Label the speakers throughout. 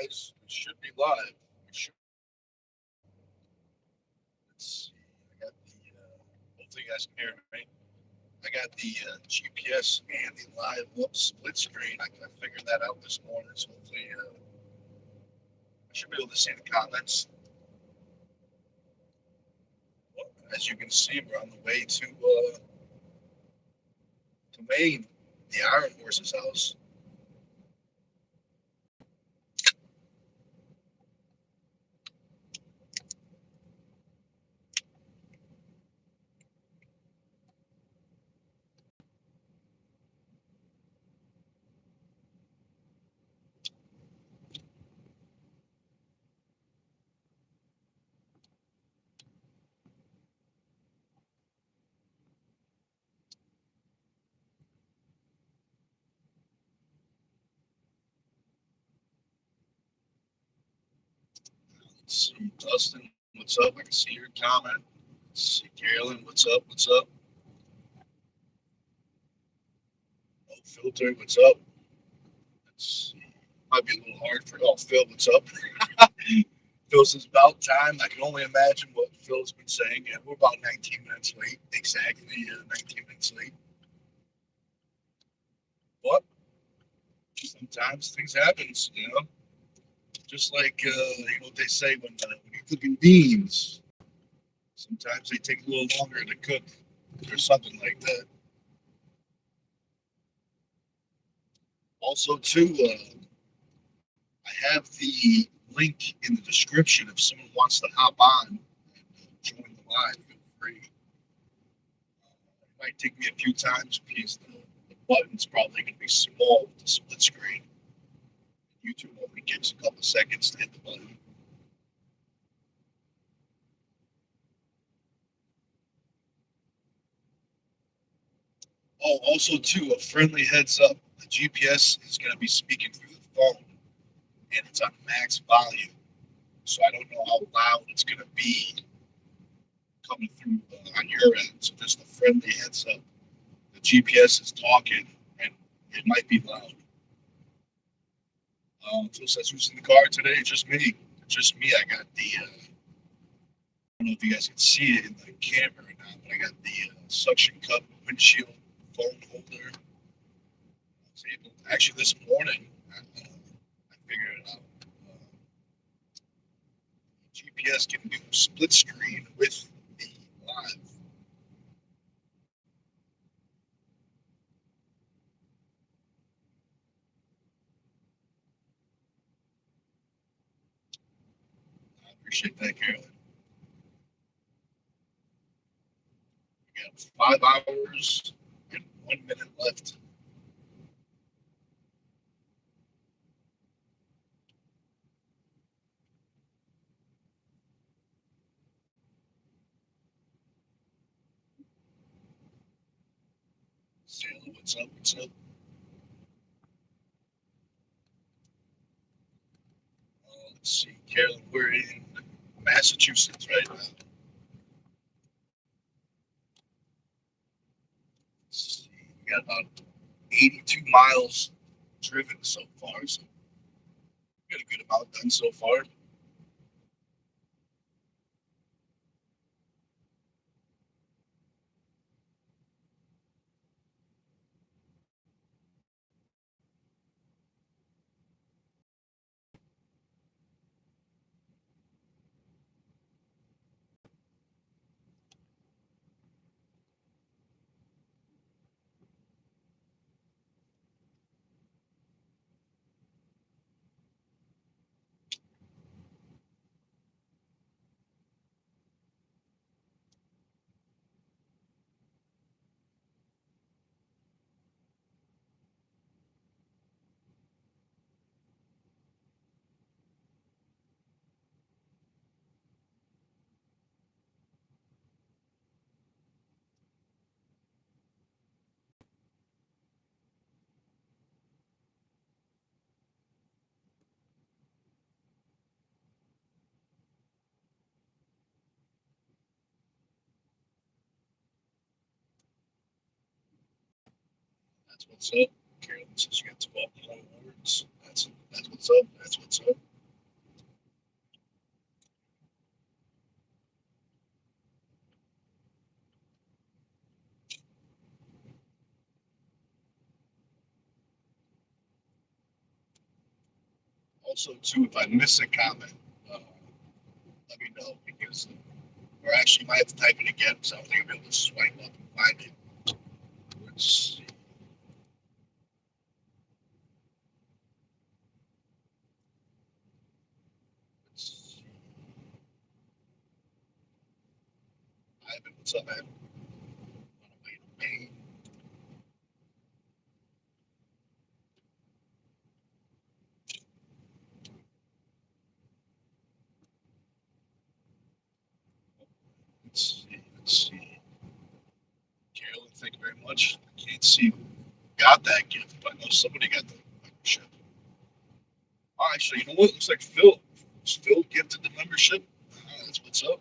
Speaker 1: guys. We should be live. We should. Let's see. I got the. Hopefully, you guys can hear me. I got the GPS and the live up split screen. I figured that out this morning, so hopefully, I should be able to see the comments. Well, as you can see, we're on the way to Maine, the Iron Horse's house. Let's see, Dustin, what's up? I can see your comment. Let's see, Carolyn, what's up? What's up? Oh, Filter, what's up? Let's see. Might be a little hard for Phil, what's up? Phil says about time. I can only imagine what Phil's been saying. Yeah, we're about 19 minutes late. Exactly 19 minutes late. But sometimes things happen, Just like what they say when you're cooking beans. Sometimes they take a little longer to cook or something like that. Also, too, I have the link in the description if someone wants to hop on and join the live. Feel free. It might take me a few times because the button's probably going to be small with the split screen. YouTube only gives a couple seconds to hit the button. Oh, also too, a friendly heads up: the GPS is going to be speaking through the phone, and it's on max volume, so I don't know how loud it's going to be coming through on your end. So just a friendly heads up: the GPS is talking, and it might be loud. Phil says, "Who's in the car today?" Just me. Just me. I got the. I don't know if you guys can see it in the camera or not, but I got the suction cup windshield phone holder. Actually, this morning, I figured it out. GPS can do split screen with the live. I appreciate that, Carolyn. We got 5 hours and 1 minute left. Sailor, what's up? What's up? Let's see, Carolyn, we're in Massachusetts right now. Let's see, we got about 82 miles driven so far, so we got a good amount done so far. That's what's up. Carolyn says you got 12 more words. That's what's up. That's what's up. Also, too, if I miss a comment, uh, let me know because, or actually, you might have to type it again because I don't think I'm able to swipe up and find it. Let's see. Let's see. Ivan, what's up, man? On the way to Maine. Let's see. Let's see. Carolyn, thank you very much. I can't see who got that gift, but I know somebody got the membership. All right, so you know what? Looks like Phil. Phil gifted the membership. That's what's up.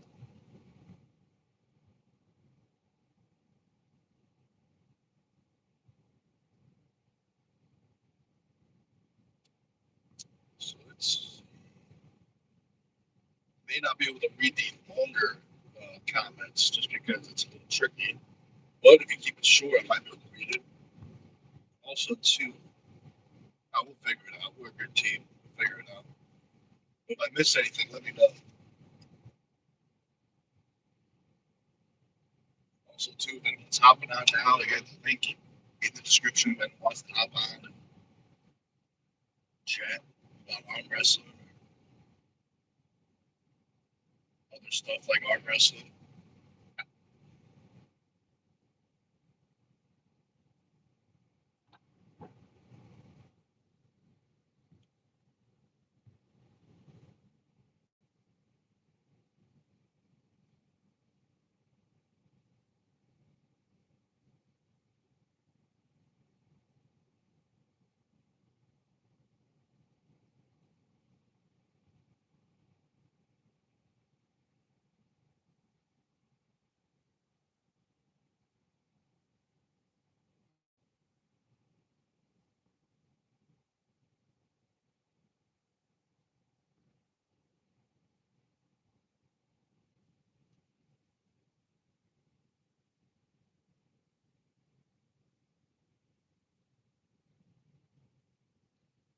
Speaker 1: So it's may not be able to read the longer comments just because it's a little tricky. But if you keep it short, I might be able to read it. Also, too, I will figure it out. We're a good team. We'll figure it out. If I miss anything, let me know. Also, too, if anyone's hopping on now, I got the link in the description if anyone wants to hop on and chat about arm wrestling or other stuff like arm wrestling.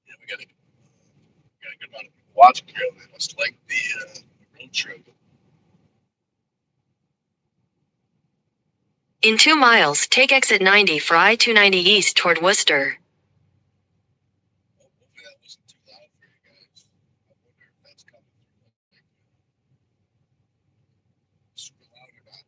Speaker 1: Yeah, we got a good amount of people watching here. They must like the road trip.
Speaker 2: In 2 miles, take exit 90 for I-290 east toward Worcester.
Speaker 1: Hopefully that wasn't too loud for you guys. I wonder if that's coming through like super loud or not.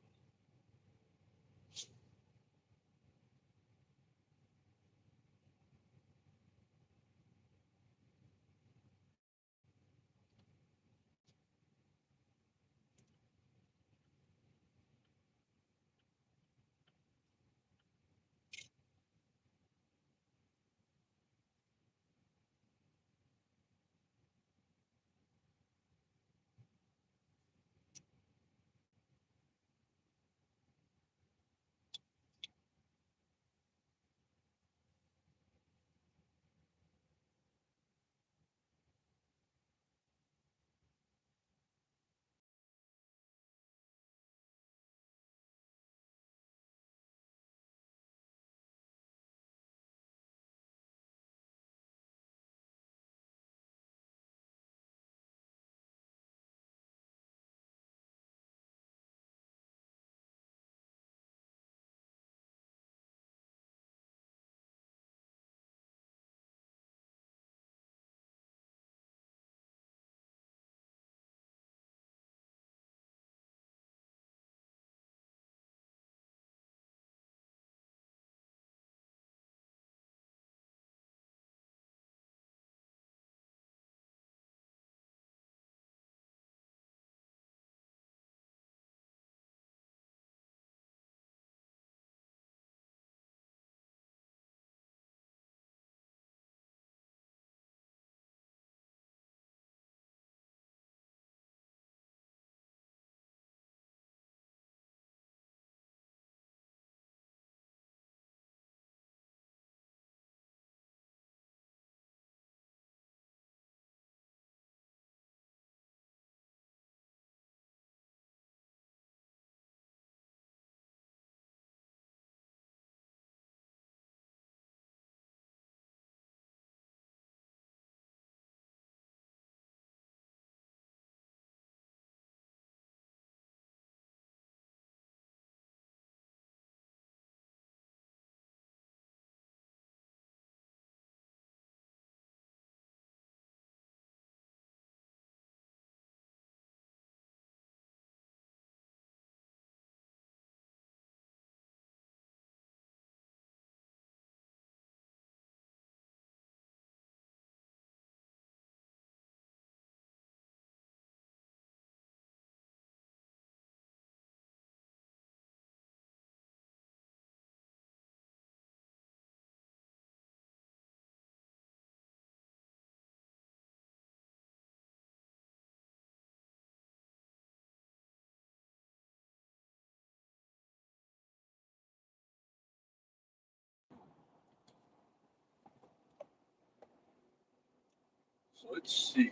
Speaker 1: So let's see.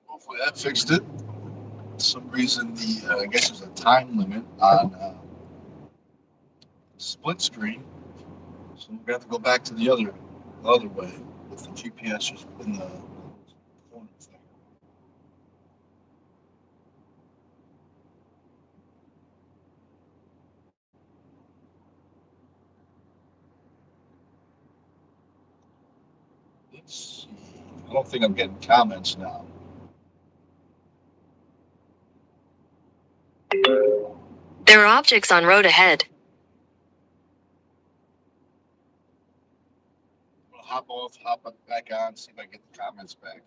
Speaker 1: Hopefully that fixed it. For some reason, I guess there's a time limit on split screen, so we're gonna have to go back to the other way with the GPS just in the corner thing. Let's see. I don't think I'm getting comments now.
Speaker 2: There are objects on road ahead.
Speaker 1: We'll hop off, back on, see if I get the comments back.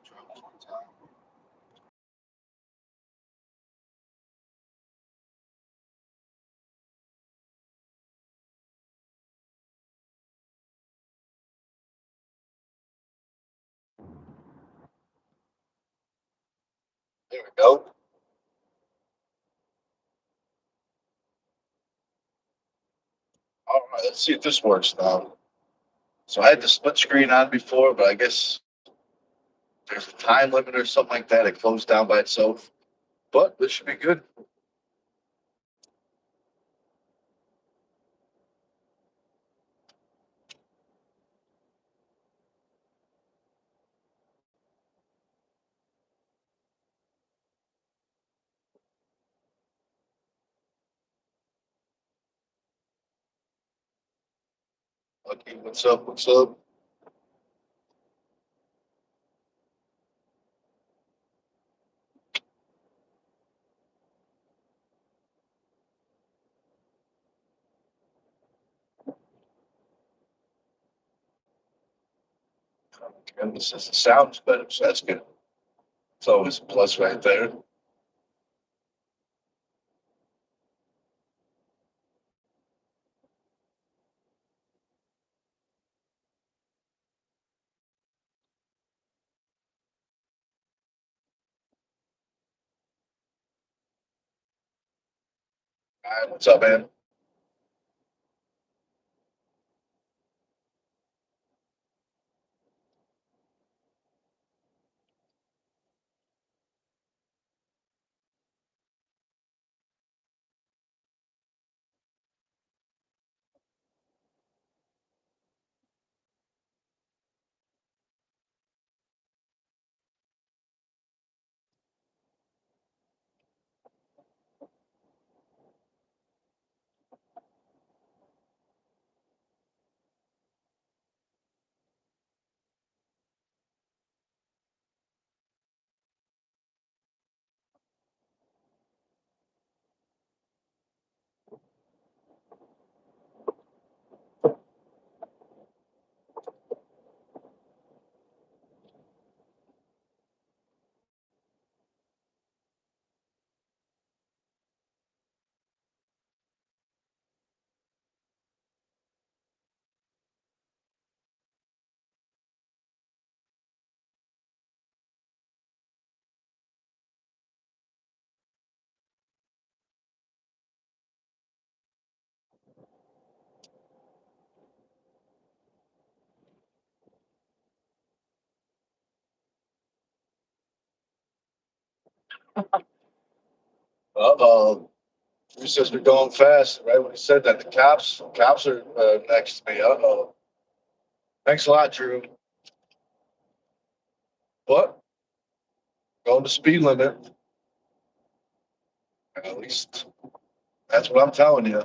Speaker 1: Try one more time. There we go. All right, let's see if this works now. So I had the split screen on before, but I guess there's a time limit or something like that. It closed down by itself. But this should be good. Okay, what's up? What's up? And this says the sound's better, so that's good. It's always a plus right there. All right, what's up, man? Uh-oh. He says we're going fast. Right when he said that, the cops are next to me. Uh-oh. Thanks a lot, Drew. But going the speed limit. At least that's what I'm telling you.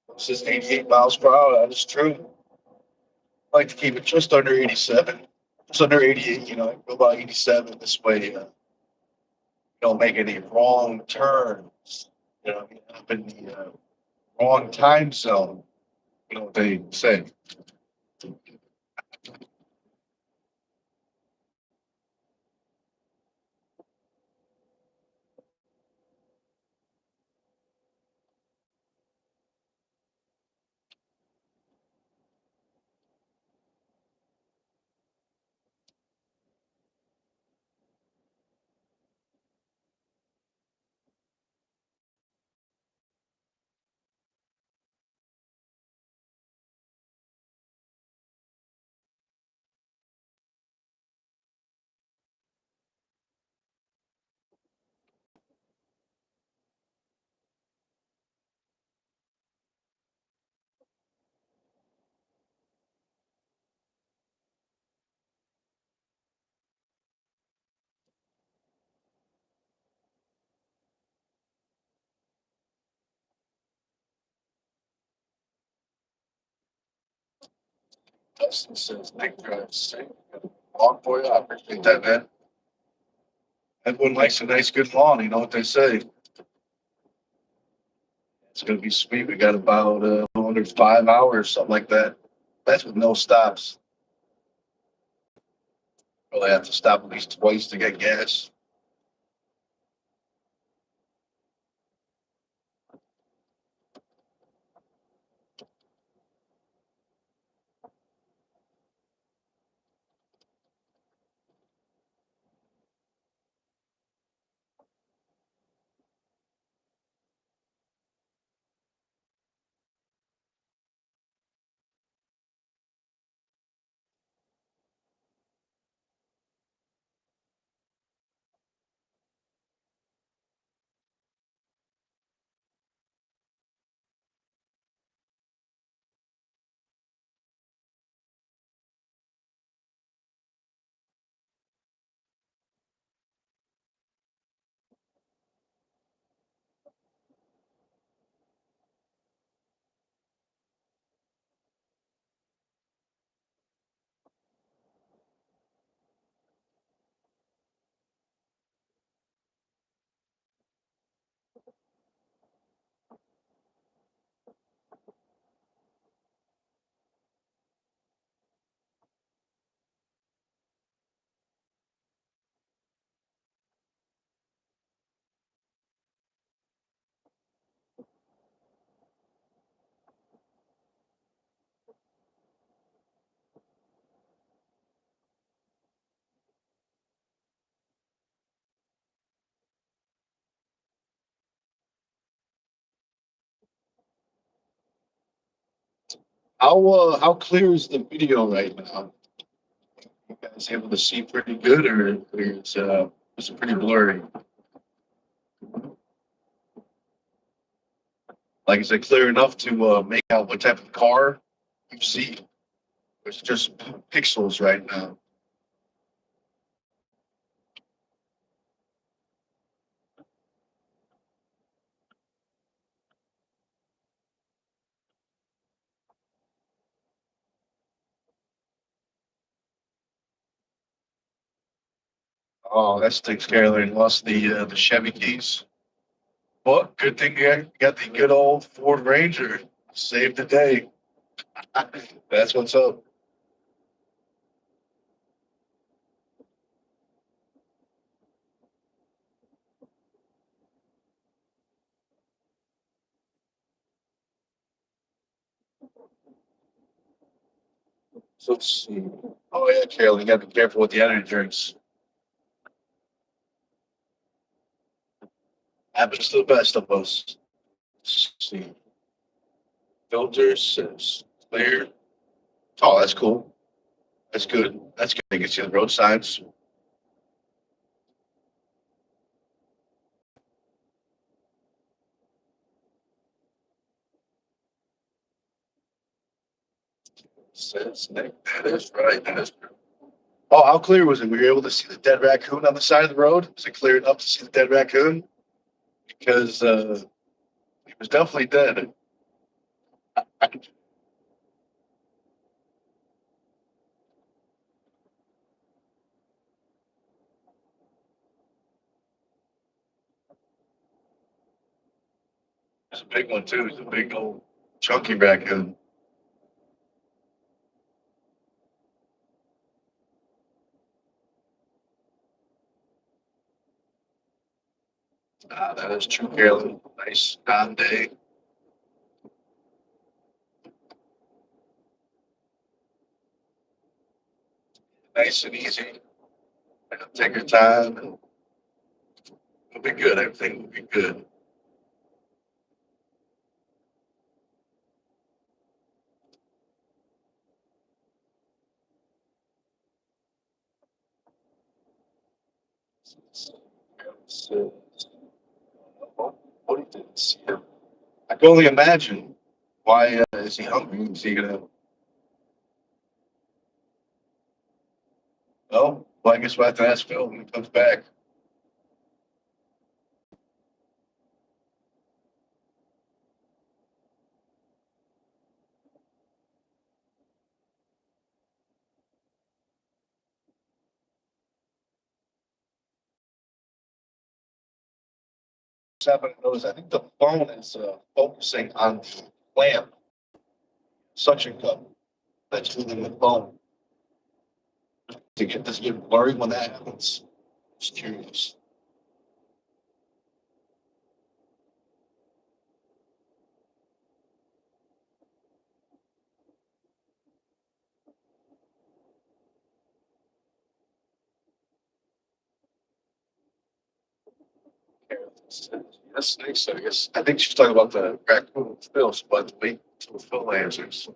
Speaker 1: It says 88 miles per hour. That is true. I like to keep it just under 87, just under 88. Go about 87 this way. Don't make any wrong turns. You end up in the wrong time zone. You know what they say. Dustin says, Nick drives long for you. I appreciate that, man. Everyone likes a nice, good lawn. You know what they say. It's going to be sweet. We got about under 5 hours, something like that. That's with no stops. Probably have to stop at least twice to get gas. How clear is the video right now? You guys able to see pretty good, or is it pretty blurry? Like, is it clear enough to make out what type of car you see? It's just pixels right now. Oh, that takes care of it. Lost the Chevy keys. But good thing you got the good old Ford Ranger. Saved the day. That's what's up. So let's see. Oh yeah, Carol, you got to be careful with the energy drinks. Happens to the best of us. Let's see. Filters says clear. Oh, that's cool. That's good. That's good. You can see the road signs. Says Nick. That is right. That is true. Oh, how clear was it? Were you able to see the dead raccoon on the side of the road? Was it clear enough to see the dead raccoon? Because he was definitely dead. There's a big one too. There's a big old chunky raccoon. Ah, that is true, Carolyn. Nice hot day. Nice and easy. Take your time. And it'll be good. Everything will be good. So, what did it see? I can only imagine. Why is he hungry? Is he gonna? Oh, well, I guess we'll have to ask Phil when he comes back. What's happening is I think the phone is focusing on the lamp suction cup that's holding the phone. To get this get blurry when that happens. Just curious. Yes, thanks. So I guess I think she's talking about the raccoon with Phil, so we'll have to wait until Phil answers.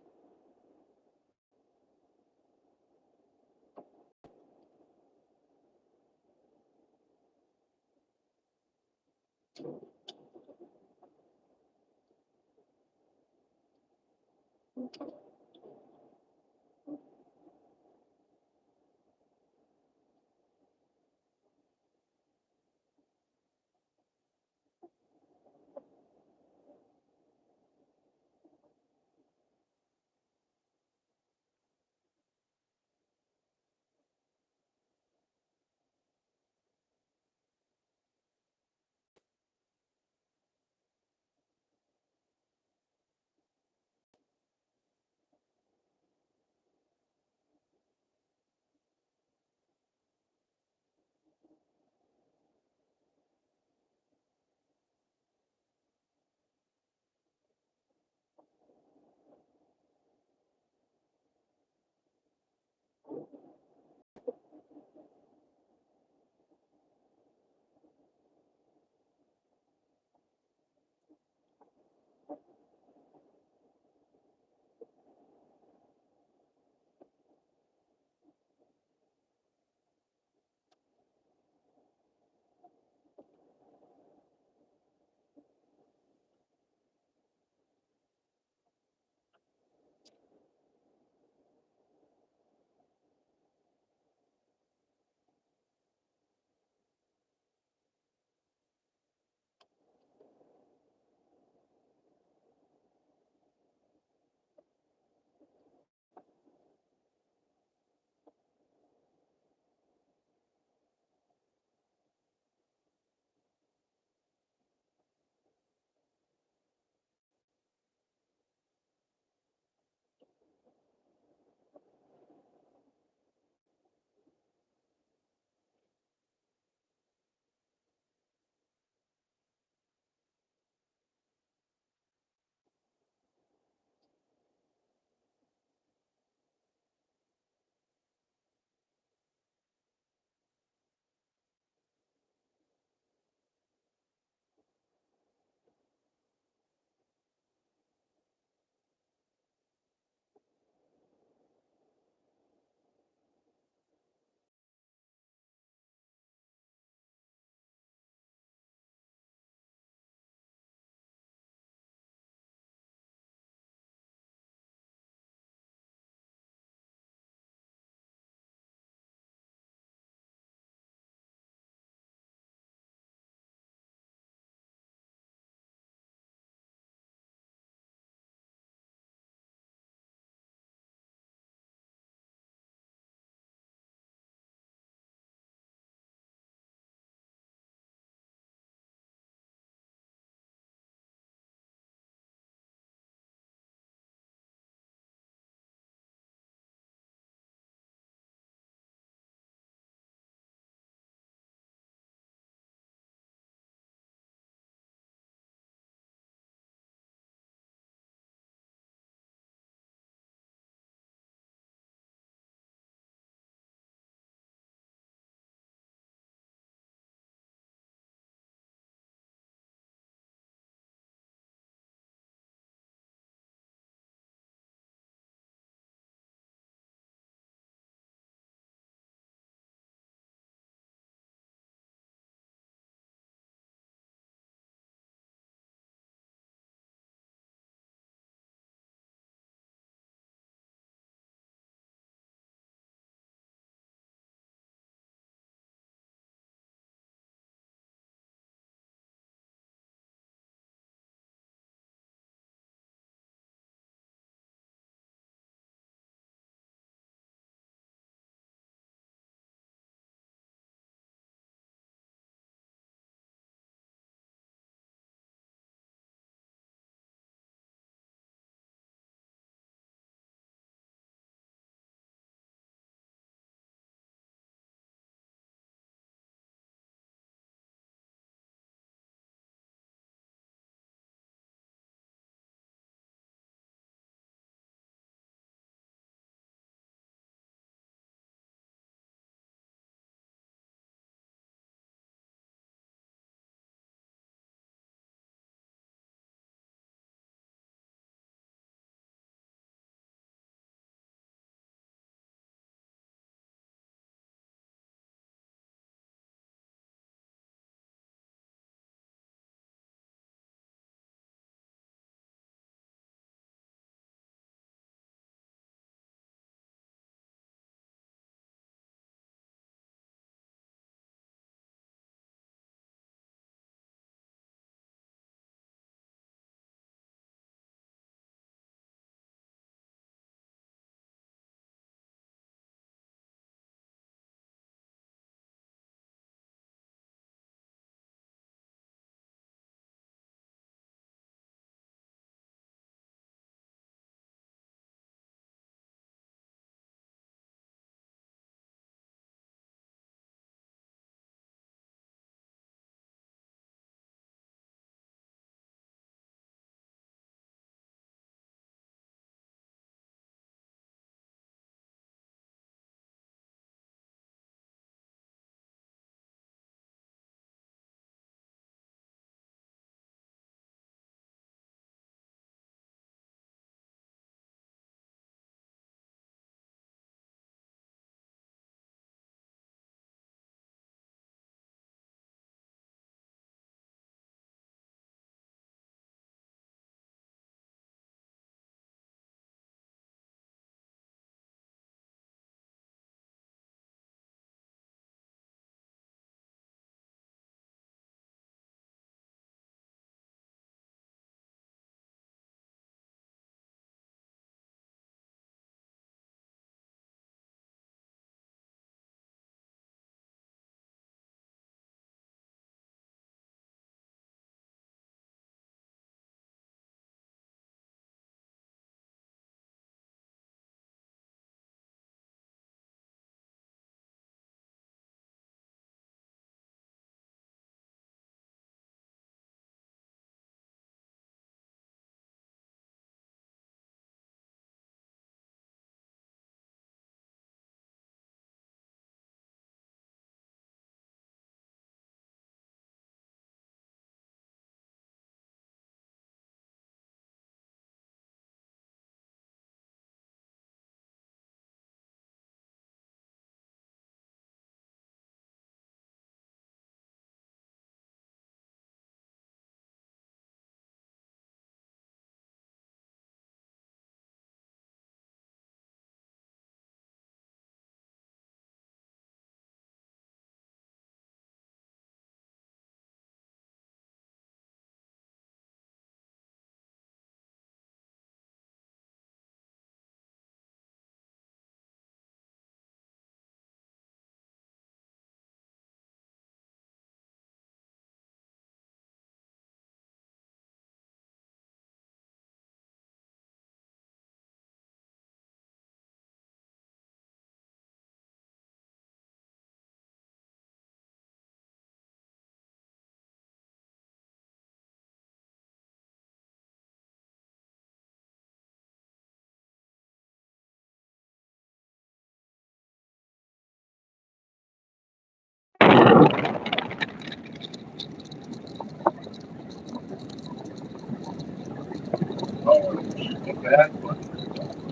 Speaker 1: Not bad, but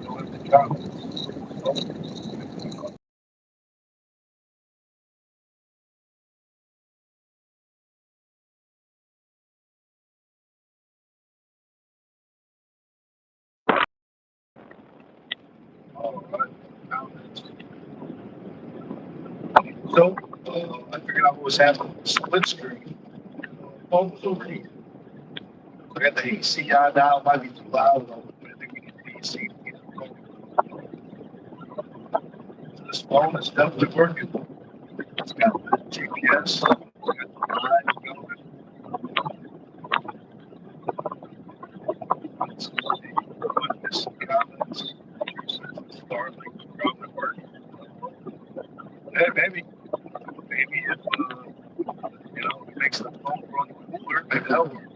Speaker 1: don't have the comments. All right, comments. So, I figured out what was happening with the split screen. Phone was overheating. I got the AC on now, might be too loud, but I think we need the AC. This phone is definitely working. It's got the GPS, it's got the live going. Let's see what this comments. Starlink probably working. Hey, maybe if it makes the phone run cooler, maybe that'll work.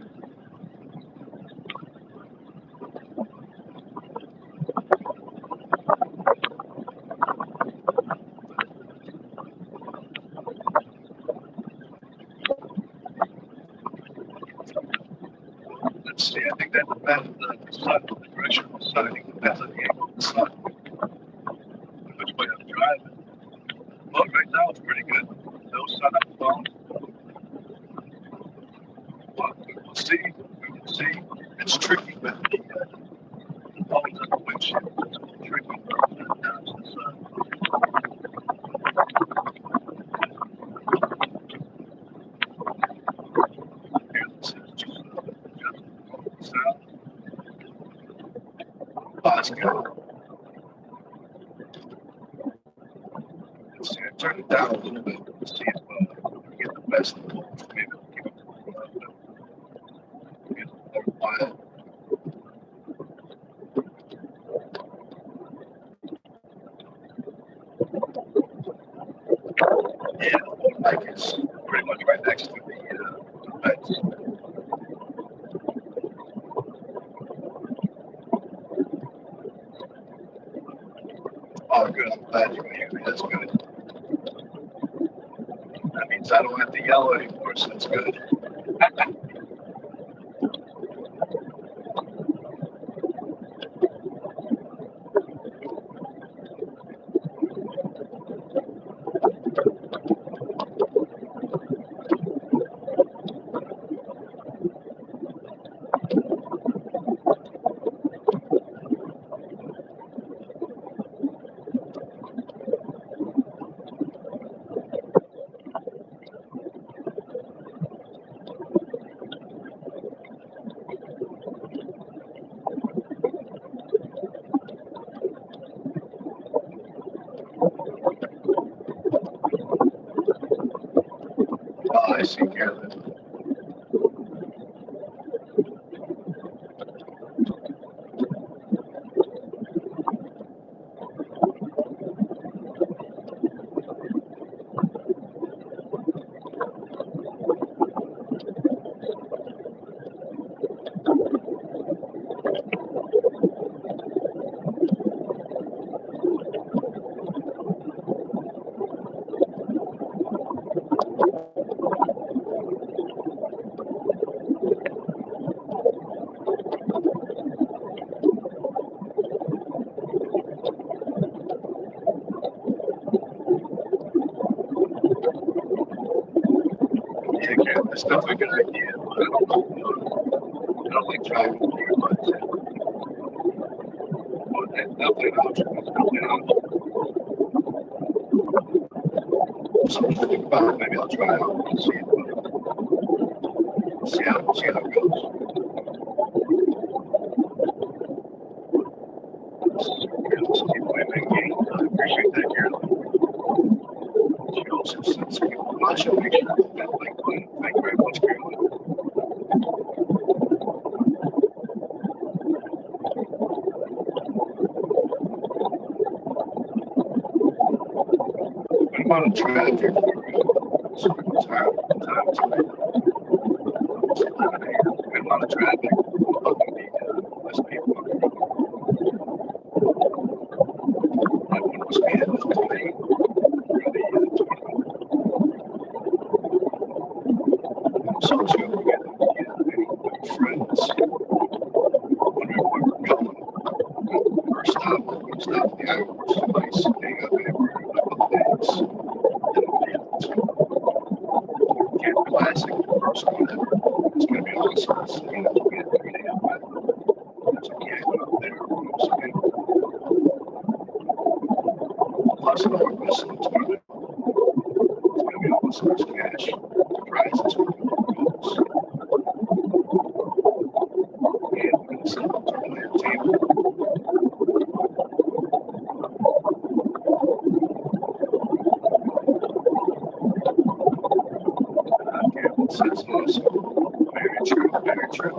Speaker 1: Let's see. I think that depends on the sun, the direction of the sun. I think it depends on the angle of the sun. Which way I'm driving. Well, right now it's pretty good. No sun on the phone. But we will see. We will see. It's tricky with the phones on the windshield. It's a little tricky down to the sun. Here, let's see. Just sound. Oh, that's good. Let's see. I turned it down a little bit. Let's see if we get the best of both. Maybe we'll keep it a little more quiet. Yeah, the mic is pretty much right next to the vents. Oh, good. I'm glad you can hear me. That's good. That means I don't have to yell anymore, so that's good. Oh, I see, Carolyn. Yeah, Carolyn, that's definitely a good idea. But I don't like driving too much. But that's definitely an option. It's definitely an option. Something to think about. Maybe I'll try it out and see how it goes. Let's keep playing that game. I appreciate that, Carolyn. She also sends me a bunch of pictures of that link. Thank you very much, Carolyn. What about a traffic for time tonight? It's 11 a.m. Good amount of traffic. Looking the less people. My one was made today. So too, we got any friends. Wondering stop the hours, like sitting up and a couple days. Can't relax it first one ever. It's gonna be awesome. It's gonna be a 3 day weather. There's a cabin up there. So plus another whistle. It's gonna be awesome. It's cash. Prizes for the and we're gonna set up to the table. It's awesome. Very true. Very true.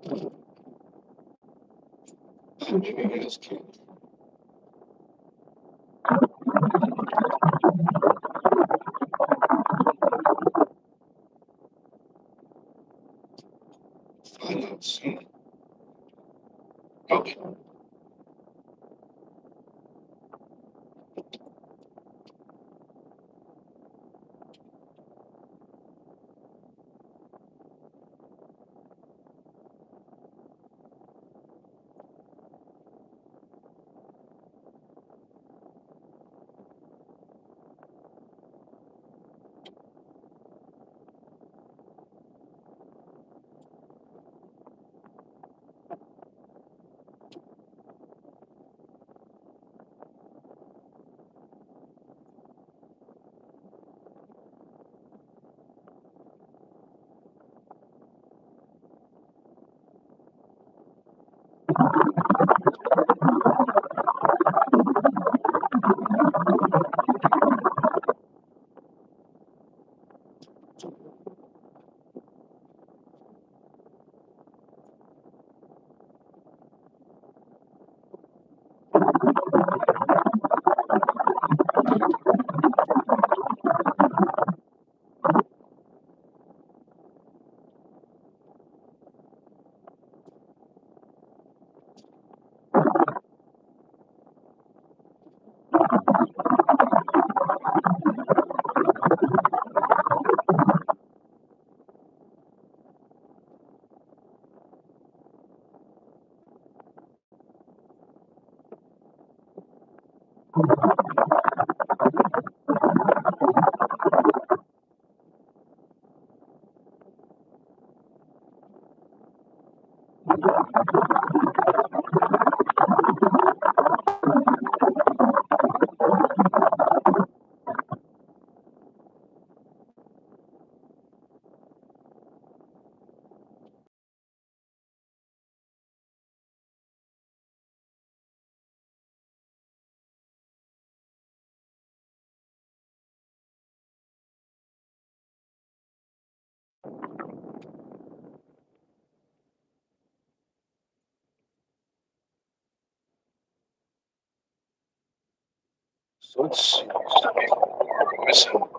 Speaker 1: Maybe it is cute. Find out soon. Okay. So let's see. We're missing audio.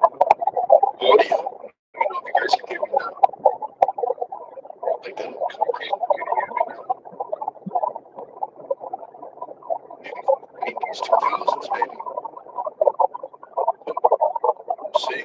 Speaker 1: I don't know if you guys can hear me now. Like that concrete. Maybe 80s, 2000s, maybe. Let's see.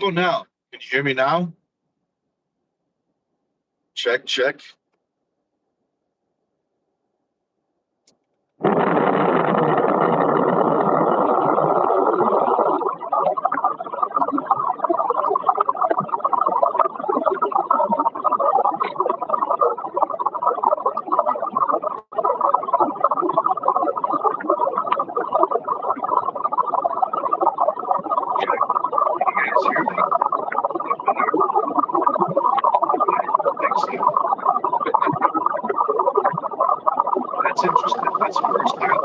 Speaker 1: about now? Can you hear me now? Check, check. That's interesting. That's the first time.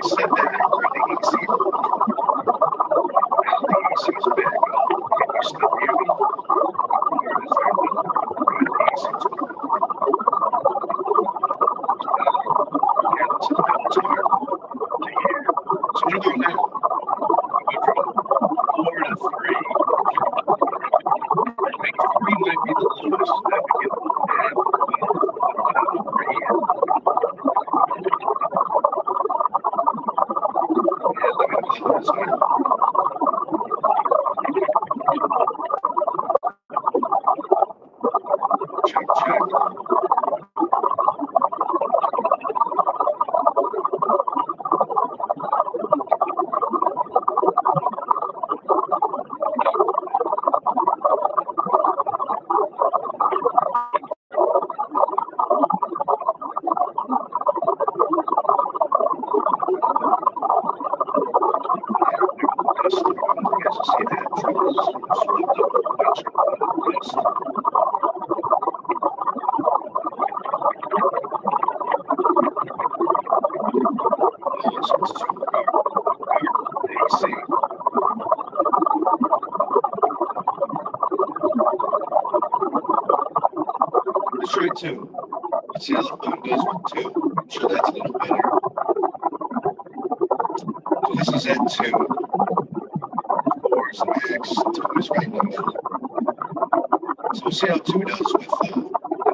Speaker 1: I set that after the AC. Now the AC is back up. Can you still hear me? Or is there no the AC is on? Yeah, let's tell me what's hard to hear. So what about now? I went from 4 to 3. I think 3 might be the lowest that we get at over here. Yeah, let me know what's hard. Check, check. Let's try 2. Let's see how the phone does with 2. I'm sure that's a little better. So this is at 2. 4 is max. 2 is right in the middle. So we'll see how 2 does with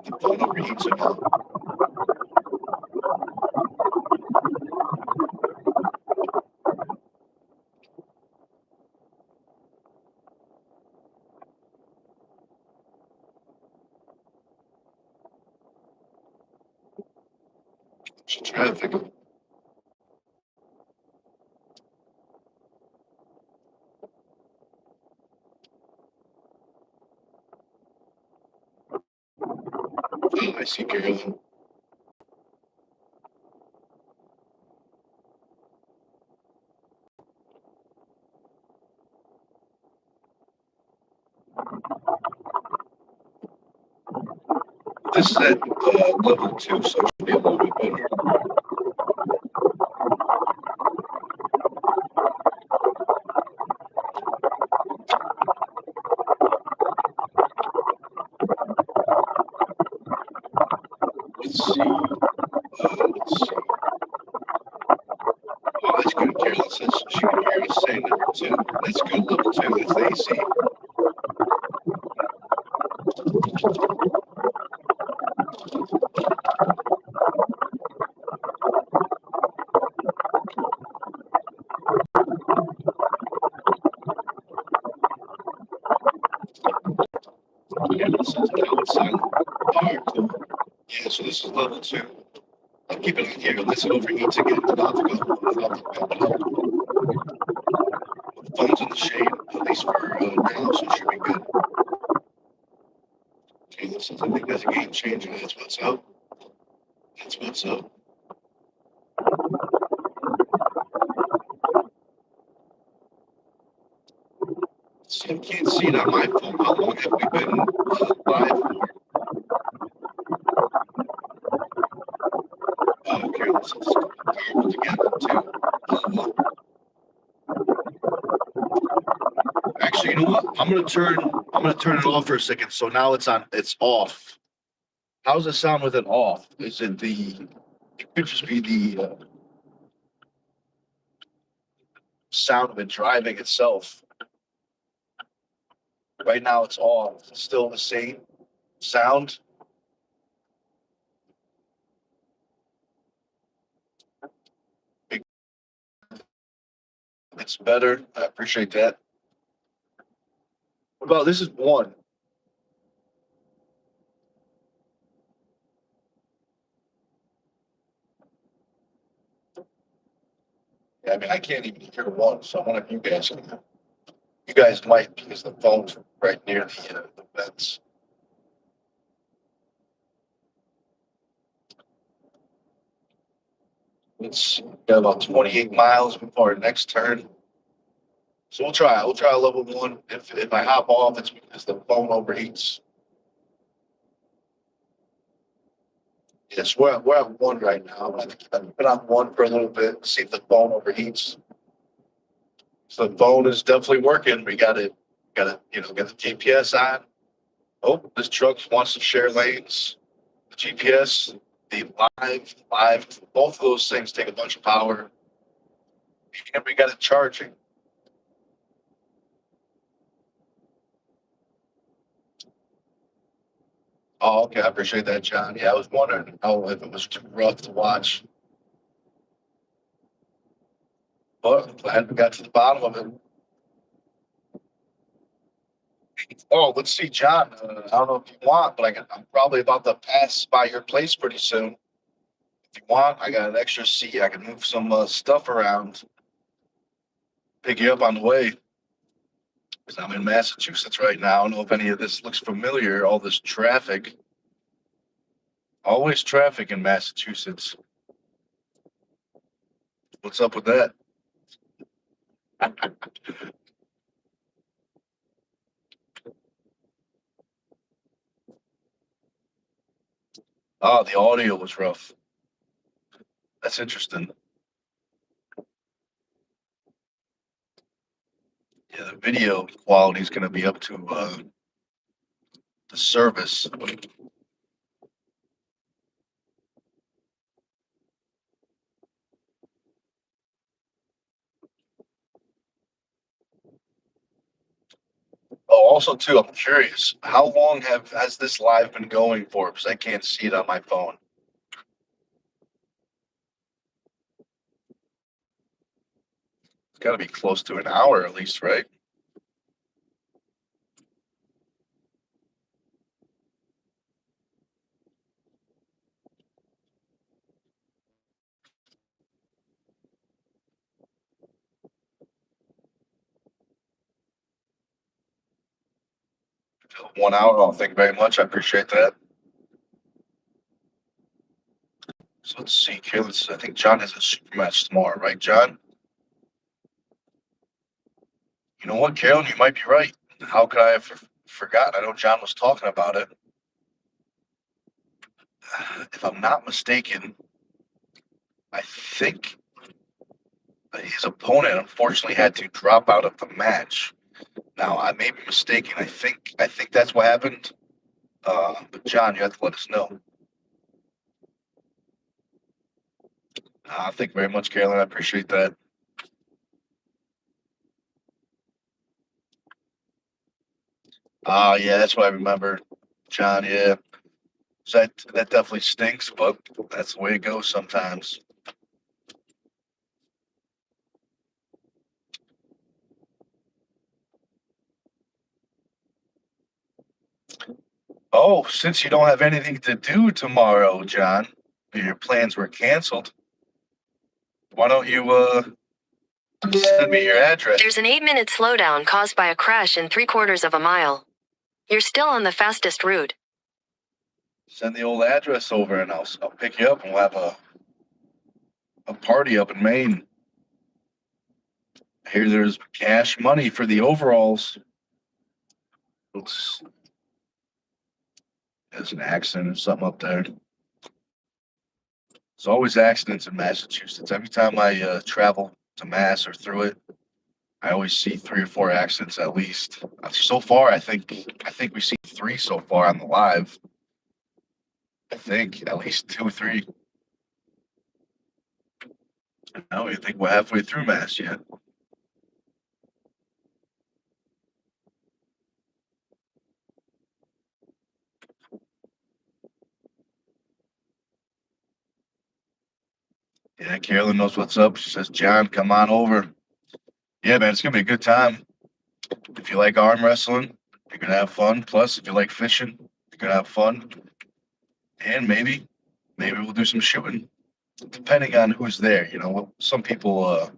Speaker 1: the phone overheats or not. Some traffic. Oh, I see Carolyn. This is at level 2, so it should be a little bit better. Let's see. Let's see. Oh, that's good. Carolyn says she can hear us say number 2. That's good. Level 2. That's the AC. Yeah, this is now it's silent. Power tool. Yeah, so this is level 2. I'll keep it on here unless it overheats again. It's not to go. The phone's in the shade, at least for now, so it should be good. Okay, this is, I think that's a game changer. That's what's up. That's what's up. See, I can't see it on my phone. How long have we been live for? Oh, okay, this is power together too. Actually, you know what? I'm gonna turn it off for a second. So now it's on. It's off. How's it sound with it off? Is it the? It could just be the sound of it driving itself. Right now it's off. It's still the same sound. It's better. I appreciate that. What about this is 1. Yeah, I mean I can't even hear 1, so one of you guys can. You guys might because the phone's right near the vents. It's got about 28 miles before our next turn. So we'll try. We'll try level 1. If I hop off, it's because the phone overheats. Yes, we're at one right now. I've been on one for a little bit, see if the phone overheats. So the phone is definitely working. We got the GPS on. Oh, this truck wants to share lanes. The GPS, the live, both of those things take a bunch of power. And we got it charging. Oh, okay. I appreciate that, John. Yeah, I was wondering if it was too rough to watch. But I'm glad we got to the bottom of it. Oh, let's see, John. I don't know if you want, but I'm probably about to pass by your place pretty soon. If you want, I got an extra seat. I can move some stuff around, pick you up on the way. Because I'm in Massachusetts right now. I don't know if any of this looks familiar, all this traffic. Always traffic in Massachusetts. What's up with that? Oh, the audio was rough. That's interesting. Yeah, the video quality is going to be up to the service. Oh, also too, I'm curious, how long has this live been going for? Because I can't see it on my phone. It's got to be close to an hour at least, right? One hour. Oh, thank you very much. I appreciate that. So let's see, Caleb. I think John has a super match tomorrow, right, John? You know what, Carolyn? You might be right. How could I have forgotten? I know John was talking about it. If I'm not mistaken, I think his opponent unfortunately had to drop out of the match. Now I may be mistaken. I think that's what happened. But John, you have to let us know. Thank you very much, Carolyn. I appreciate that. Yeah, that's what I remember, John. Yeah, so that definitely stinks, but that's the way it goes sometimes. Oh, since you don't have anything to do tomorrow, John, your plans were canceled. Why don't you send me your address?
Speaker 2: There's an 8-minute slowdown caused by a crash in 3/4 of a mile. You're still on the fastest route.
Speaker 1: Send the old address over, and I'll pick you up, and we'll have a party up in Maine. I hear there's cash money for the overalls. Oops. There's an accident or something up there. There's always accidents in Massachusetts. Every time I travel to Mass or through it, I always see 3 or 4 accidents at least. So far, I think we see 3 so far on the live. I think at least 2 or 3. I don't even think we're halfway through Mass yet. Yeah, Carolyn knows what's up. She says, John, come on over. Yeah, man, it's gonna be a good time. If you like arm wrestling, you're gonna have fun. Plus, if you like fishing, you're gonna have fun. And maybe we'll do some shooting, depending on who's there. You know, some people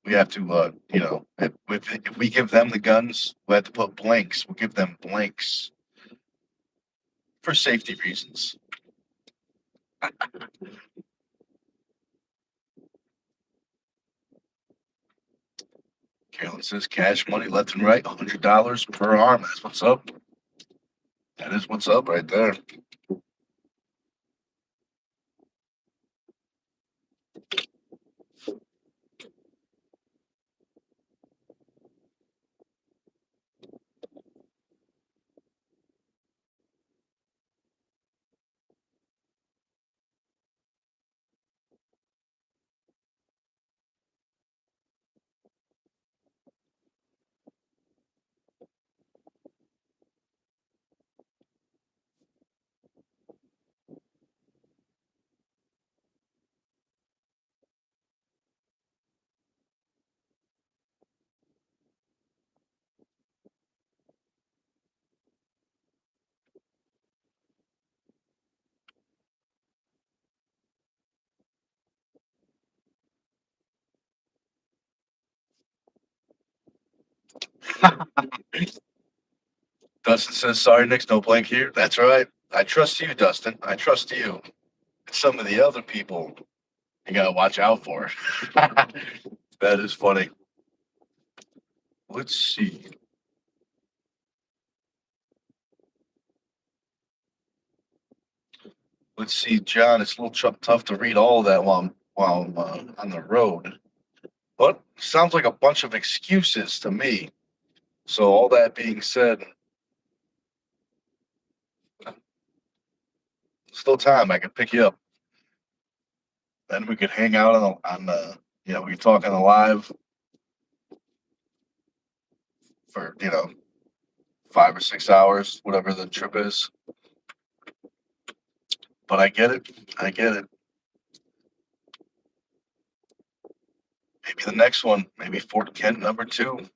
Speaker 1: we have to if we give them the guns, we have to put blanks. We'll give them blanks for safety reasons. Carolyn says cash money left and right, $100 per arm. That's what's up. That is what's up right there. Dustin says, sorry, Nick's no blank here. That's right. I trust you, Dustin. I trust you. Some of the other people you gotta watch out for. That is funny. Let's see. Let's see, John. It's a little tough to read all of that while I'm on the road, but sounds like a bunch of excuses to me. So all that being said, still time. I can pick you up. Then we could hang out we could talk on the live for 5 or 6 hours, whatever the trip is. But I get it. I get it. Maybe the next one, maybe Fort Kent #2.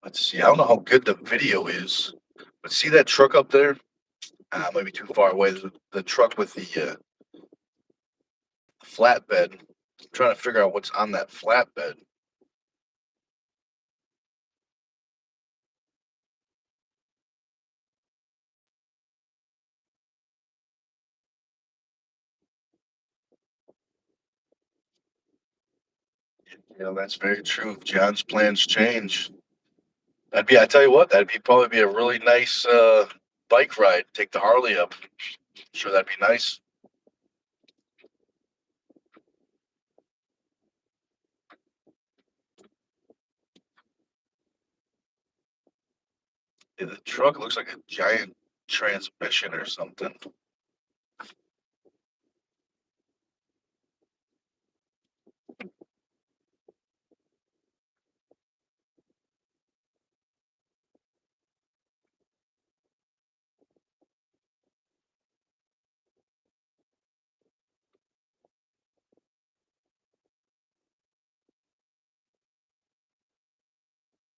Speaker 1: Let's see. I don't know how good the video is, but see that truck up there? Maybe too far away. The truck with the flatbed. I'm trying to figure out what's on that flatbed. That's very true. If John's plans change, I tell you what, that'd be probably be a really nice bike ride. Take the Harley up. Sure, that'd be nice. Yeah, the truck looks like a giant transmission or something.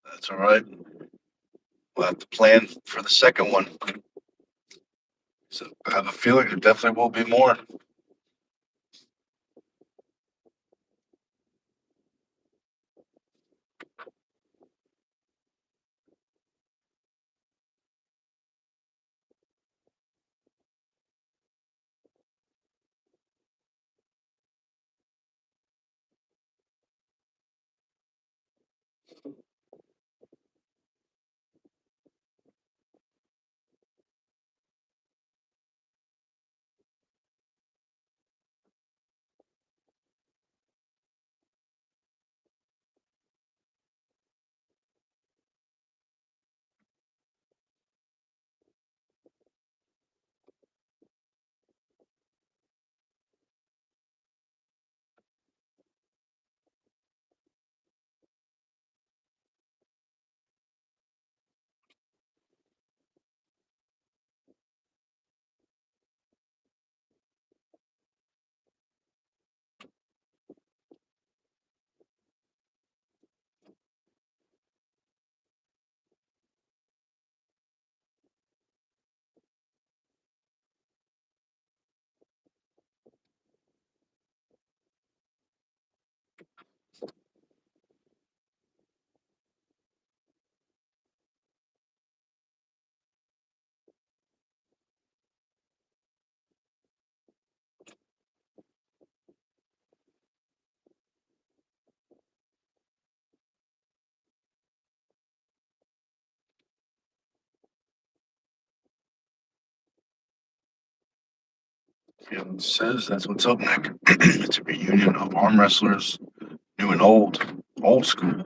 Speaker 1: That's all right. We'll have to plan for the second one. So I have a feeling there definitely will be more. It says that's what's up, Nick. It's a reunion of arm wrestlers, new and old, old school.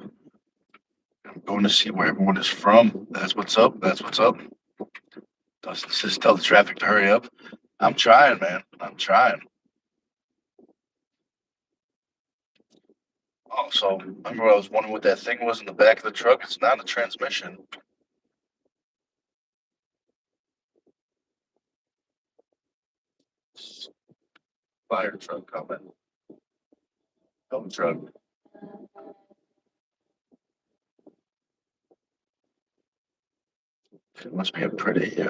Speaker 1: I'm going to see where everyone is from. That's what's up. That's what's up. Dustin says, tell the traffic to hurry up. I'm trying, man. I'm trying. Oh, so remember I was wondering what that thing was in the back of the truck? It's not a transmission. It's a fire truck coming. Dump truck. It must be a pretty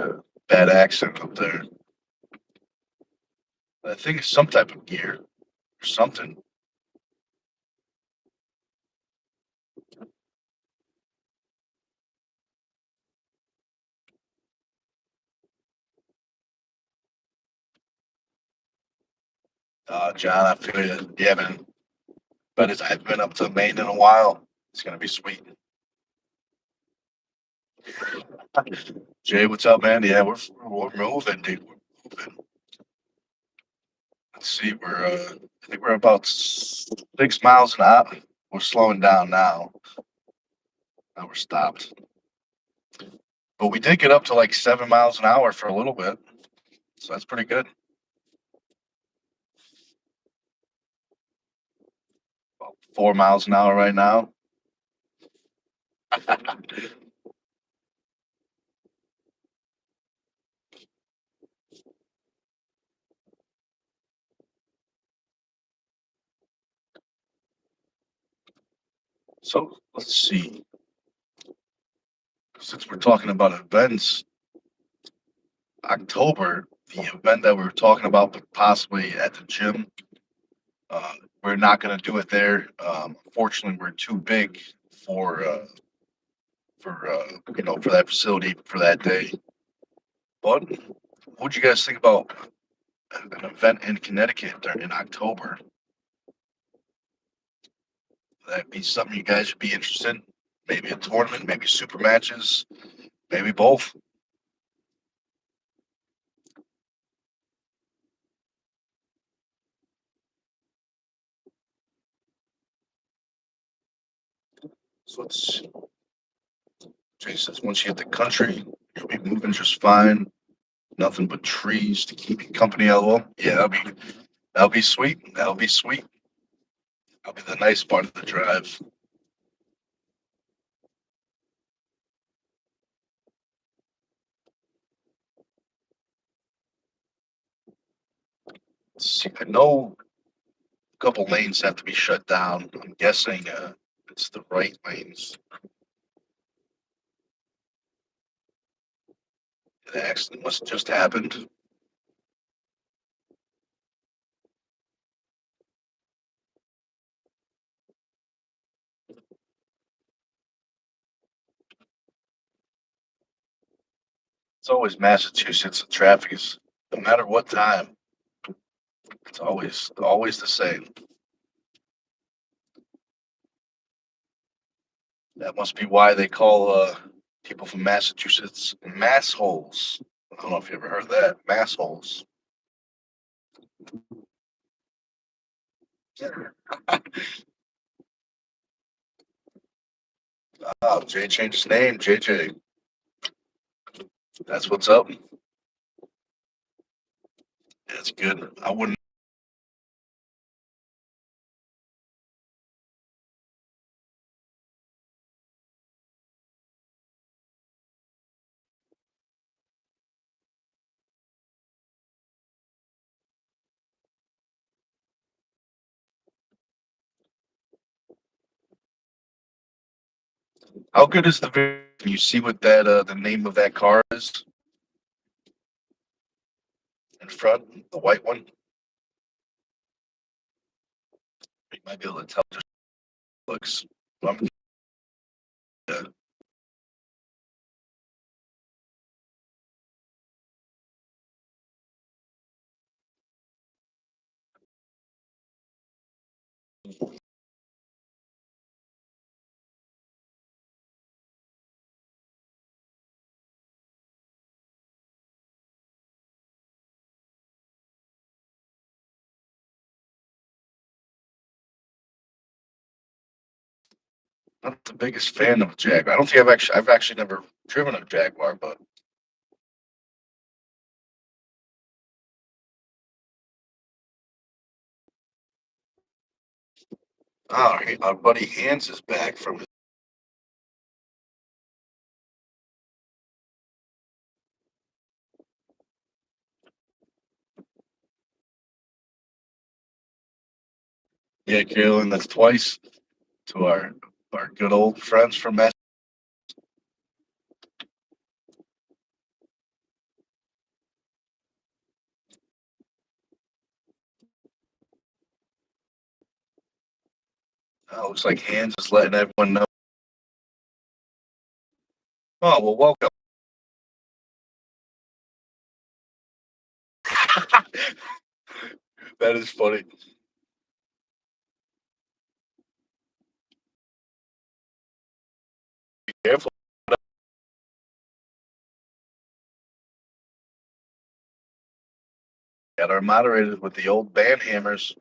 Speaker 1: bad accident up there. I think it's some type of gear or something. John, I feel you. Yeah, man. But I haven't been up to Maine in a while. It's gonna be sweet. Jay, what's up, man? Yeah, we're moving, dude. We're moving. Let's see, I think we're about 6 miles an hour. We're slowing down now. Now we're stopped. But we did get up to like 7 miles an hour for a little bit. So that's pretty good. About 4 miles an hour right now. So let's see. Since we're talking about events, October, the event that we were talking about, but possibly at the gym, uh, we're not going to do it there. Unfortunately, we're too big for for that facility for that day. But what'd you guys think about an event in Connecticut in October? That'd be something you guys would be interested in. Maybe a tournament, maybe super matches, maybe both. So it's Jay says once you hit the country, you'll be moving just fine. Nothing but trees to keep you company. LOL. Yeah, that'll be sweet. That'll be sweet. That'll be the nice part of the drive. See, I know a couple lanes have to be shut down. I'm guessing it's the right lanes. The accident must have just happened. It's always Massachusetts. The traffic is no matter what time. It's always the same. That must be why they call people from Massachusetts mass holes. I don't know if you ever heard that. Mass holes. Oh, Jay changed his name. JJ. That's what's up. That's good. I wouldn't. How good is the video? Can you see what that the name of that car is in front? The white one. You might be able to tell. Just looks. I'm Not the biggest fan of a Jaguar. I don't think I've actually never driven a Jaguar, but oh, hey, our buddy Hans is back from his. Yeah, Carolyn, that's twice to our good old friends from Mass. Looks like Hans is letting everyone know. Oh well, welcome. That is funny. Be careful. Got our moderators with the old band hammers.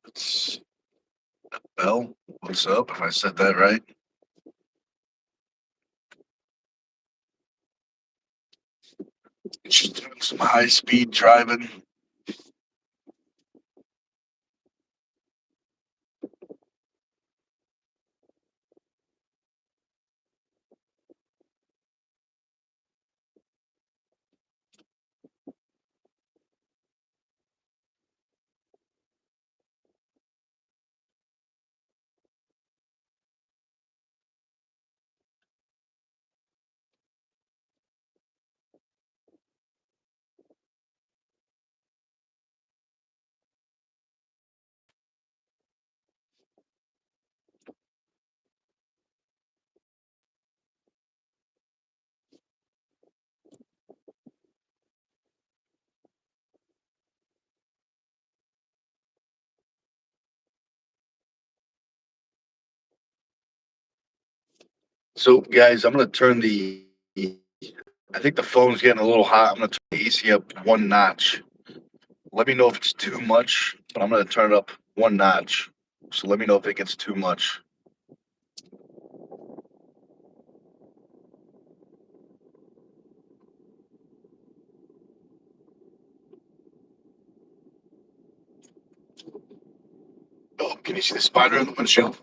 Speaker 1: It's Bell. What's up? If I said that right. She's doing some high speed driving. So, guys, I'm gonna turn the. I think the phone's getting a little hot. I'm gonna turn the AC up one notch. Let me know if it's too much, but I'm gonna turn it up one notch. So let me know if it gets too much. Oh, can you see the spider in the windshield?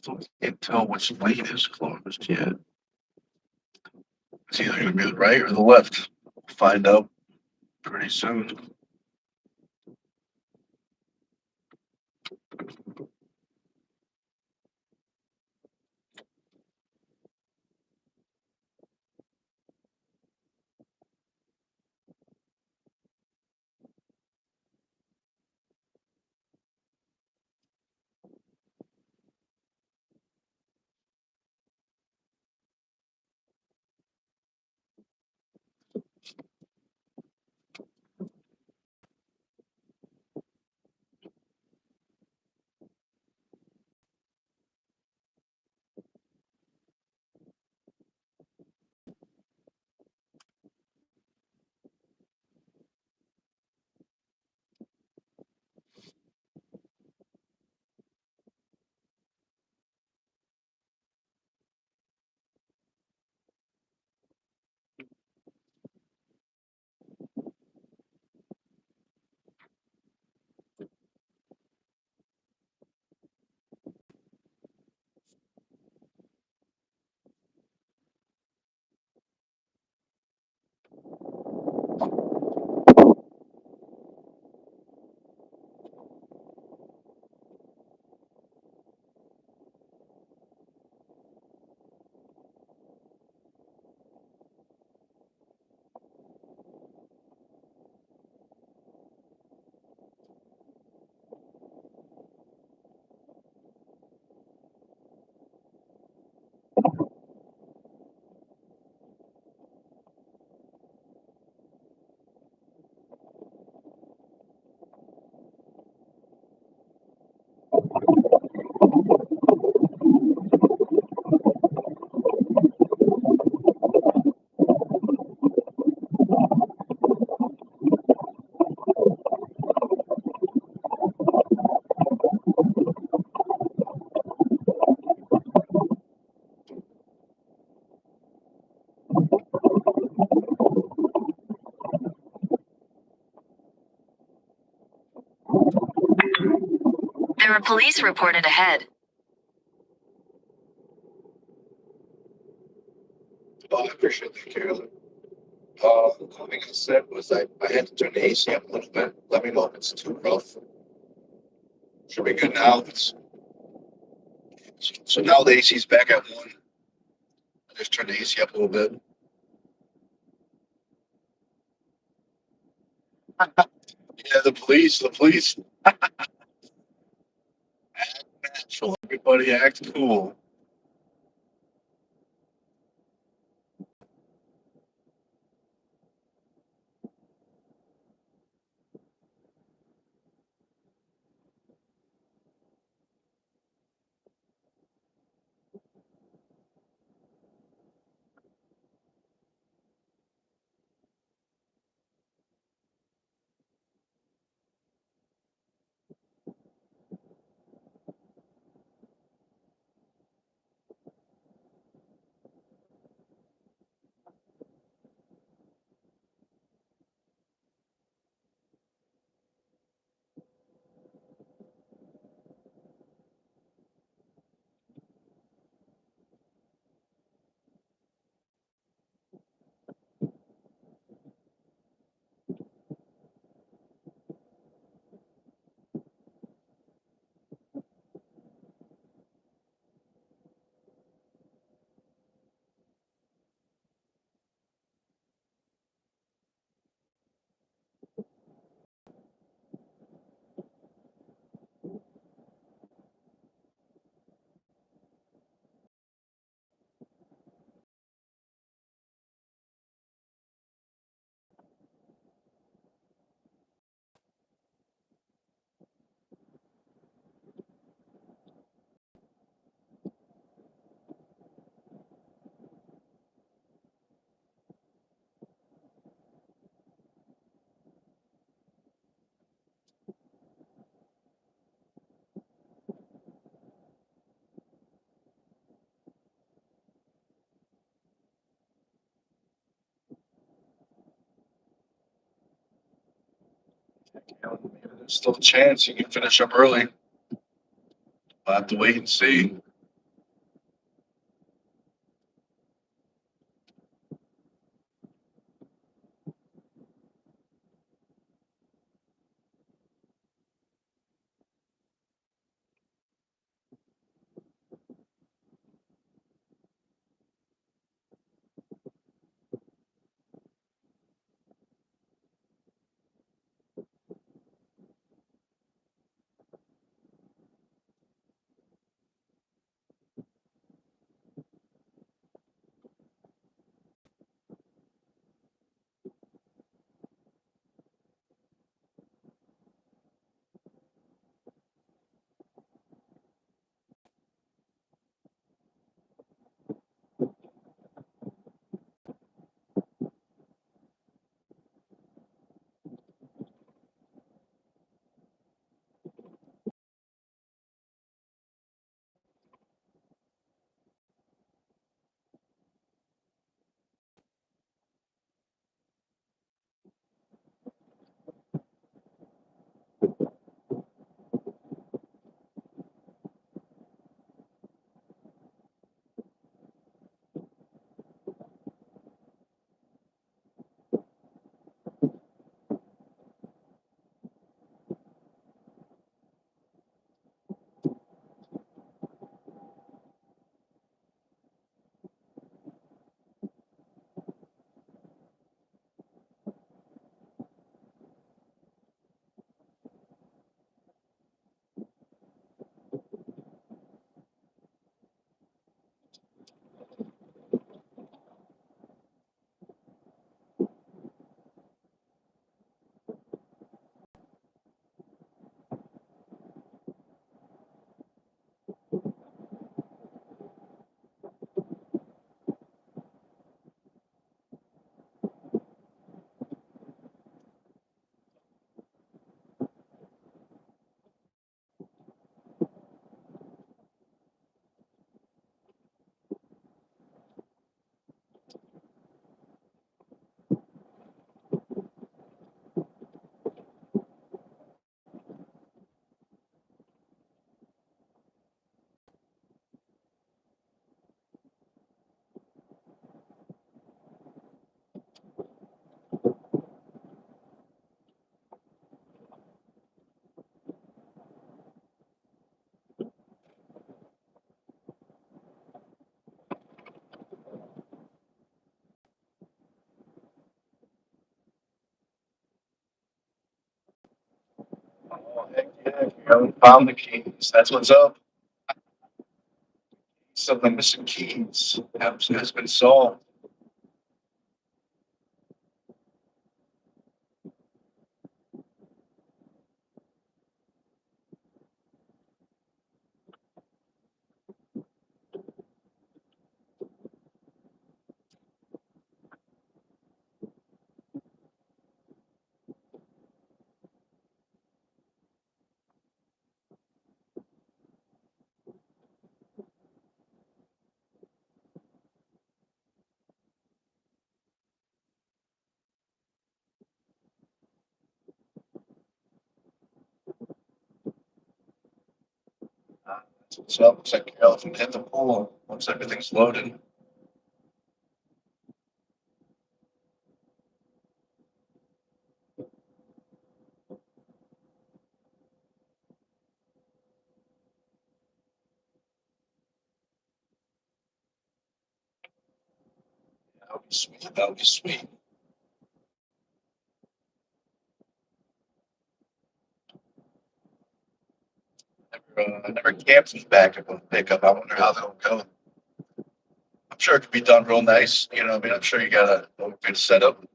Speaker 1: Still can't tell which lane is closed yet. It's either gonna be the right or the left. We'll find out pretty soon.
Speaker 2: There are police reported ahead.
Speaker 1: Oh, I appreciate that, Carolyn. The only thing I said was I had to turn the AC up a little bit. Let me know if it's too rough. Should be good now. So now the AC's back at 1. I just turned the AC up a little bit. Yeah, the police. Act natural. Everybody act cool. There's still a chance you can finish up early. I'll have to wait and see. found the keys. That's what's up. Some of the missing keys has been solved. That's what's up. Looks like Carol can hit the pool once everything's loaded. That would be sweet. That would be sweet. Never camped in the back of a pickup. I wonder how that'll go. I'm sure it could be done real nice. You know, what I mean, I'm sure you got a good setup.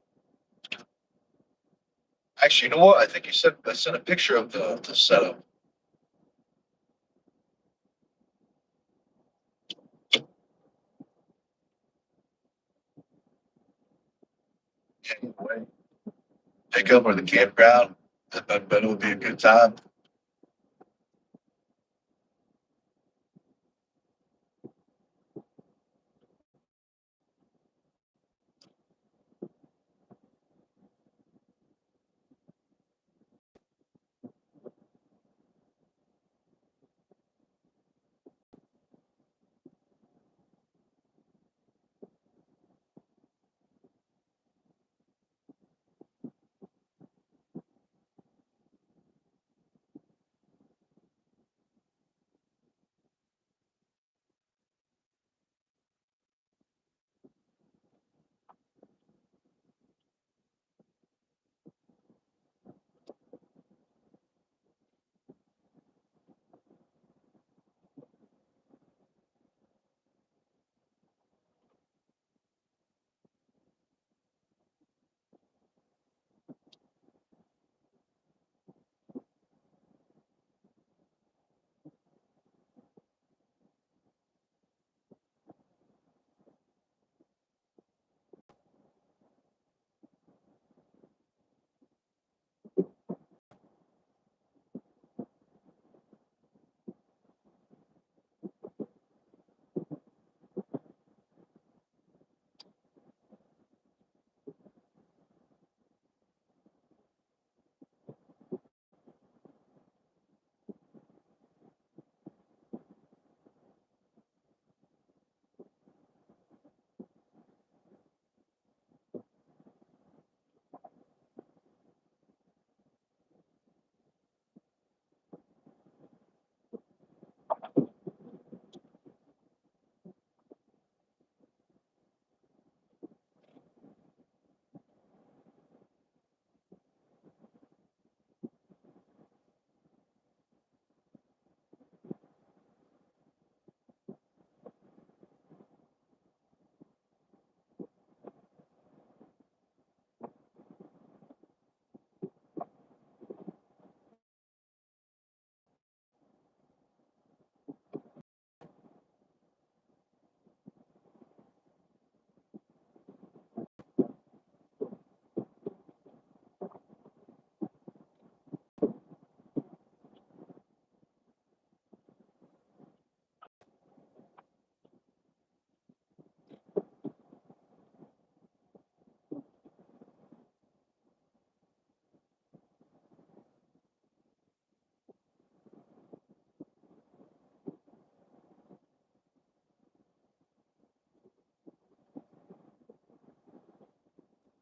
Speaker 1: Actually, you know what? I think you said I sent a picture of the setup. Anyway, pickup or the campground. I bet it would be a good time.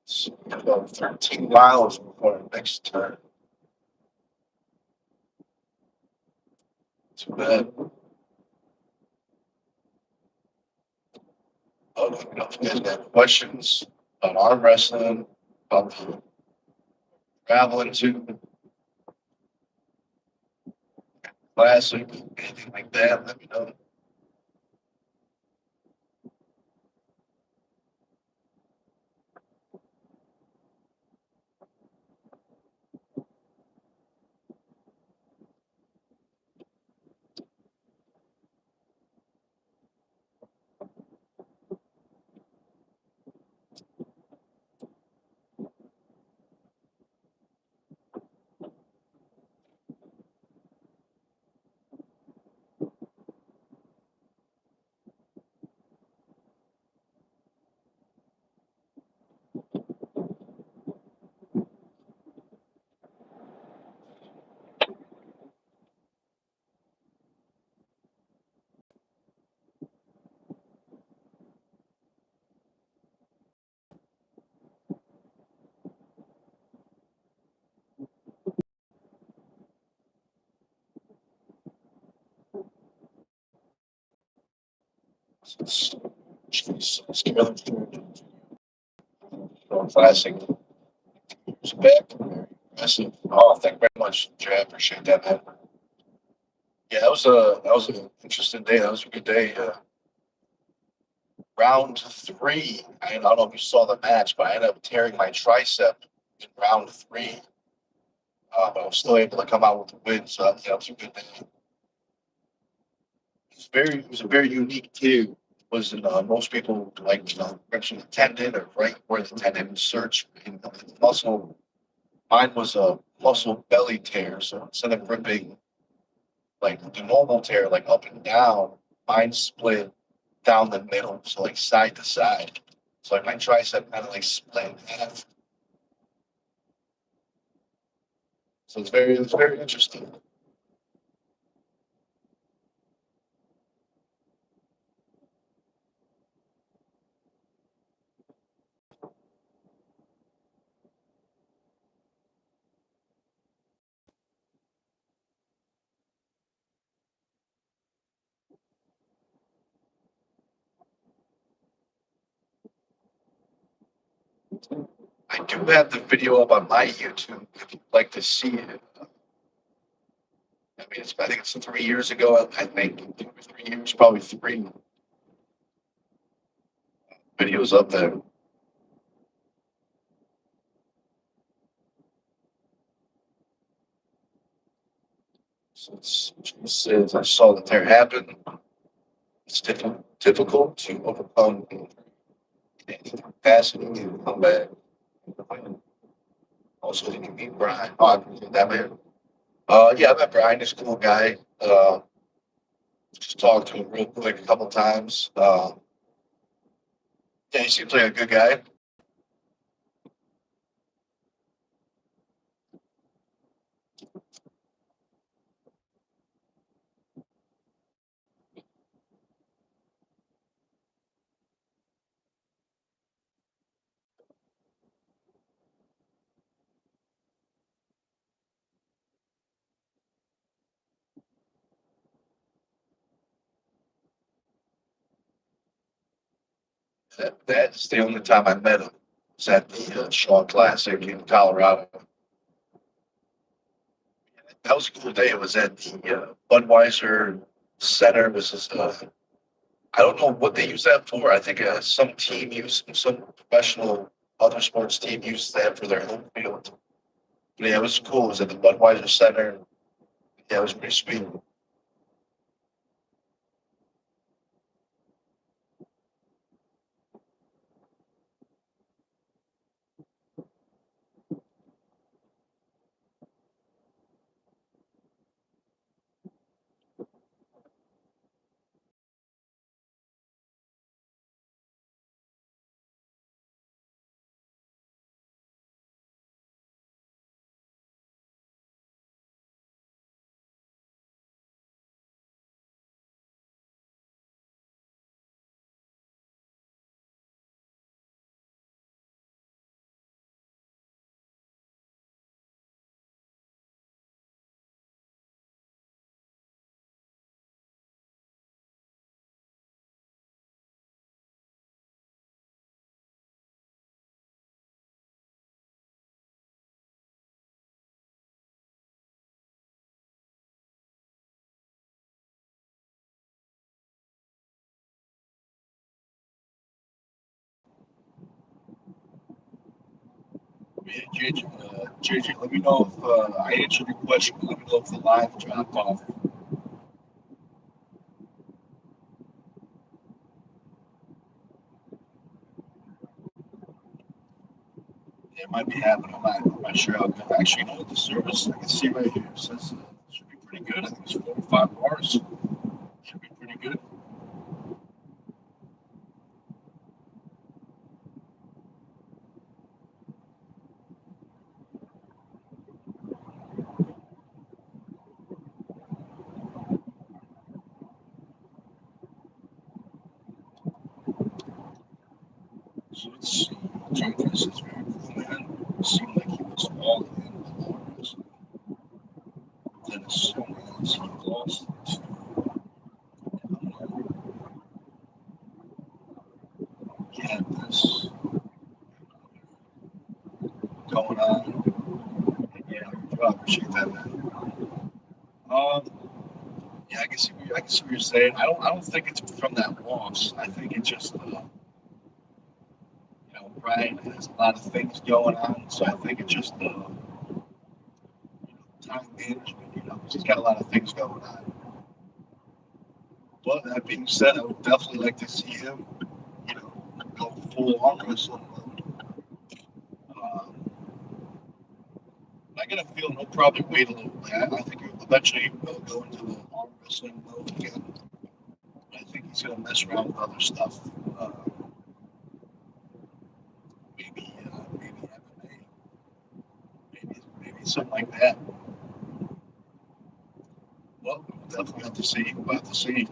Speaker 1: It's about 13 miles before our next turn. Too bad. Let me know if you guys have questions about arm wrestling, about the traveling too. classic, anything like that, let me know. It's classic. It's back. Impressive. Oh, thank you very much, Jay. I appreciate that, man. Yeah, that was an interesting day. That was a good day. Round three. I don't know if you saw the match, but I ended up tearing my tricep in round three. But I was still able to come out with the win, so that was a good day. It was a very unique tear. Wasn't most people like rupture the tendon or right where the tendon inserts in the muscle. Mine was a muscle belly tear, so instead of ripping like the normal tear, like up and down, mine split down the middle, so like side to side. So like my tricep kind of like split in half. So it's very interesting. I do have the video up on my YouTube if you'd like to see it. I mean, I think it's 3 years ago. I think 3 years, probably three videos up there. So since I saw the tear happen, it's difficult to overcome any capacity to come back. Also, you can meet Brian. Oh, I appreciate that, man. Yeah, I met Brian. He's a cool guy. Just talked to him real quick a couple times. Yeah, he seems like a good guy. That's the only time I met him. Was at the Shaw Classic in Colorado. That was a cool day. It was at the Budweiser Center. It was just, I don't know what they use that for. I think some professional other sports team used that for their home field. But yeah, it was cool. It was at the Budweiser Center. Yeah, it was pretty sweet. Yeah, JJ, let me know if I answered your question. Let me know if the live dropped off. Yeah, it might be happening. I'm not sure how good. Actually, you know what? The service I can see right here says should be pretty good. I think it's 4 or 5 bars. Should be pretty good. So let's see. JJ says very cool, man. It seemed like he was all in with Lawrence. Then as soon as he lost it, he had this going on. Yeah, I appreciate that, man. Yeah, I can see what you're saying. I don't think it's from that loss. I think it's just, Brian has a lot of things going on, so I think it's just time management. 'Cause he's got a lot of things going on. But that being said, I would definitely like to see him, go full arm wrestling mode. Um, I get a feeling he'll probably wait a little bit. I think eventually he will go into the arm wrestling mode again. I think he's going to mess around with other stuff. Uh, maybe MMA, maybe something like that. Well, we'll definitely have to see. We'll have to see.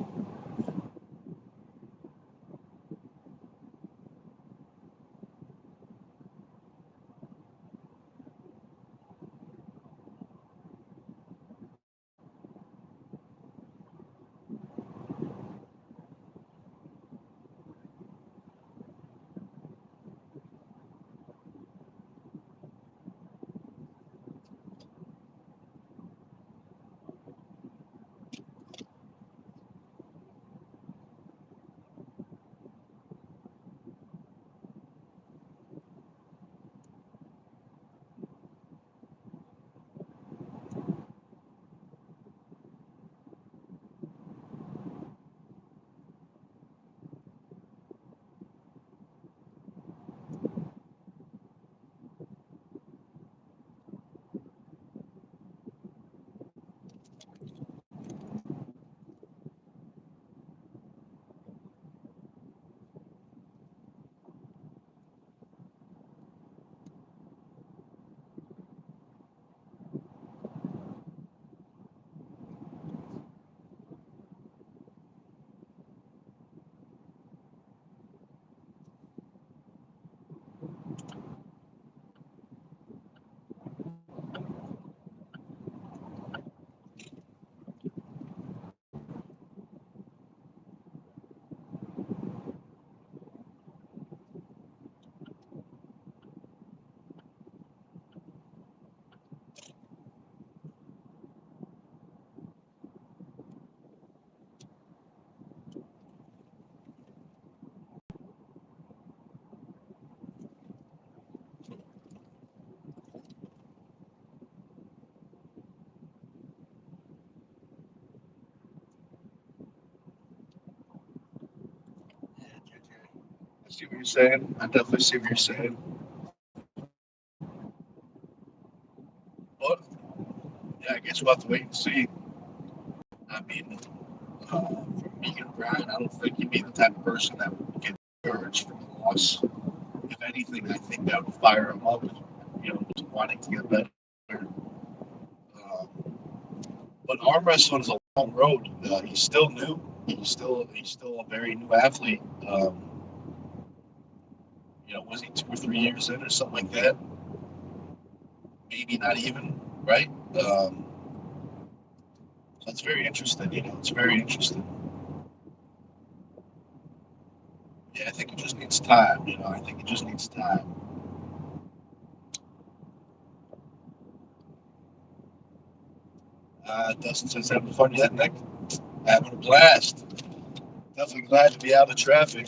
Speaker 1: I see what you're saying. I definitely see what you're saying. But yeah, I guess we'll have to wait and see. I mean, for me and Brian, I don't think he'd be the type of person that would get discouraged from a loss. If anything, I think that would fire him up, to wanting to get better. But arm wrestling is a long road. He's still new. He's still a very new athlete. Was he 2 or 3 years in or something like that? Maybe not even, right? So it's very interesting. It's very interesting. Yeah, I think it just needs time. I think it just needs time. Dustin says, having fun yet, Nick? Having a blast. Definitely glad to be out of traffic.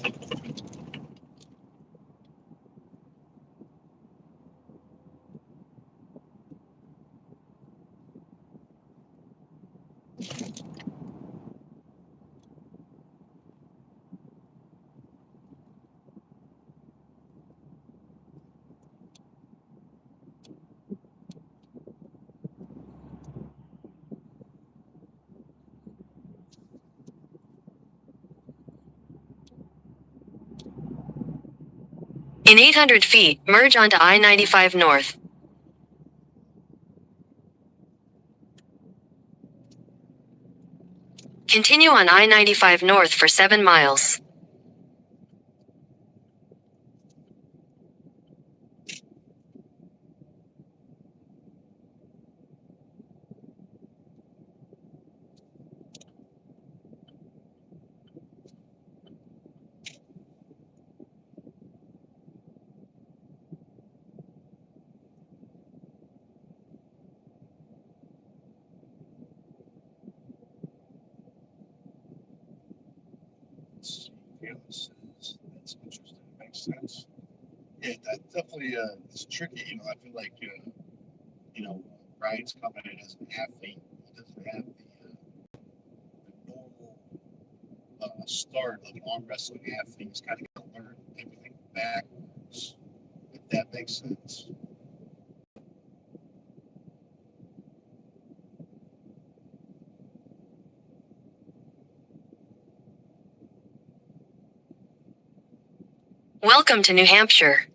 Speaker 2: In 800 feet, merge onto I-95 North. Continue on I-95 North for 7 miles.
Speaker 1: Yeah, that's interesting. It makes sense. Yeah, that definitely is tricky. I feel like Brian's coming in as an athlete. He doesn't have the normal start of an arm wrestling athlete. He's kind of got to learn everything backwards. If that makes sense.
Speaker 2: Welcome to New Hampshire.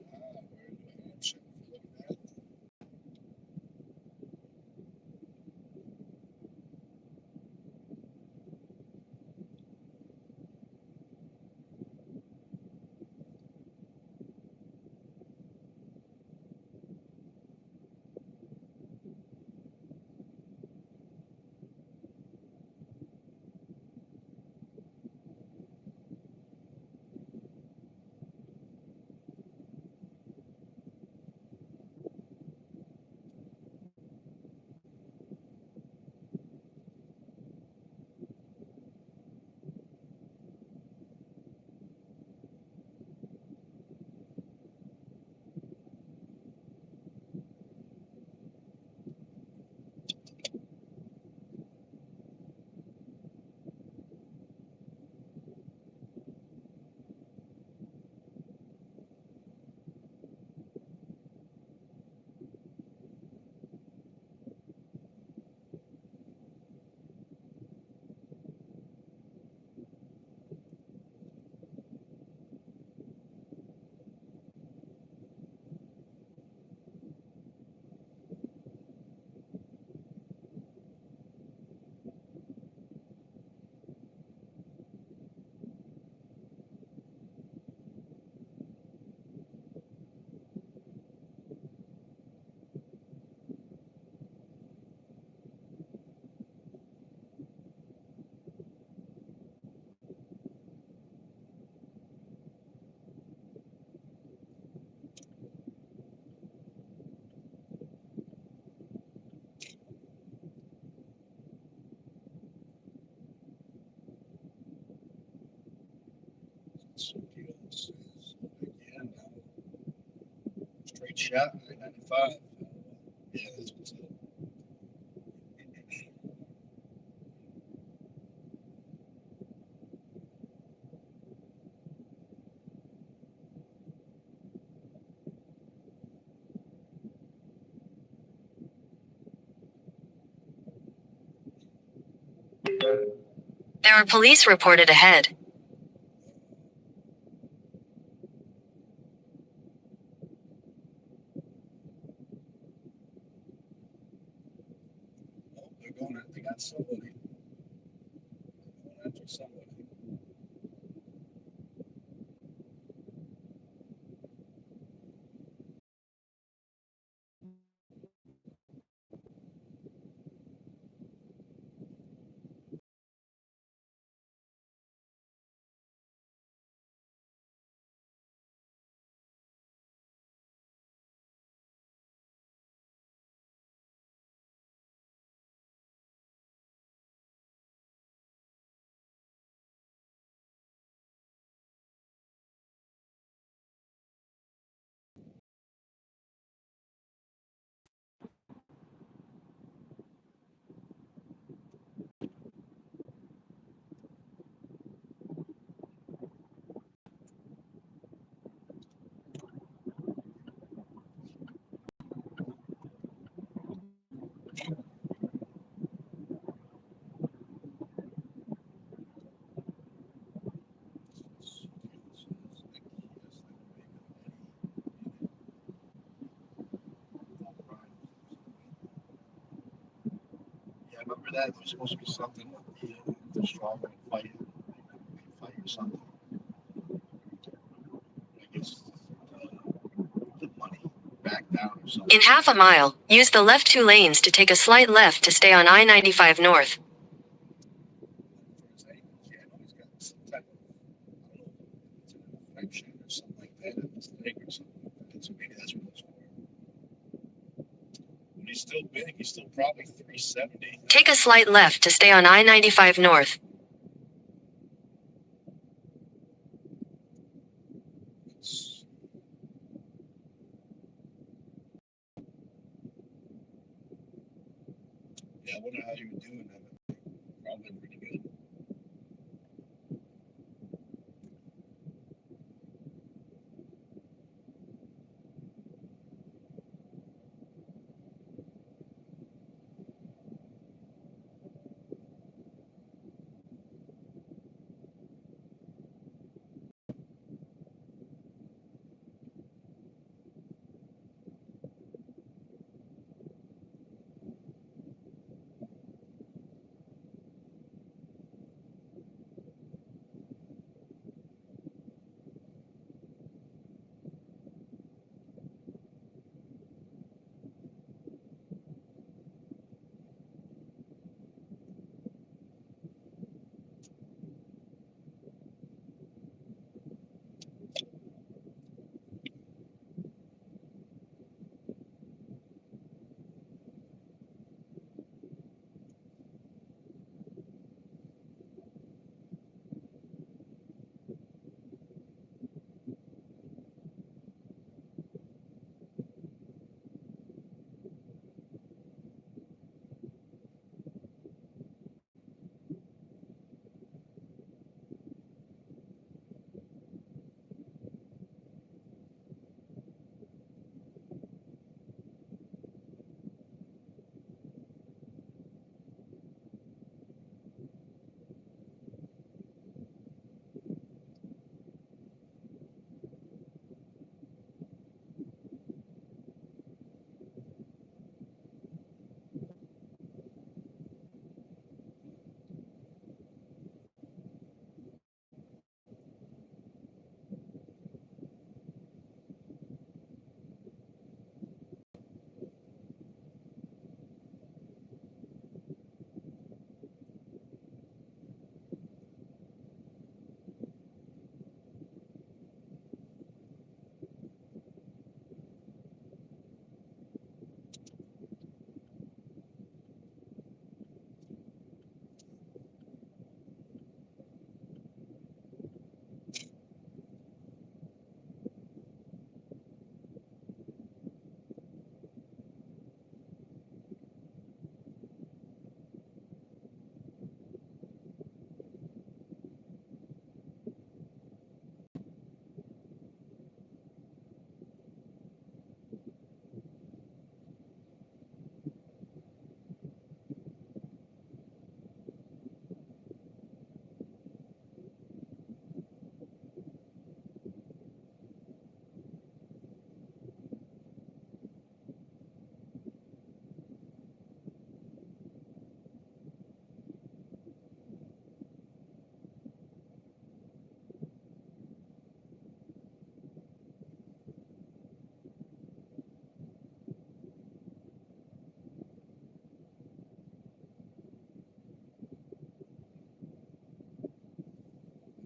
Speaker 1: Straight shot, 95. Yeah, that's what's up.
Speaker 2: There are police reported ahead.
Speaker 1: Oh, they got somebody. They're going after somebody. Yeah, I remember that. There was supposed to be something with the stronger and fight or something. I guess the money back down or something.
Speaker 2: In half a mile, use the left 2 lanes to take a slight left to stay on I-95 North.
Speaker 1: Yeah, I know he's got some type of, I don't know, it's an infection or something like that in his leg or something like that. So maybe that's what it's for. But he's still big. He's still probably 370.
Speaker 2: Take a slight left to stay on I-95 North.
Speaker 1: Yeah, I wonder how you were doing that. Probably pretty good.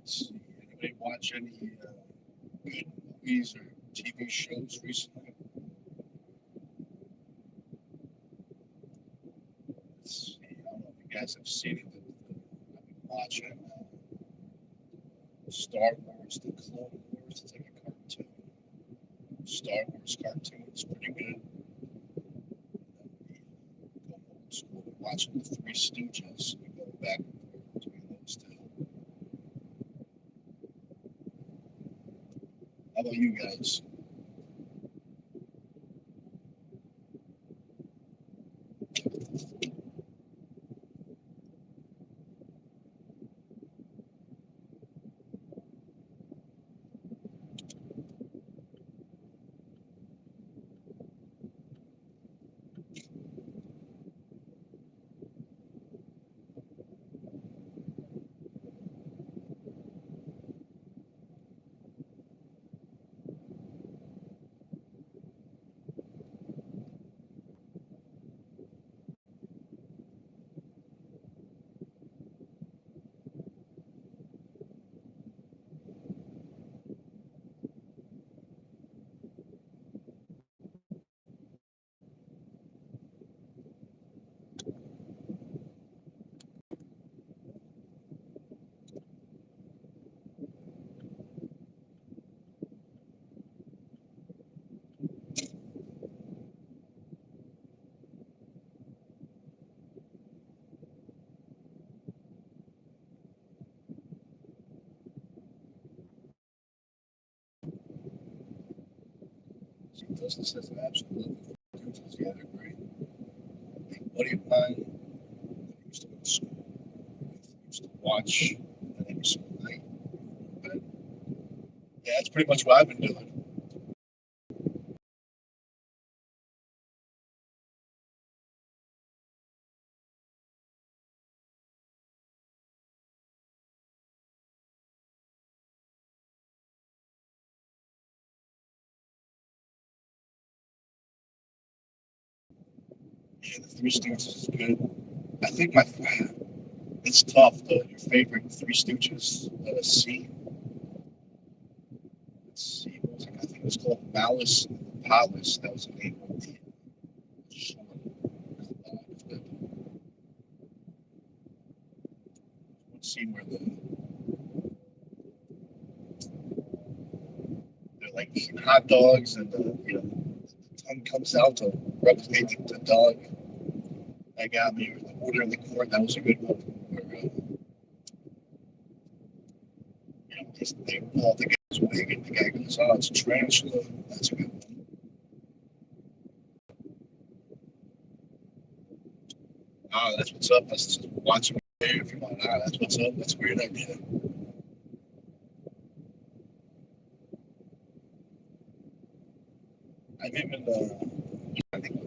Speaker 1: Let's see. Anybody watch any good movies or TV shows recently? Let's see. I don't know if you guys have seen it. I've been watching Star Wars, the Clone Wars. It's like a cartoon. Star Wars cartoon. It's pretty good. Go old school. We're watching the Three Stooges. We go back and forth between those two. How about you guys? Dustin says I absolutely love the Stooges. Yeah, they're great. A buddy of mine that I used to go to school with used to watch that every single night before bed. Yeah, that's pretty much what I've been doing. Yeah, the Three Stooges is good. I think it's tough though. Your favorite Three Stooges scene. Let's see, what was it? I think it was called Malice in the Palace. That was the name of the short. One scene where they're like eating hot dogs and the tongue comes out to replicate the dog. That got me. Or the order in the court. That was a good one. Where, they all the guy's wig and the guy goes, "Oh, it's a tarantula." That's a good one. Ah, that's what's up. That's watching there if you want. Ah, that's what's up. That's a great idea. I've even, I think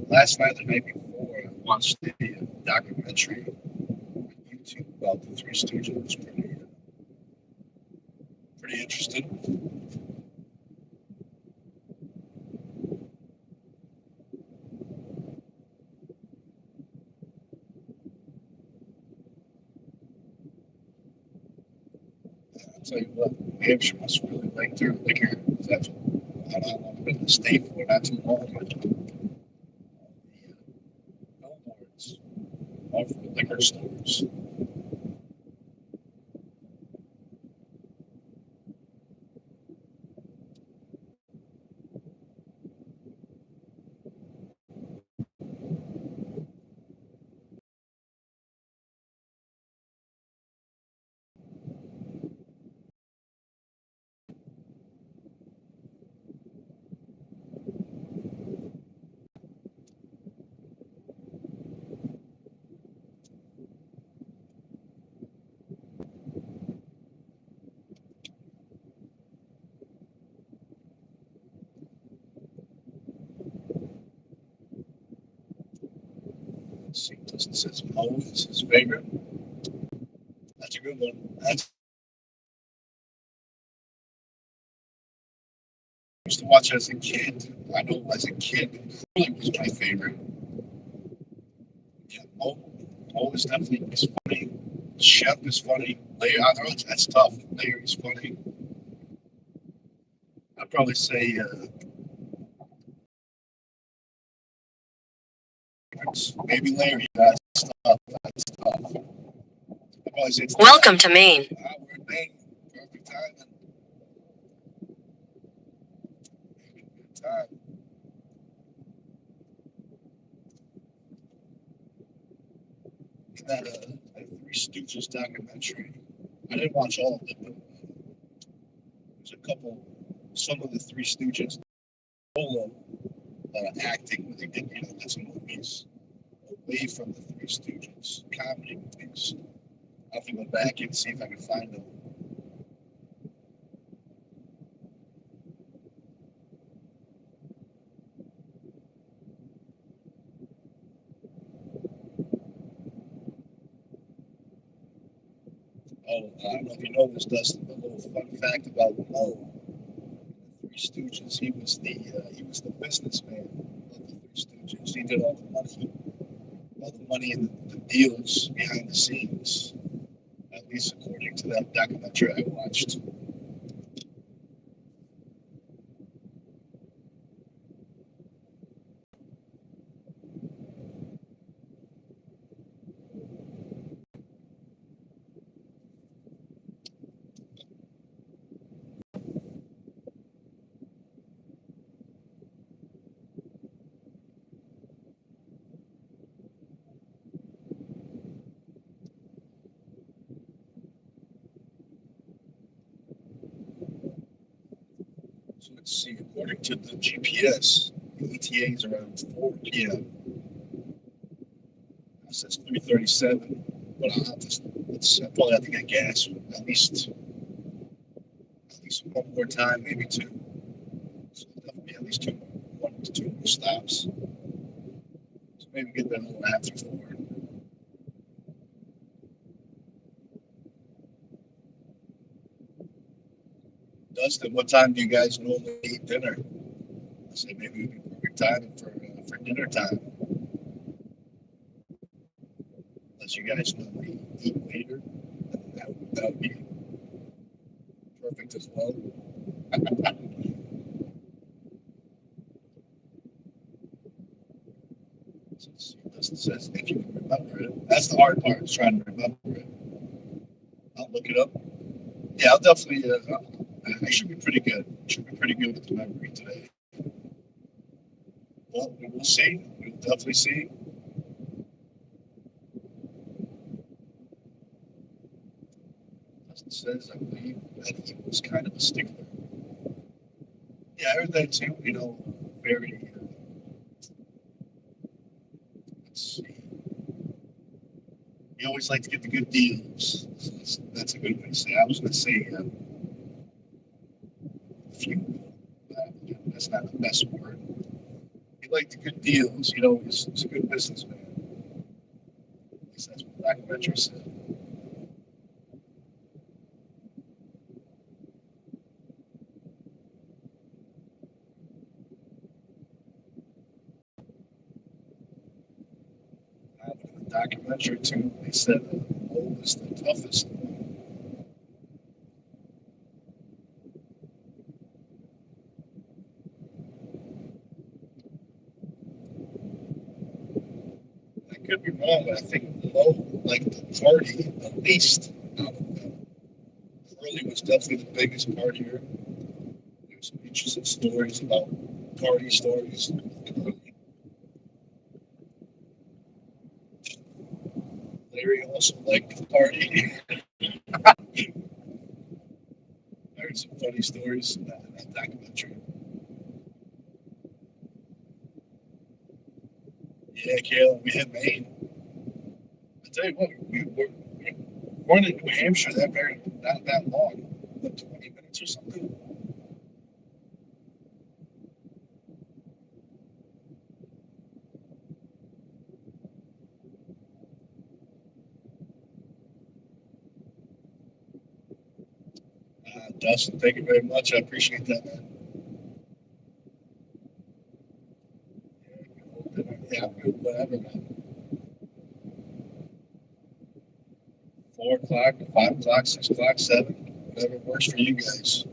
Speaker 1: last night, the night before, I watched a documentary on YouTube about the Three Stooges. It was pretty interesting. I'll tell you what, New Hampshire must really like their liquor. That's, I don't know, I've been in the state for not too long, but the billboards of liquor stores. Let's see, Dustin says Mo is his favorite. That's a good one. That's I used to watch as a kid. I know as a kid, really was my favorite. Yeah, Mo is definitely is funny. Shep is funny. Layer, I know that's tough. Layer is funny. I'd probably say maybe Larry. That's tough. That's tough. I'd probably say it's
Speaker 2: Welcome to Maine.
Speaker 1: we're in Maine. Perfect time. Good time. That Three Stooges documentary. I didn't watch all of it, but there's a couple. Some of the Three Stooges solo acting when they did, did some movies away from the Three Stooges, comedy movies. I'll have to go back and see if I can find them. Oh, I don't know if you know this, Dustin, but a little fun fact about Mo. The Three Stooges, he was the businessman of the Three Stooges. He did all the money and the deals behind the scenes. At least according to that documentary I watched. So let's see, according to the GPS, the ETA is around 4 p.m. It says 3:37, but I'll have to, I'll probably have to get gas at least one more time, maybe two. So definitely at least 1 to 2 more stops. So maybe get that a little after 4. Dustin, what time do you guys normally eat dinner? I say maybe it would be perfect timing for dinner time. Unless you guys normally eat later, that would be perfect as well. Dustin says if you can remember it. That's the hard part, is trying to remember it. I'll look it up. Yeah, I'll definitely. I should be pretty good. Should be pretty good with the memory today. Well, we will see. We will definitely see. Dustin says, I believe that he was kind of a stickler. Yeah, I heard that too. You know, very. Let's see. You always like to get the good deals. So that's a good way to say it. I was going to say few. That's not the best word. He liked the good deals. You know, he's a good businessman. At least that's what the documentary said. In the documentary too, they said Mo is the toughest. I could be wrong, but I think Mo liked the party the least out of them. Curly was definitely the biggest partier. There's some interesting stories about party stories. Larry also liked the party. I heard some funny stories in that documentary. Yeah, Kayla, we had Maine. I tell you what, we weren't in New Hampshire not that long, like 20 minutes or something. Dustin, thank you very much. I appreciate that, man. Yeah, whatever, man. 4 o'clock, 5 o'clock, 6 o'clock, 7, whatever works for you guys.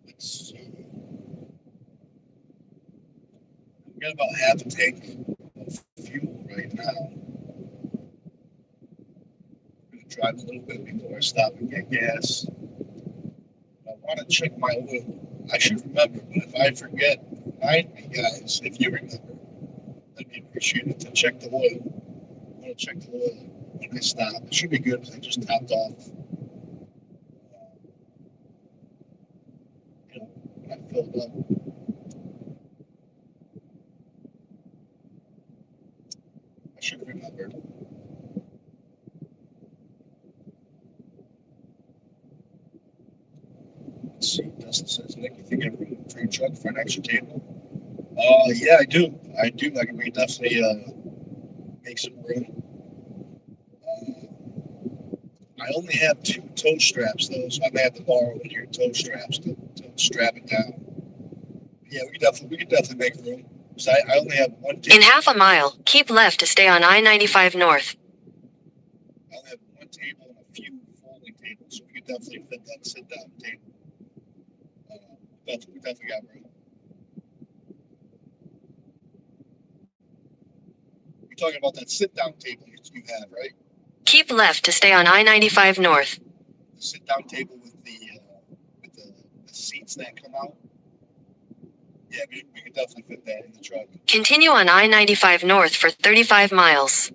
Speaker 1: Let's see. We got about half a tank of fuel right now. I'm gonna drive a little bit before I stop and get gas. I want to check my oil. I should remember, but if I forget, remind me, guys, if you remember. That'd be appreciated to check the oil. I want to check the oil when I stop. It should be good because I just topped off. You know, when I filled up. I should have remembered. Let's see. Dustin says, Nick, you think I have room for your truck for an extra table? Yeah, I do. I do. I can definitely make some room. I only have 2 toe straps though, so I may have to borrow one of your toe straps to strap it down. Yeah, we could definitely make room. So I only have one table.
Speaker 2: In half a mile, keep left to stay on I-95 North.
Speaker 1: I only have one table and a few folding tables, so we could definitely fit that sit-down table. We definitely got room. You're talking about that sit-down table you have, right?
Speaker 2: Keep left to stay on I-95 North.
Speaker 1: The sit-down table with the seat seats that come out. Yeah, we could definitely fit that in the truck.
Speaker 2: Continue on I-95 north for 35 miles.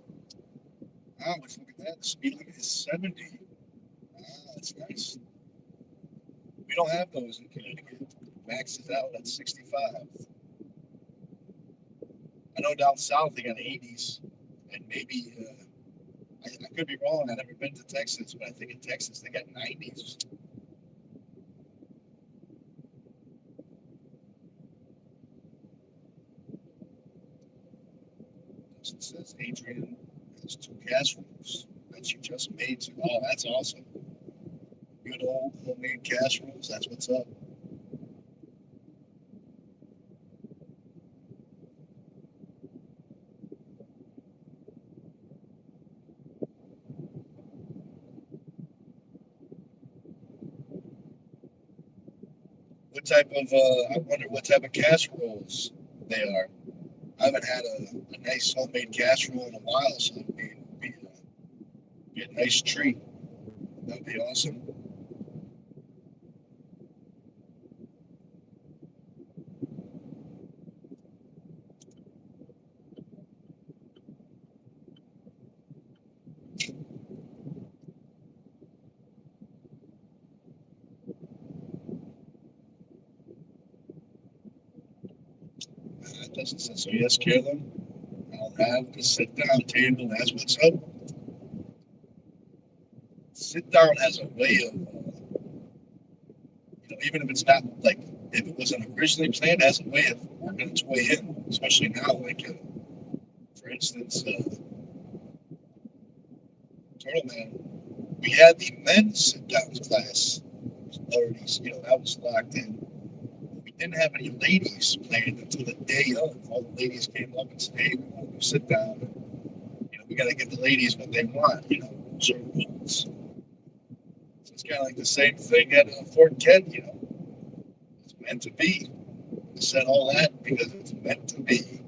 Speaker 1: Ah, but look at that. The speed limit is 70. Ah, that's nice. We don't have those in Connecticut. Max is out at 65. I know down south they got 80s, and maybe I could be wrong. I've never been to Texas, but I think in Texas they got 90s. It says Adrian has 2 casseroles that she just made. Oh, that's awesome. Good old homemade casseroles. That's what's up. What type of, I wonder what type of casseroles they are. I haven't had a nice homemade casserole in a while, so it'd be a nice treat. That'd be awesome. It doesn't say so. Yes, Carolyn, I'll have the sit down table. That's what's up. Sit down has a way of, even if it's not like, if it wasn't originally planned, it has a way of working its way in, especially now. Like, for instance, Turtle Man, we had the men's sit down class already, that was locked in. We didn't have any ladies planned until the day of. All the ladies came up and said, hey, we want to go sit down. We got to get the ladies what they want, rules are rules. So it's kind of like the same thing at Fort Kent, it's meant to be. I said all that because it's meant to be.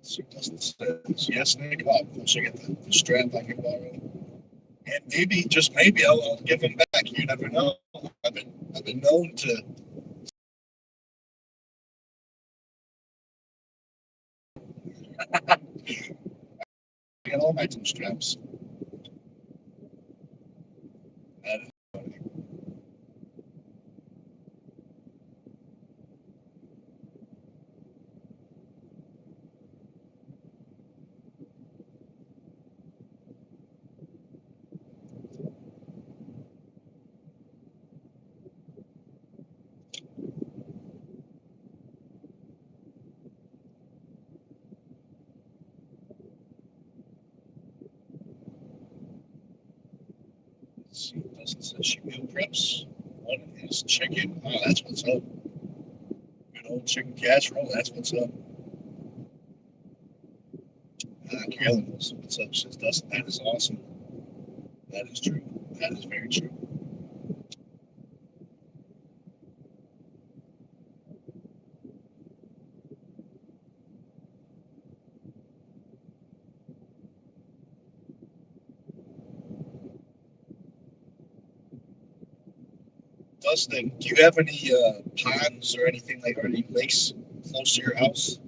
Speaker 1: So Dustin says, yes, Nick, of course I get the strap I can borrow. And maybe, just maybe, I'll give him back. You never know. I've been known to. I got all my 2 straps. That is funny. Let's see, Dustin says she meal preps. One is chicken. Oh, that's what's up. Good old chicken casserole. That's what's up. Carolyn knows what's up, says Dustin. That is awesome. That is true. That is very true. Dustin, do you have any ponds or anything like, or any lakes close to your house?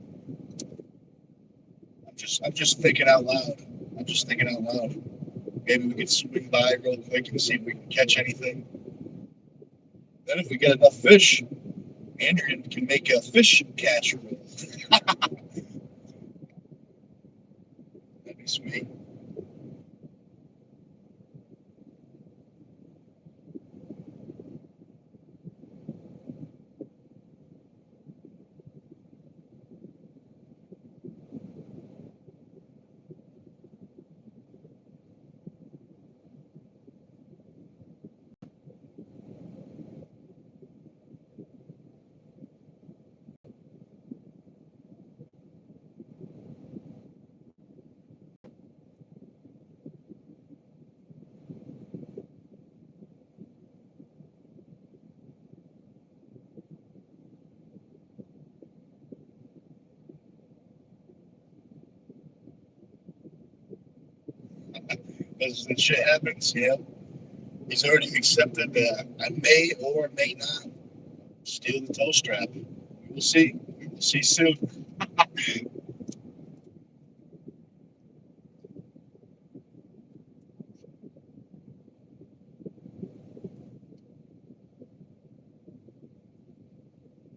Speaker 1: I'm just thinking out loud. I'm just thinking out loud. Maybe we could swing by real quick and see if we can catch anything. Then if we get enough fish, Andrew can make a fish casserole. That'd be sweet. That shit happens, yeah. He's already accepted that I may or may not steal the tow strap. We will see. We will see soon.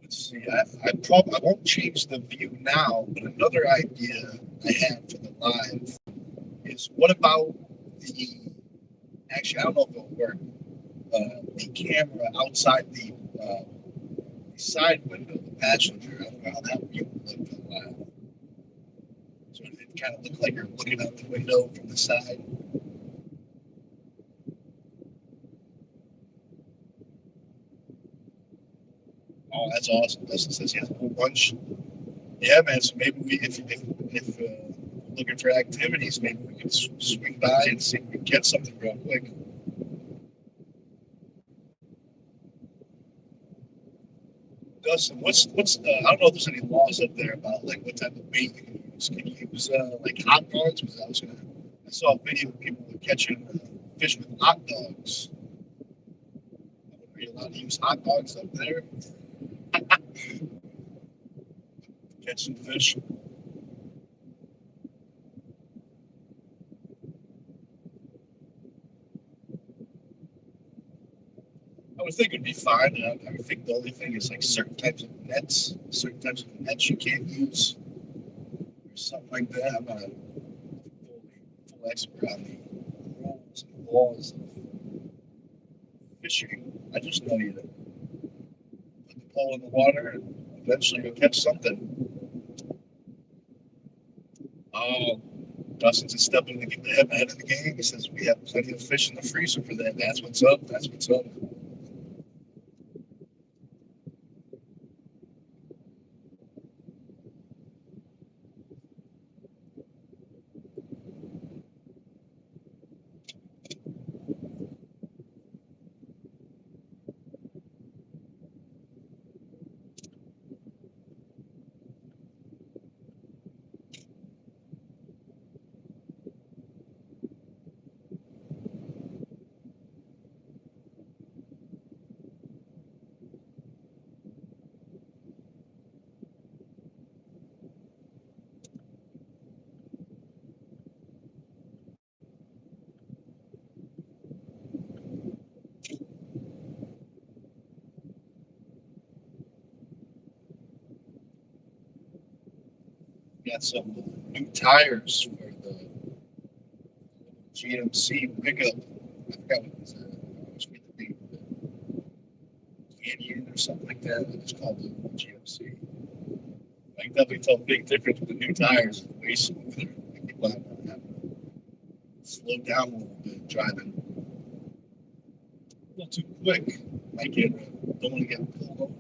Speaker 1: Let's see. I won't change the view now, but another idea I had for the live is what about the, actually, I don't know if it'll work, the camera outside the side window, the passenger. I don't know how that view would look for the live. So it kind of look like you're looking out the window from the side. Oh, that's awesome. Dustin says he has a whole bunch. Yeah, man. So maybe we, if looking for activities, maybe we can swing by and see if we can get something real quick. Dustin, what's I don't know if there's any laws up there about like what type of bait you can use. Can you use like hot dogs? Because I saw a video of people catching fish with hot dogs. Are you allowed to use hot dogs up there? Catch some fish. I would think it'd be fine. I would think the only thing is like certain types of nets you can't use, or something like that. I'm not a full expert on the rules and laws of fishing. I just know you put the pole in the water and eventually you'll catch something. Oh, Dustin's a step in the ahead of the game. He says we have plenty of fish in the freezer for that. That's what's up. That's what's up. Got some new tires for the GMC pickup. I forgot what it was. I always forget the name of it. Canyon or something like that. It's called the GMC. I can definitely tell a big difference with the new tires. It's way smoother. I keep having to slow down a little bit driving. A little too quick. Don't want to get pulled over.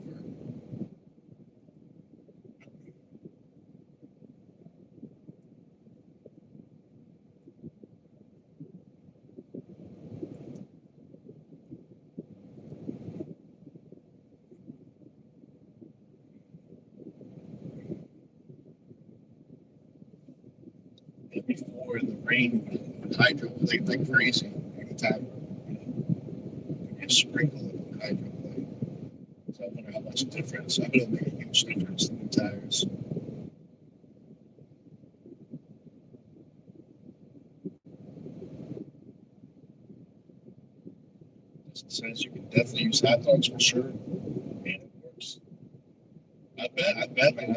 Speaker 1: Before the rain with hydro, like crazy. Anytime you get sprinkled with hydro play. So I wonder how much difference. I bet it'll make a huge difference in the tires. It says you can definitely use hot dogs for sure. And it works. I bet, man.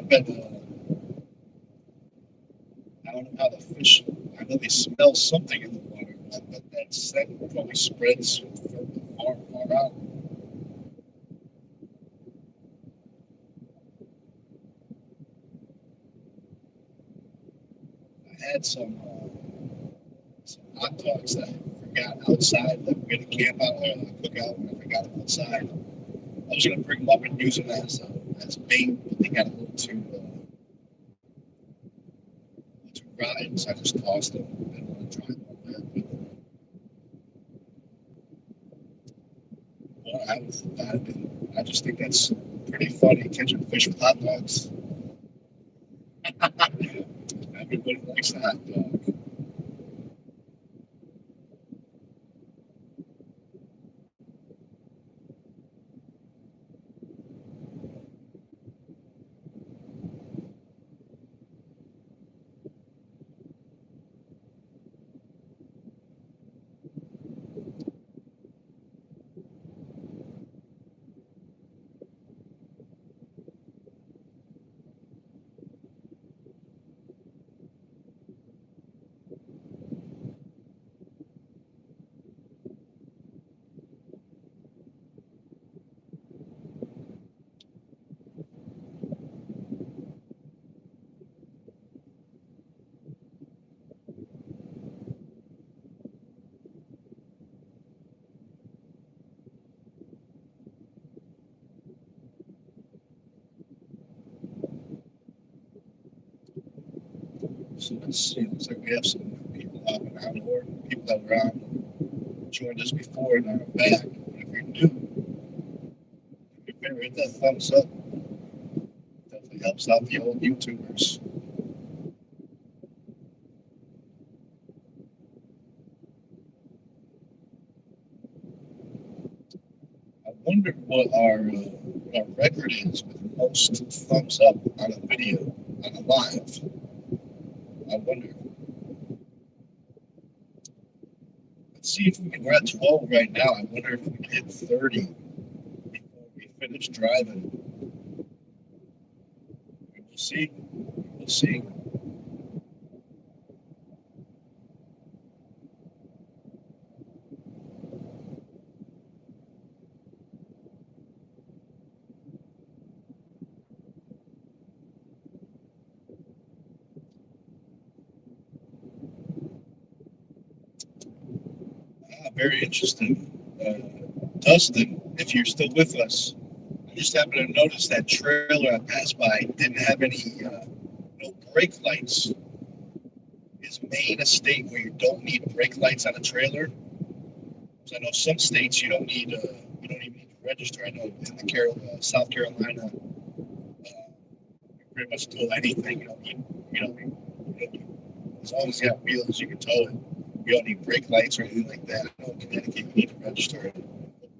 Speaker 1: I don't know how the fish. I know they smell something in the water, but that scent probably spreads far out. I had some hot dogs that I forgot outside. Like we're gonna camp out there and cook out, and I forgot them outside. I was gonna bring them up and use them as bait, but they got a little too rotten, so I just tossed them. I didn't want to try them all that. I just think that's pretty funny catching fish with hot dogs. Everybody likes a hot dog. So let's see. Looks like we have some people hopping on, or people that were on joined us before and are back. If you're new, if you hit that thumbs up, definitely helps out the old YouTubers. I wonder what our record is with most thumbs up on a video, on a live. I wonder. Let's see if we can. We're at 12 right now. I wonder if we can hit 30 before we finish driving. We'll see. We'll see. Very interesting. Dustin, if you're still with us, I just happened to notice that trailer I passed by didn't have any no brake lights. Is Maine a state where you don't need brake lights on a trailer? Because I know some states you don't even need to register. I know in the South Carolina, you pretty much tow anything. You don't need, as long as you have wheels, you can tow it. You don't need brake lights or anything like that. I know in Connecticut, you need to register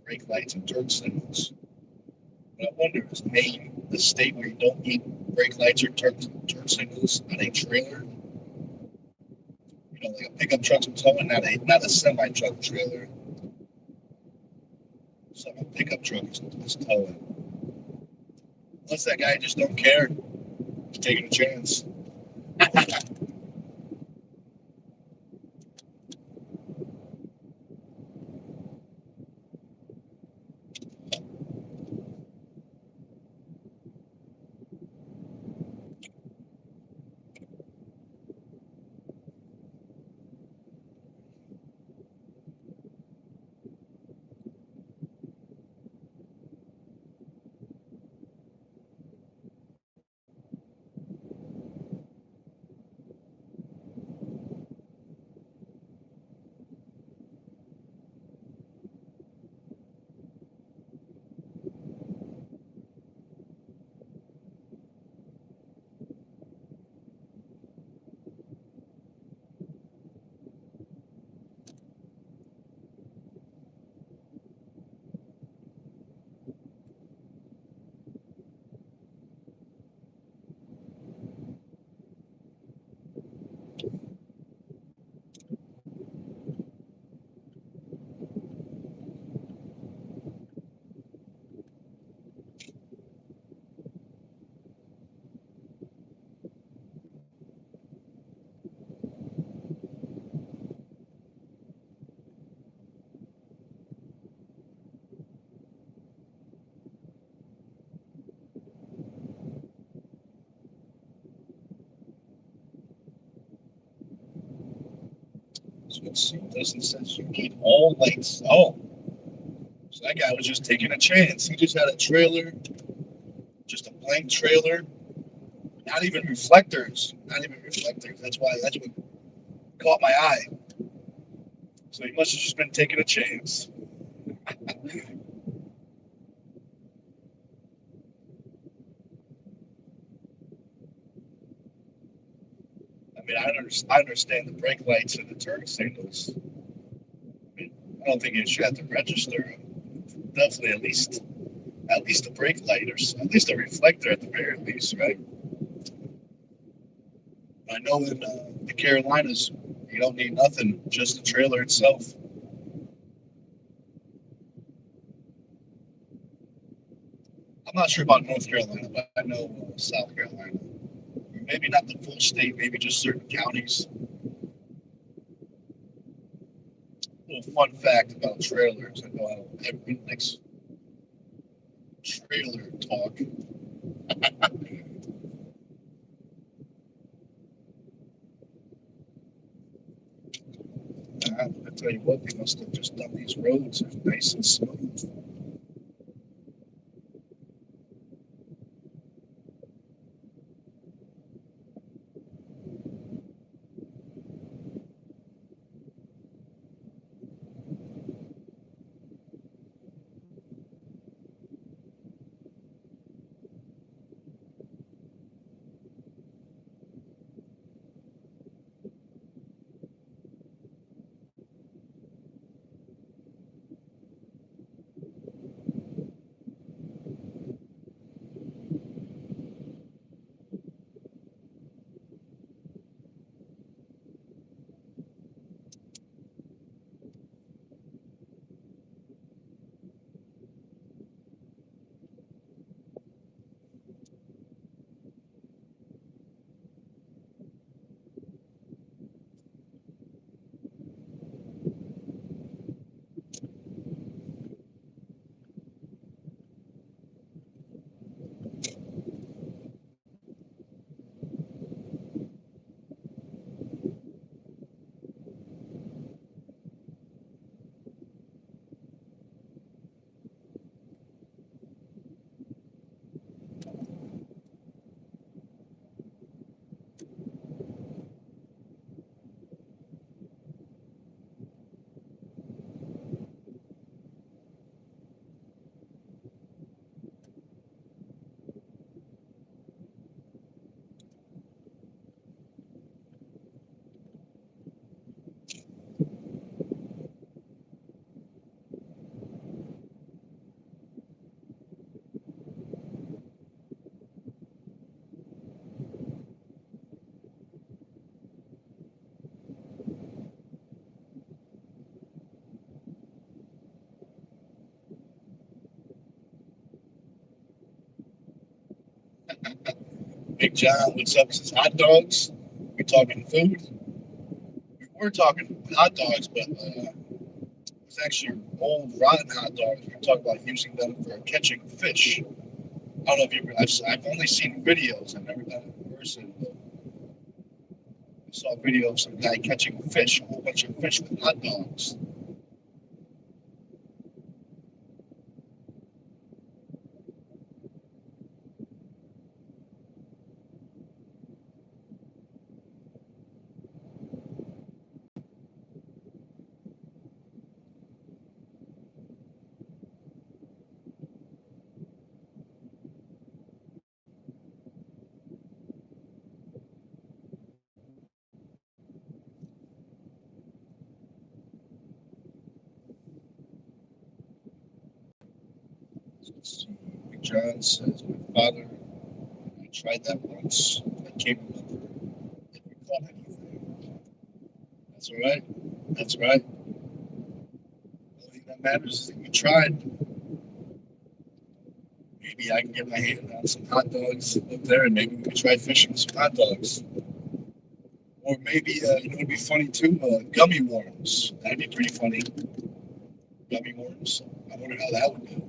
Speaker 1: brake lights and turn signals. But I wonder, is Maine the state where you don't need brake lights or turn signals on a trailer? Like a pickup truck's towing, not a semi truck trailer. So a pickup truck is towing. Unless that guy just don't care, he's taking a chance. So let's see. Dustin says you need all lights. Oh, so that guy was just taking a chance. He just had a trailer, just a blank trailer, not even reflectors. Not even reflectors. That's what caught my eye. So he must have just been taking a chance. I mean, I understand the brake lights and the turn signals. I mean, I don't think you should have to register. Definitely at least a brake light or at least a reflector at the very least, right? I know in the Carolinas, you don't need nothing, just the trailer itself. I'm not sure about North Carolina, but I know South Carolina. Maybe not the full state, maybe just certain counties. Little fun fact about trailers. I know how everyone likes trailer talk. I tell you what, they must have just done these roads nice and smooth. Big John, what's up? Says hot dogs. We're talking food. We were talking hot dogs, but it's actually old rotten hot dogs. We're talking about using them for catching fish. I don't know if you ever, I've only seen videos. I've never done it in person. But I saw a video of some guy catching fish, a whole bunch of fish with hot dogs. So let's see. Big John says, my father, I tried that once. I can't remember if we caught anything. That's all right. That's right. The only thing that matters is that you tried. Maybe I can get my hand on some hot dogs up there, and maybe we can try fishing with some hot dogs. Or maybe, it'd be funny too, gummy worms. That'd be pretty funny. Gummy worms. I wonder how that would go.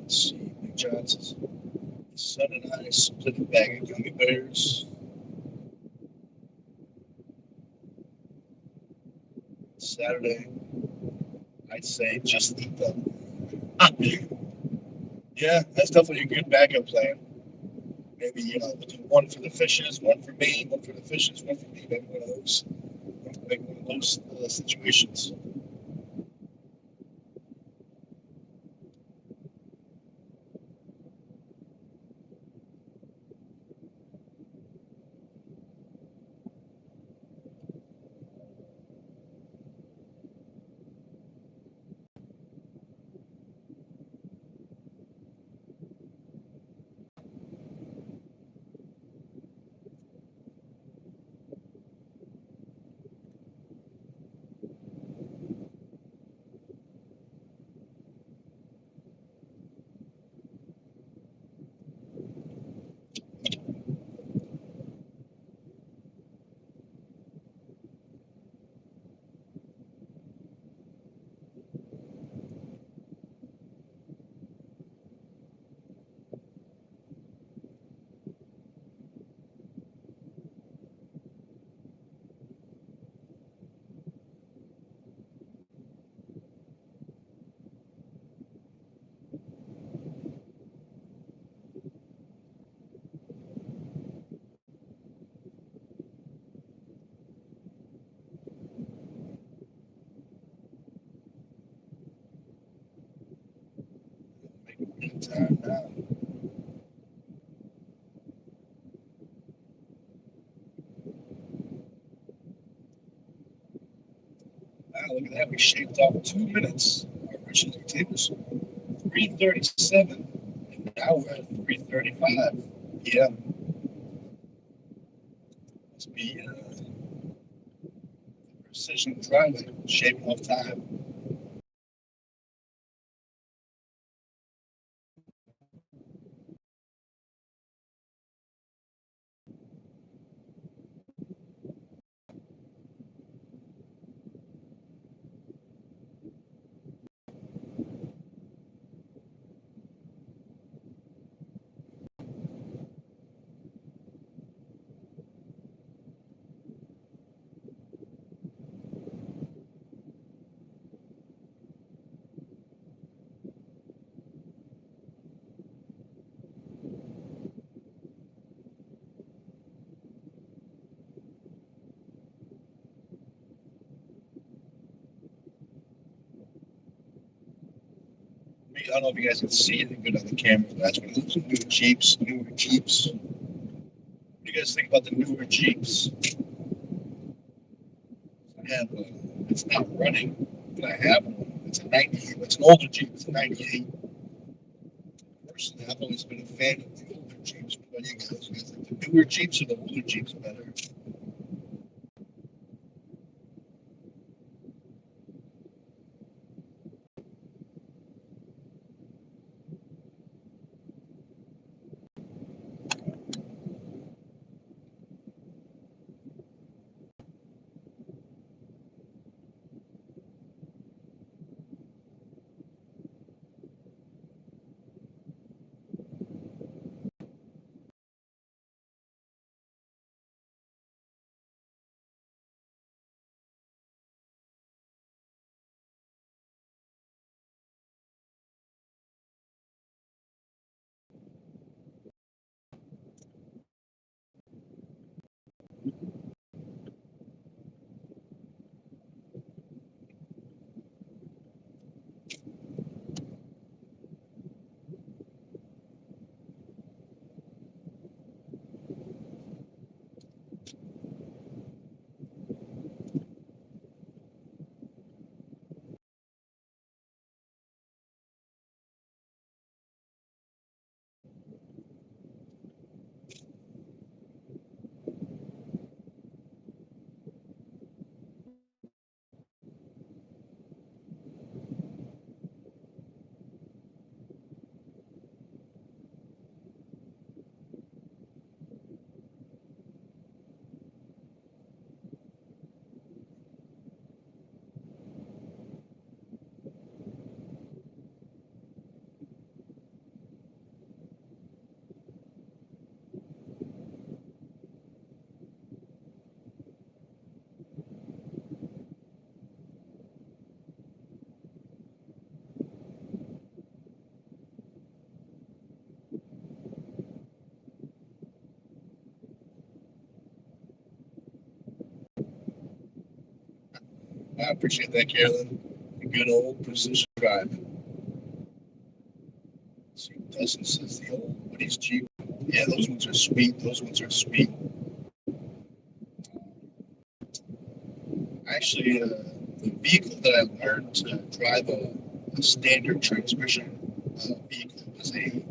Speaker 1: Let's see. Big John says, his son and I split a bag of gummy bears Saturday. I'd say just eat them. Yeah, that's definitely a good backup plan. Maybe, we'll do one for the fishes, one for me, one for the fishes, one for me. Maybe one of those. Maybe one of those situations. Make a good time now. Wow, look at that. We shaved off 2 minutes. Our original tape was 3:37, and now we're at 3:35 p.m. Must be precision driving, shaving off time. I don't know if you guys can see it good on the camera. That's one of those newer Jeeps. What do you guys think about the newer Jeeps? I have, it's not running, but I have one. It's a 98. It's an older Jeep. It's a 98. Personally, I've always been a fan of the older Jeeps. But what do you guys think? The newer Jeeps or the older Jeeps better? I appreciate that, Carolyn. Good old precision driving. See, Dustin says the old Woody's Jeep. Yeah, those ones are sweet. Those ones are sweet. Actually, the vehicle that I learned to drive a standard transmission vehicle was I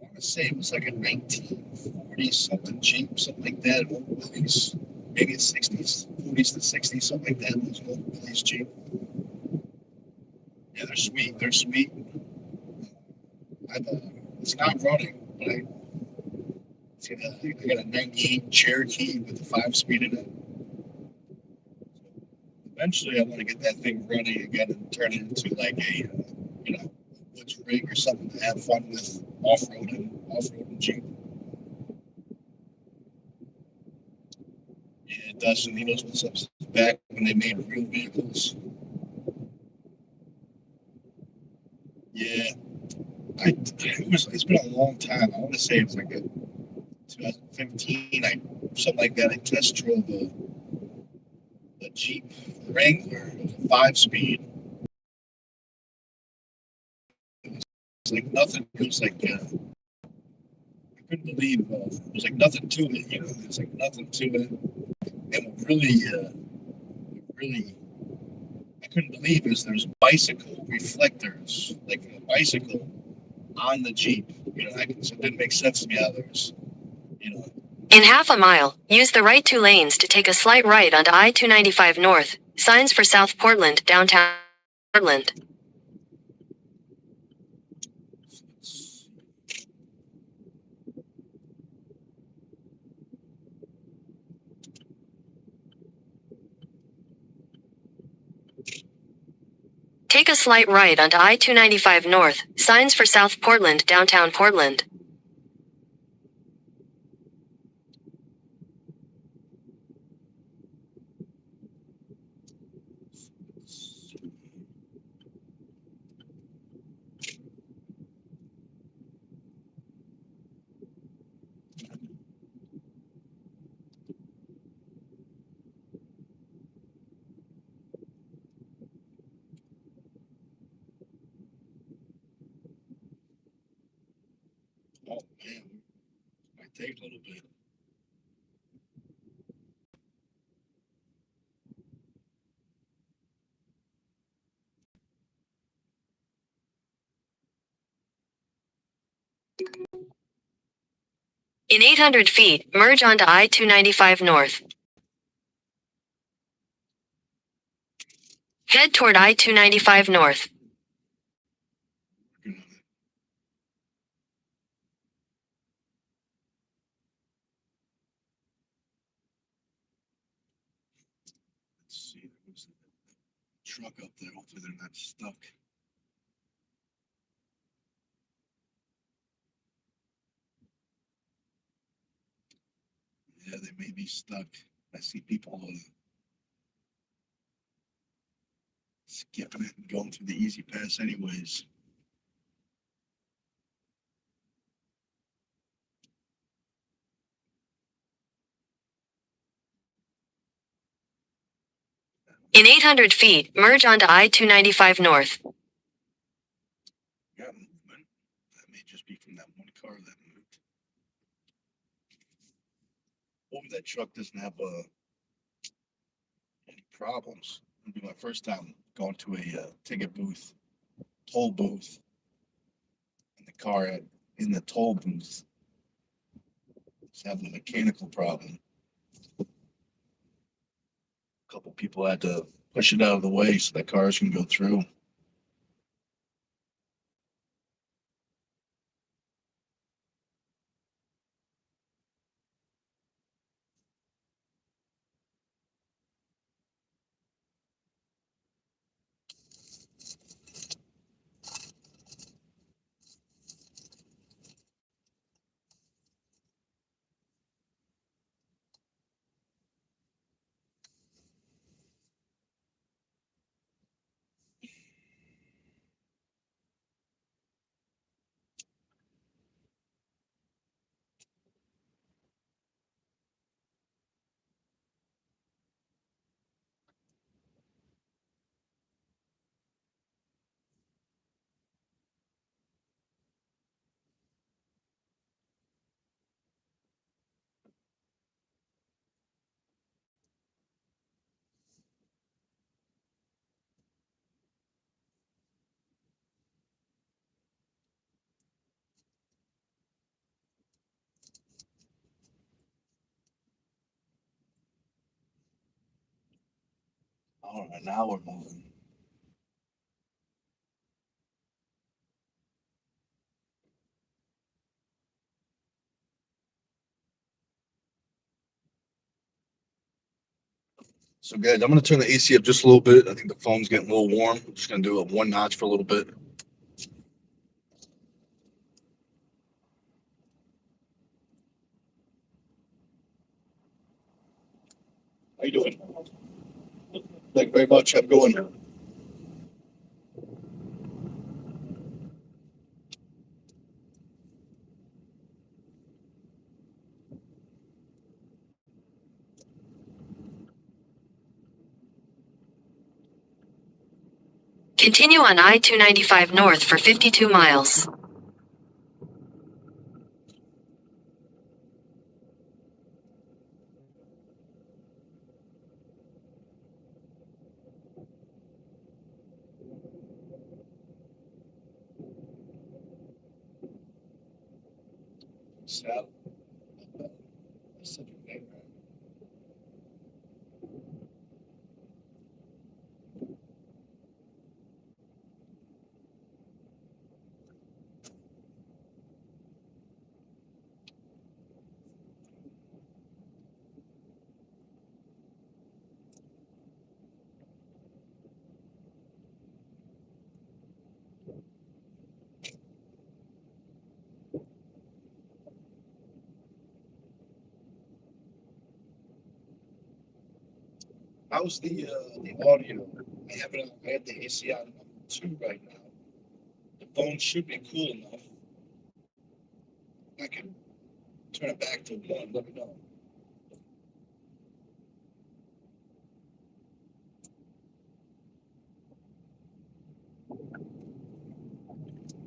Speaker 1: want to say it was like a 1940 something Jeep, something like that. Old Willys, maybe it's 60s, 40s to 60s, something like that. Those old Willys Jeep. Yeah, they're sweet. They're sweet. It's not running, but I got a 98 Cherokee with a 5-speed in it. Eventually, I want to get that thing running again and turn it into like a, woods rig or something to have fun with off-roading Jeep. Yeah, Dustin, he knows what's up. Back when they made real vehicles. Yeah, it's been a long time. I want to say it was like a 2015, something like that. I test drove a Jeep Wrangler, 5-speed. It was like nothing. It was like I couldn't believe it was like nothing to it. There's like nothing to it. And what really, I couldn't believe is there's bicycle reflectors, like a bicycle on the Jeep. So it didn't make sense to me how there's, you know.
Speaker 2: In half a mile, use the right 2 lanes to take a slight right onto I-295 North. Signs for South Portland, downtown Portland. Take a slight right onto I-295 North. Signs for South Portland, downtown Portland.
Speaker 1: Oh man, might take a little bit.
Speaker 2: In 800 feet, merge onto I-295 North. Head toward I-295 North.
Speaker 1: Working on it. Let's see. There's a truck up there. Hopefully they're not stuck. Yeah, they may be stuck. I see people skipping it and going through the easy pass anyways.
Speaker 2: In 800 feet, merge onto I-295 North.
Speaker 1: Got movement. That may just be from that one car that moved. Hopefully that truck doesn't have any problems. It'll be my first time going to a ticket booth, toll booth, and the car in the toll booth is having a mechanical problem. A couple people had to push it out of the way so that cars can go through. All right, now we're moving. So, guys, I'm going to turn the AC up just a little bit. I think the phone's getting a little warm. I'm just going to do it one notch for a little bit. How you doing? Thank you very much. I'm going.
Speaker 2: Continue on I-295 North for 52 miles.
Speaker 1: Sal. I said your name right. How's the audio? I have it. I have the AC on number 2 right now. The phone should be cool enough. I can turn it back to 1. Let me know.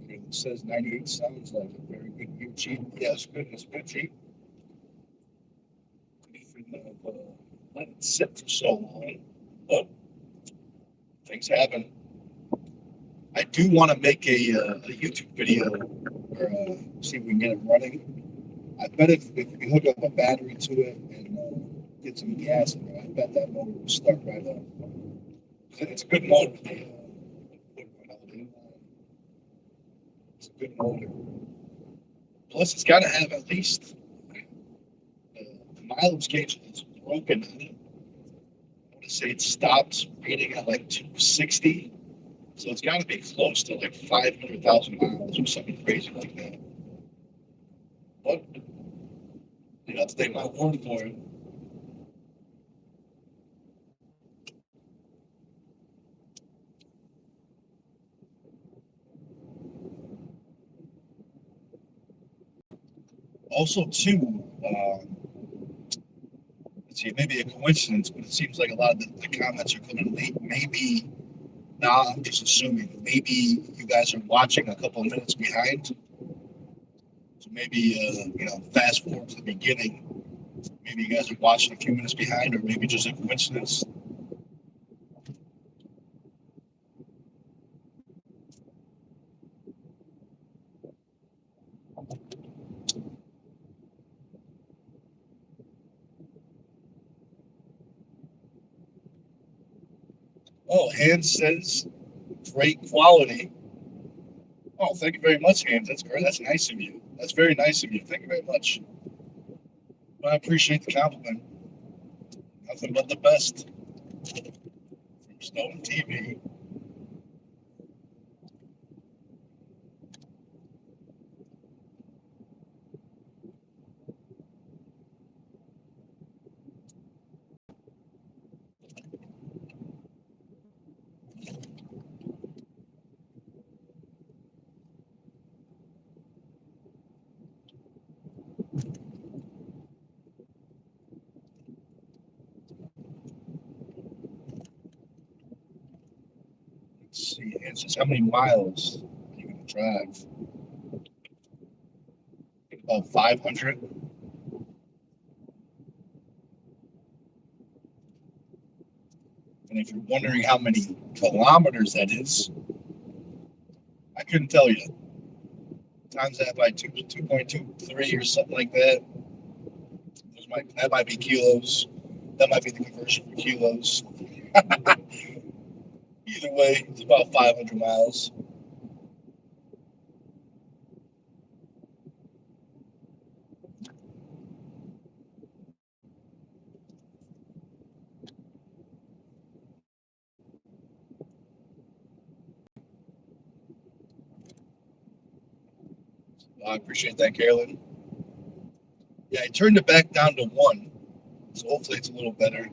Speaker 1: It says 98 sounds like a very good unit. cheap. Yeah, it's good. It's good cheap. Shouldn't have let it sit for so long, but things happen. I do want to make a YouTube video or see if we can get it running. I bet if we hook up a battery to it and get some gas in there, I bet that motor will start right up. It's a good motor. It's a good motor. Plus, it's got to have at least the mileage gauge is broken on it. I want to say it stopped reading at like 260. So it's got to be close to like 500,000 miles or something crazy like that. But you have to take my word for it. Also, too, let's see, it may be a coincidence, but it seems like a lot of the comments are coming late. Maybe, I'm just assuming, maybe you guys are watching a couple of minutes behind. So maybe, fast forward to the beginning. Maybe you guys are watching a few minutes behind, or maybe just a coincidence. Oh, Hans says, great quality. Oh, thank you very much, Hans. That's great. That's nice of you. That's very nice of you. Thank you very much. Well, I appreciate the compliment. Nothing but the best from STONEtv. Let's see. Hans says, how many miles are you going to drive? About 500. And if you're wondering how many kilometers that is, I couldn't tell you. Times that by 2.23 or something like that. That might be kilos. That might be the conversion for kilos. Either way, it's about 500 miles. I appreciate that, Carolyn. Yeah, I turned it back down to 1, so hopefully it's a little better.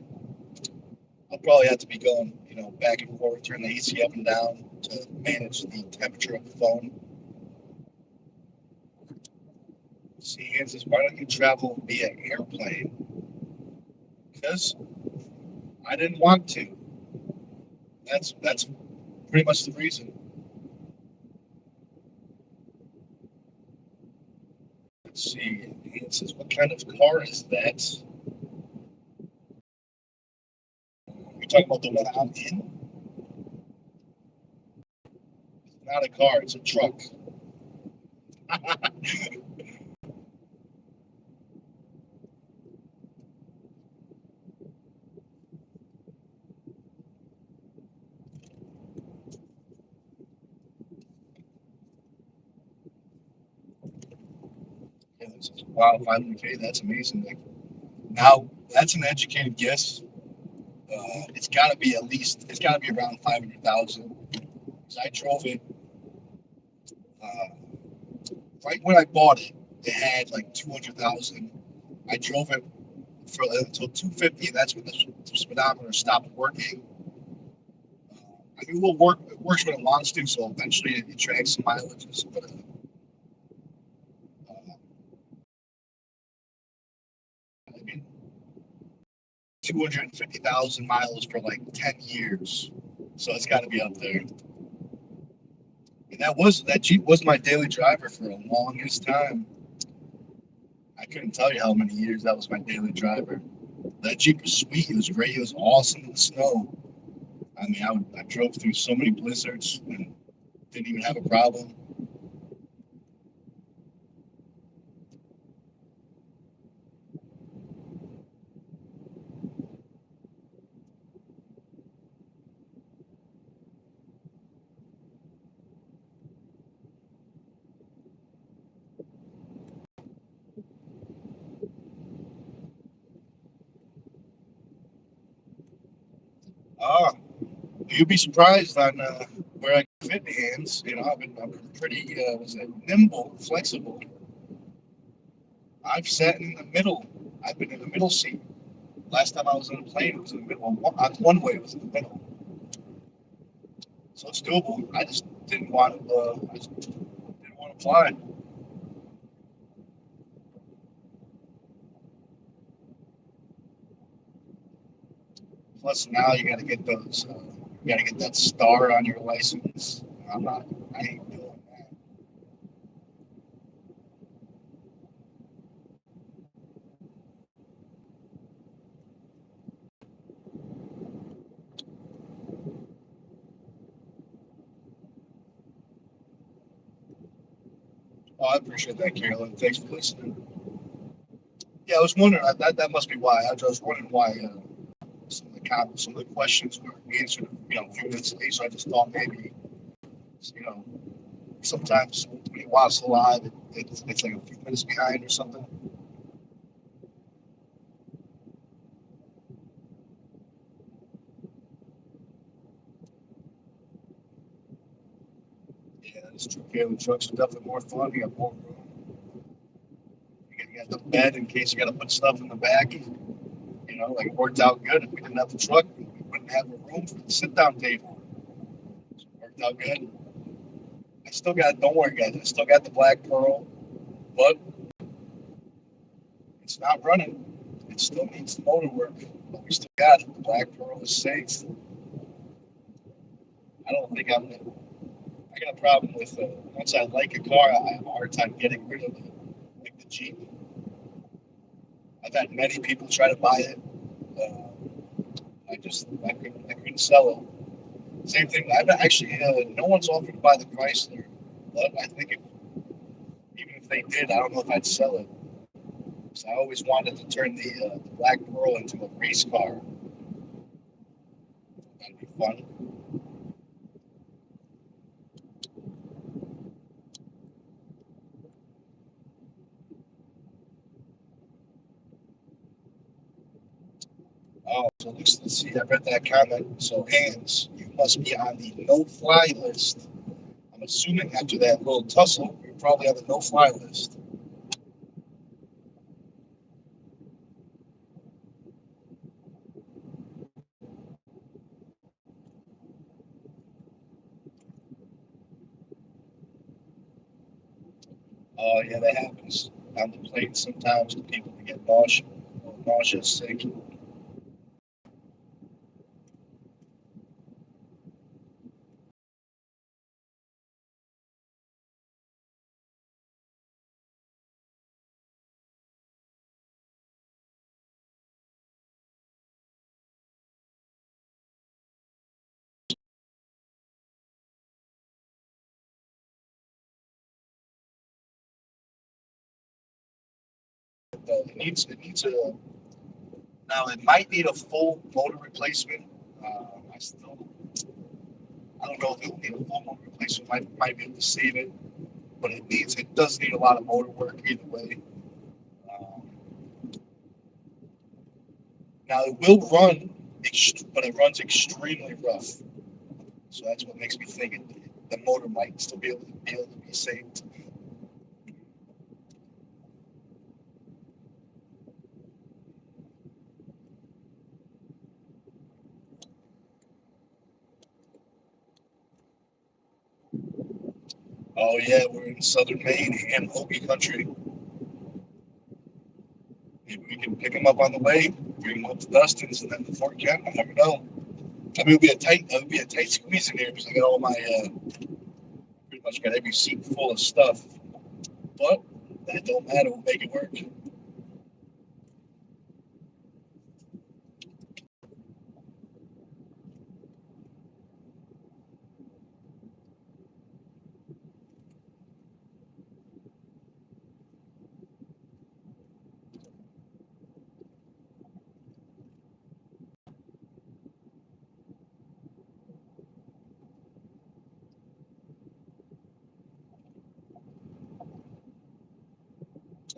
Speaker 1: I'll probably have to be going, back and forth, turn the AC up and down to manage the temperature of the phone. See, Hans says, why don't you travel via airplane? Because I didn't want to. That's pretty much the reason. Let's see. It says, what kind of car is that? You're talking about the one I'm in? It's not a car, it's a truck. Yeah, wow, 500K, that's amazing. Like, now, that's an educated guess. It's got to be around 500,000. I drove it right when I bought it. It had like 200,000. I drove it for until 250. That's when the speedometer stopped working. I mean, it works when it wants to, so eventually it tracks some mileages. But 250,000 miles for like 10 years. So it's got to be up there. And that Jeep was my daily driver for the longest time. I couldn't tell you how many years that was my daily driver. That Jeep was sweet. It was great. It was awesome in the snow. I mean, I drove through so many blizzards and didn't even have a problem. Ah, you'd be surprised on where I can fit my hands. You know, I'm pretty was it nimble, flexible. I've sat in the middle. I've been in the middle seat. Last time I was in a plane, it was in the middle. On one way, it was in the middle. So it's doable. I just didn't want to. I just didn't want to fly. Plus, now you got to get those. You got to get that star on your license. I'm not. I ain't doing that. Oh, I appreciate that, Carolyn. Thanks for listening. Yeah, I was wondering. That must be why. I was wondering why some of the questions were answered, a few minutes late. So I just thought maybe, you know, sometimes when you watch the live, it's like a few minutes behind or something. Yeah, that's true. Carolyn, trucks are definitely more fun. You got more room. You got the bed in case you got to put stuff in the back. Like it worked out good. If we didn't have the truck, we wouldn't have the room for the sit down table. So it worked out good. I still got, don't worry, guys, I still got the Black Pearl, but it's not running. It still needs the motor work, but we still got it. The Black Pearl is safe. I don't think I got a problem with once I like a car, I have a hard time getting rid of it, like the Jeep. I've had many people try to buy it. I couldn't sell it. Same thing. I've actually no one's offered to buy the Chrysler, but I think even if they did, I don't know if I'd sell it. So I always wanted to turn the Black Pearl into a race car. That'd be fun. Oh, so let's see. I read that comment. So Hans, you must be on the no-fly list. I'm assuming after that little tussle, you're probably on the no-fly list. Oh yeah, that happens on the plane sometimes to people to get nauseous, sick. It needs a now. It might need a full motor replacement. I don't know if it'll need a full motor replacement. Might be able to save it, but it does need a lot of motor work either way. Um, Now it will run, but it runs extremely rough. So that's what makes me think the motor might still be saved. Oh yeah, we're in southern Maine and Hokie country. Maybe we can pick them up on the way, bring them up to Dustin's, and then to Fort Kent. I never know. I mean, it would be a tight squeeze in here because I got all my pretty much got every seat full of stuff. But that don't matter. We'll make it work.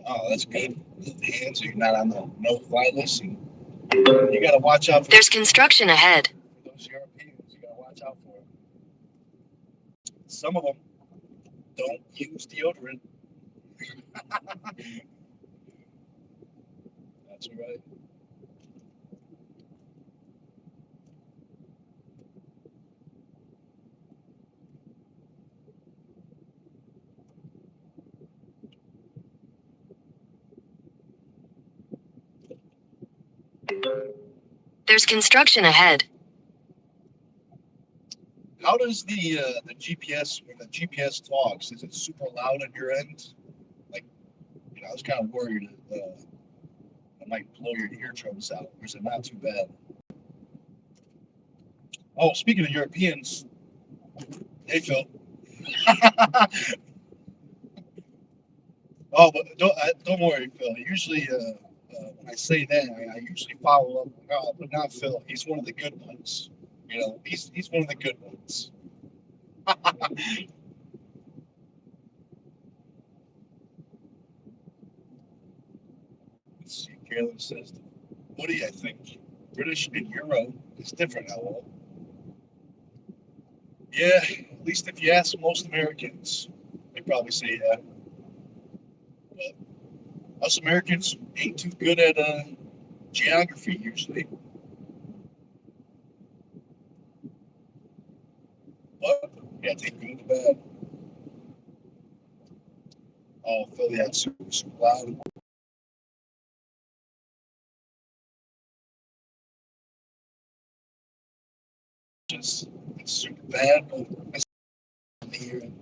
Speaker 1: Oh, that's good. And so you're not on the no-fly list. And you got to watch out for
Speaker 2: There's construction ahead.
Speaker 1: those Europeans. You got to watch out for them. Some of them don't use deodorant. That's right.
Speaker 2: There's construction ahead.
Speaker 1: How does the GPS, when the GPS talks, is it super loud on your end? Like, I was kind of worried it might blow your eardrums out, or is it not too bad? Oh, speaking of Europeans, hey Phil. Oh, but don't worry, Phil. Usually, when I say that, I usually follow up. Oh, but not Phil. He's one of the good ones. He's one of the good ones. Let's see. Carolyn says, "What do you think? British and Euro is different, how?" Yeah, at least if you ask most Americans, they probably say yeah. But us Americans ain't too good at geography usually. But yeah, take good and bad. Oh, Phil, yeah, it's super, super loud. It's super bad, but I still hear it.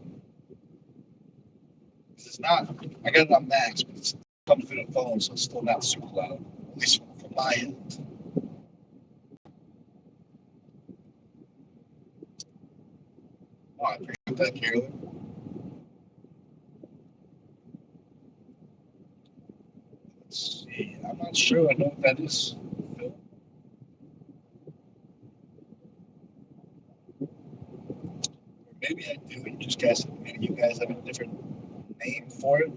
Speaker 1: It's not. I got it on max, but it's coming through the phone, so it's still not super loud. At least from my end. Oh, I appreciate that, Carolyn. Let's see. I'm not sure. I know what that is. Phil. Or maybe I do. Maybe you guys have a different name for it.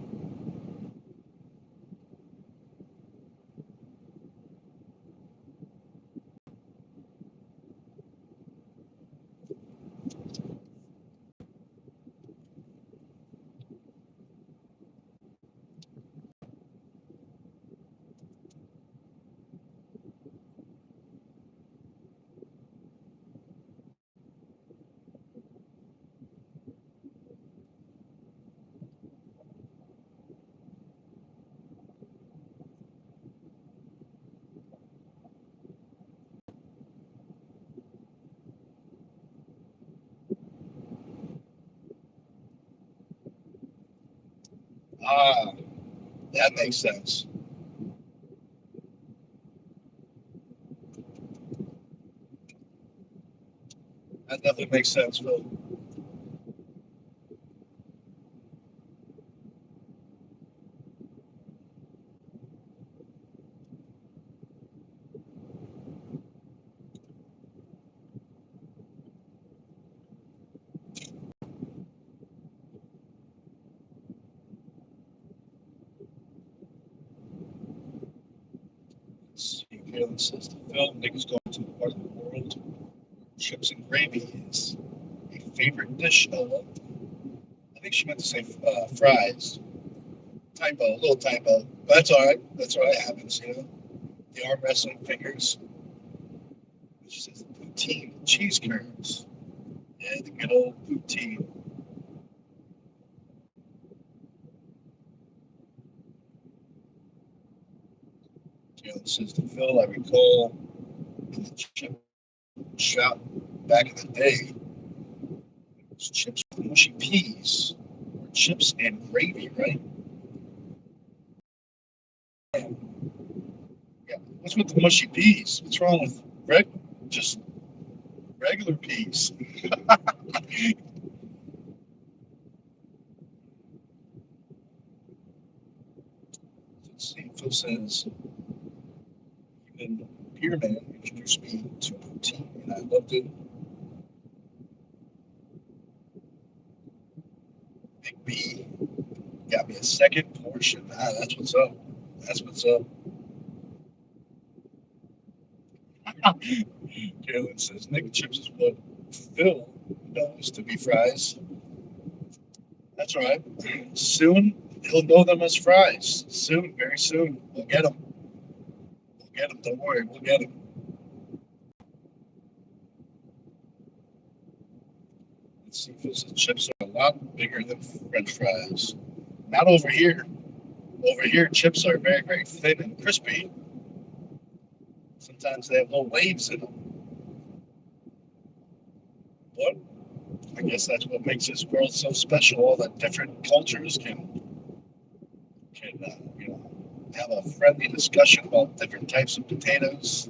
Speaker 1: Ah, that makes sense. That definitely makes sense, Phil. Let's see. Carolyn says the film niggas going to the part of the world where chips and gravy is a favorite dish. I think she meant to say fries. Typo, a little typo. But that's all right. That's all right. It happens. The arm wrestling fingers. She says poutine cheese curds. Yeah, the good old poutine. Carolyn says to Phil, I recall in the chip shop back in the day, it was chips with mushy peas or chips and gravy, right? Yeah. What's with the mushy peas? What's wrong with just regular peas? Let's see. Phil says, even Beer Man introduced me to poutine, and I loved it. Big B. Got me a second portion. Ah, that's what's up. That's what's up. Jalen says Nick chips is what Phil knows to be fries. That's right. Soon he'll know them as fries. Soon, very soon. We'll get them. We'll get them. Don't worry. We'll get them. Let's see if those chips are a lot bigger than French fries. Not over here. Over here, chips are very, very thin and crispy. Sometimes they have little waves in them. But I guess that's what makes this world so special. All the different cultures can have a friendly discussion about different types of potatoes.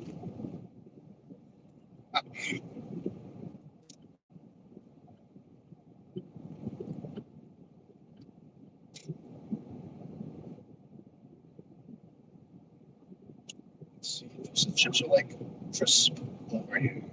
Speaker 1: Let's see if those chips are like crisp over here.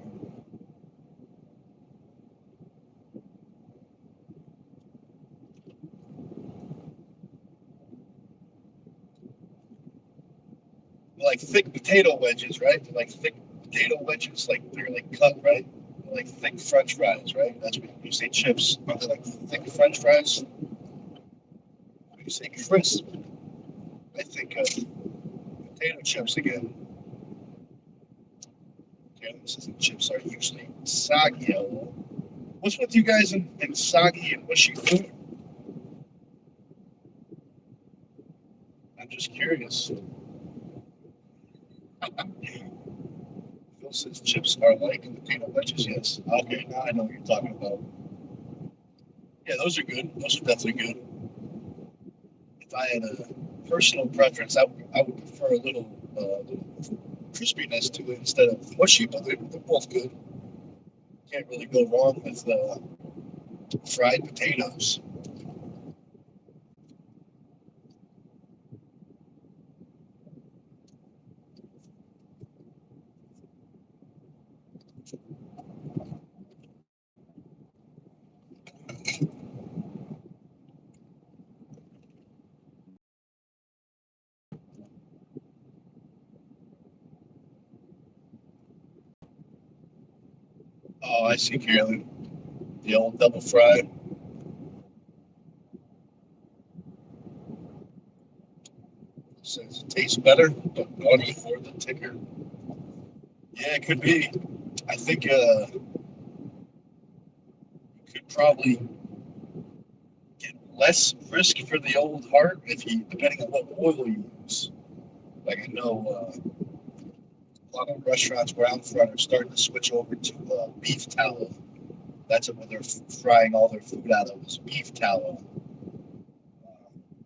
Speaker 1: Like thick potato wedges, right? They're like thick potato wedges, like they're like cut, right? They're like thick French fries, right? That's when you say chips. Are they like thick French fries? When you say crisp, I think of potato chips again. Okay, this is the chips are usually soggy. What's with you guys in soggy and mushy food? I'm just curious. Phil says chips are like potato wedges. Yes. Okay, now I know what you're talking about. Yeah, those are good. Those are definitely good. If I had a personal preference, I would prefer a little crispiness to it instead of mushy, but they're both good. Can't really go wrong with fried potatoes. Oh, I see, Carolyn. The old double fried. Says it tastes better, but naughty for the ticker. Yeah, it could be. I think you could probably get less risk for the old heart if you, depending on what oil you use. Like I know a lot of restaurants where I'm from are starting to switch over to beef tallow. That's what they're frying all their food out of is beef tallow.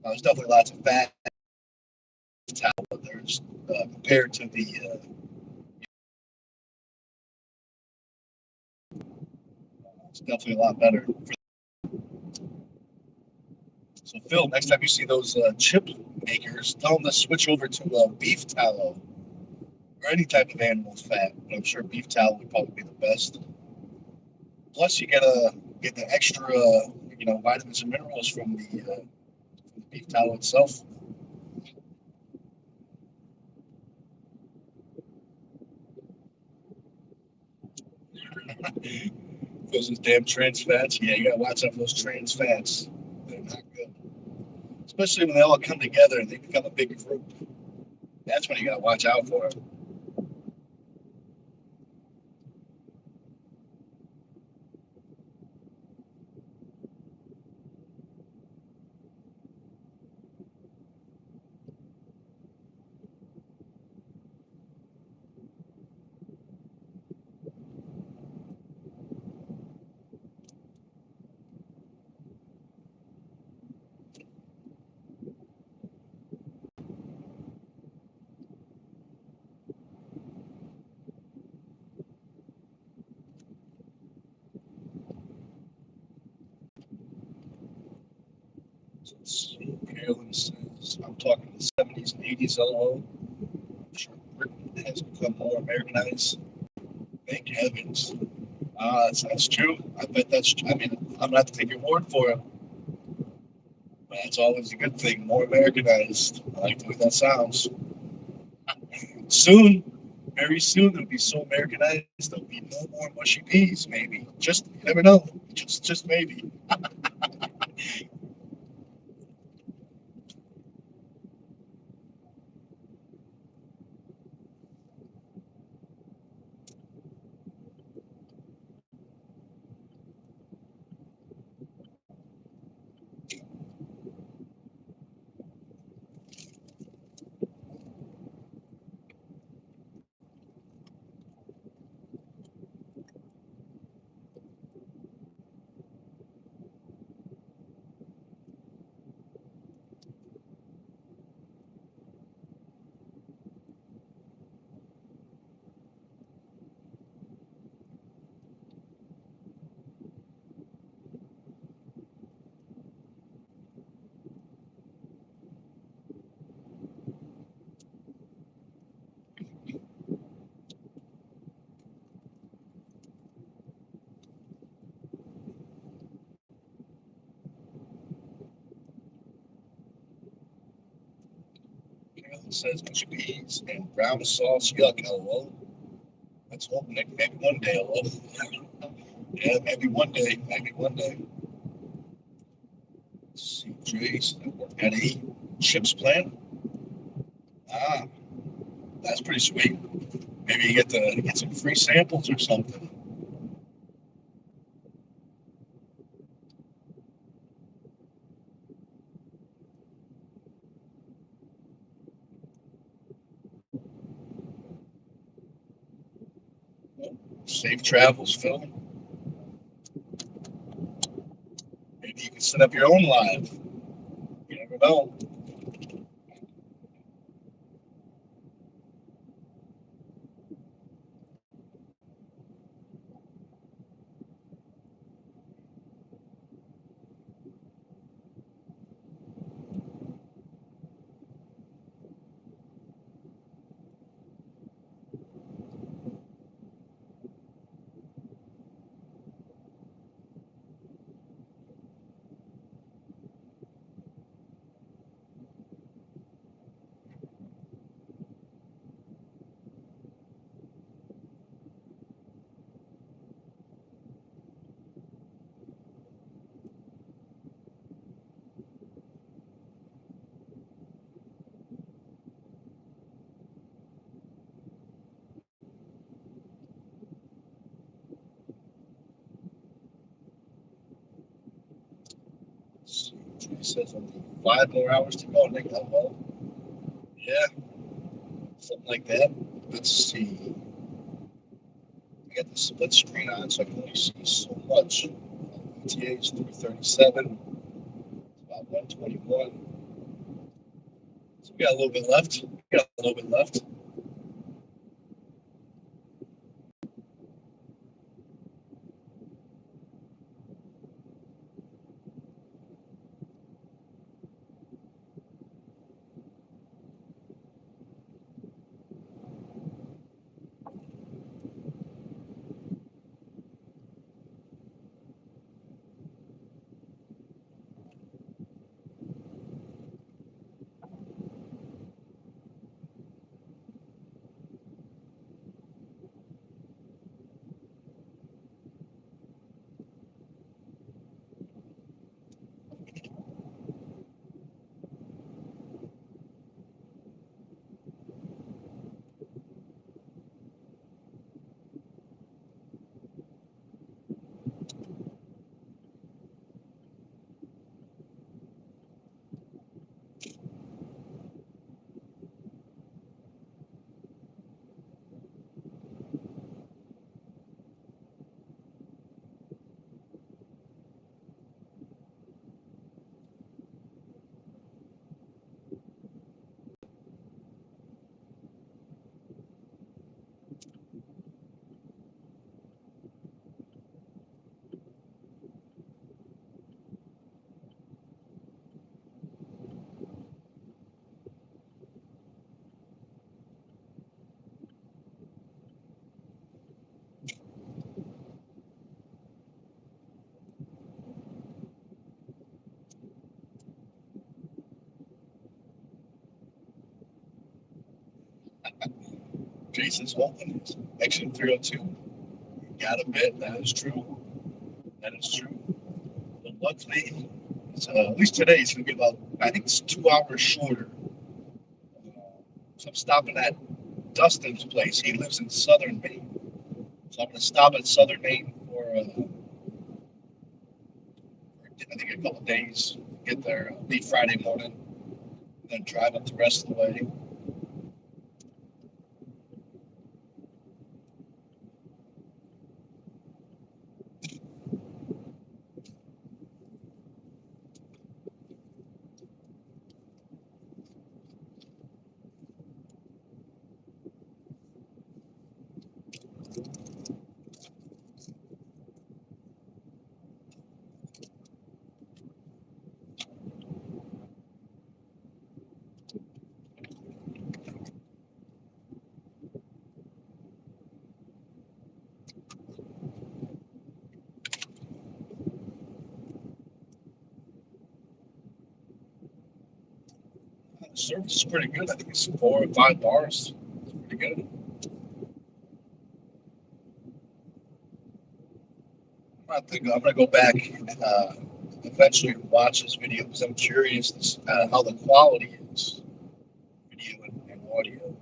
Speaker 1: There's definitely lots of fat in tallow. There's compared to the it's definitely a lot better. So Phil, next time you see those chip makers, tell them to switch over to beef tallow or any type of animal fat. But I'm sure beef tallow would probably be the best. Plus, you get the extra, vitamins and minerals from the beef tallow itself. Those damn trans fats. Yeah, you gotta watch out for those trans fats. They're not good. Especially when they all come together and they become a big group. That's when you gotta watch out for them. So let's see. Carolyn says, I'm talking the 70s and 80s LO. I'm sure Britain has become more Americanized. Thank heavens. That's true. I bet that's true. I mean, I'm going to have to take your word for it. That's always a good thing. More Americanized. I like the way that sounds. Soon, very soon, it'll be so Americanized there'll be no more mushy peas. Maybe. Just you never know. Just maybe. It says mushy peas and brown sauce. Yuck. LOL. Let's hope maybe one day. LOL. Yeah, maybe one day. Maybe one day. Let's see, Trace at a chips plant. Ah, that's pretty sweet. Maybe you get some free samples or something. Safe travels, Phil. Maybe you can set up your own live. You never know. Let's see, Trace says only 5 more hours to go. Nick, well, yeah, something like that. Let's see. I got the split screen on, so I can only see so much. ETA is 337. It's about 121. So we got a little bit left. We got a little bit left. Jason's Holton is exit 302. Got a bit. That is true. That is true. But luckily, at least today it's going to be about, I think it's 2 hours shorter. So I'm stopping at Dustin's place. He lives in southern Maine. So I'm going to stop at southern Maine for I think a couple days. Get there, leave Friday morning, and then drive up the rest of the way. The service is pretty good. I think it's 4 or 5 bars. It's pretty good. I'm gonna go back eventually and watch this video because I'm curious how the quality is, video and audio.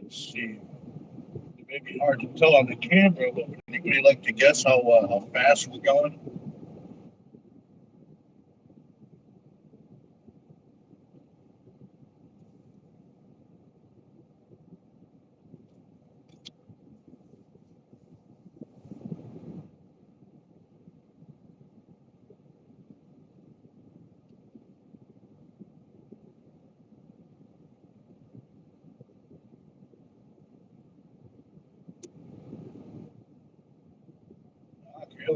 Speaker 1: Let's see. It may be hard to tell on the camera, but would anybody like to guess how fast we're going?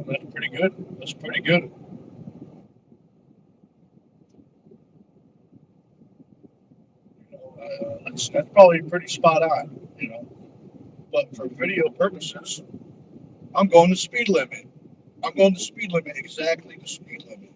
Speaker 1: Caitlin, that's pretty good. That's pretty good. That's probably pretty spot on, But for video purposes, I'm going the speed limit. I'm going the speed limit, exactly the speed limit.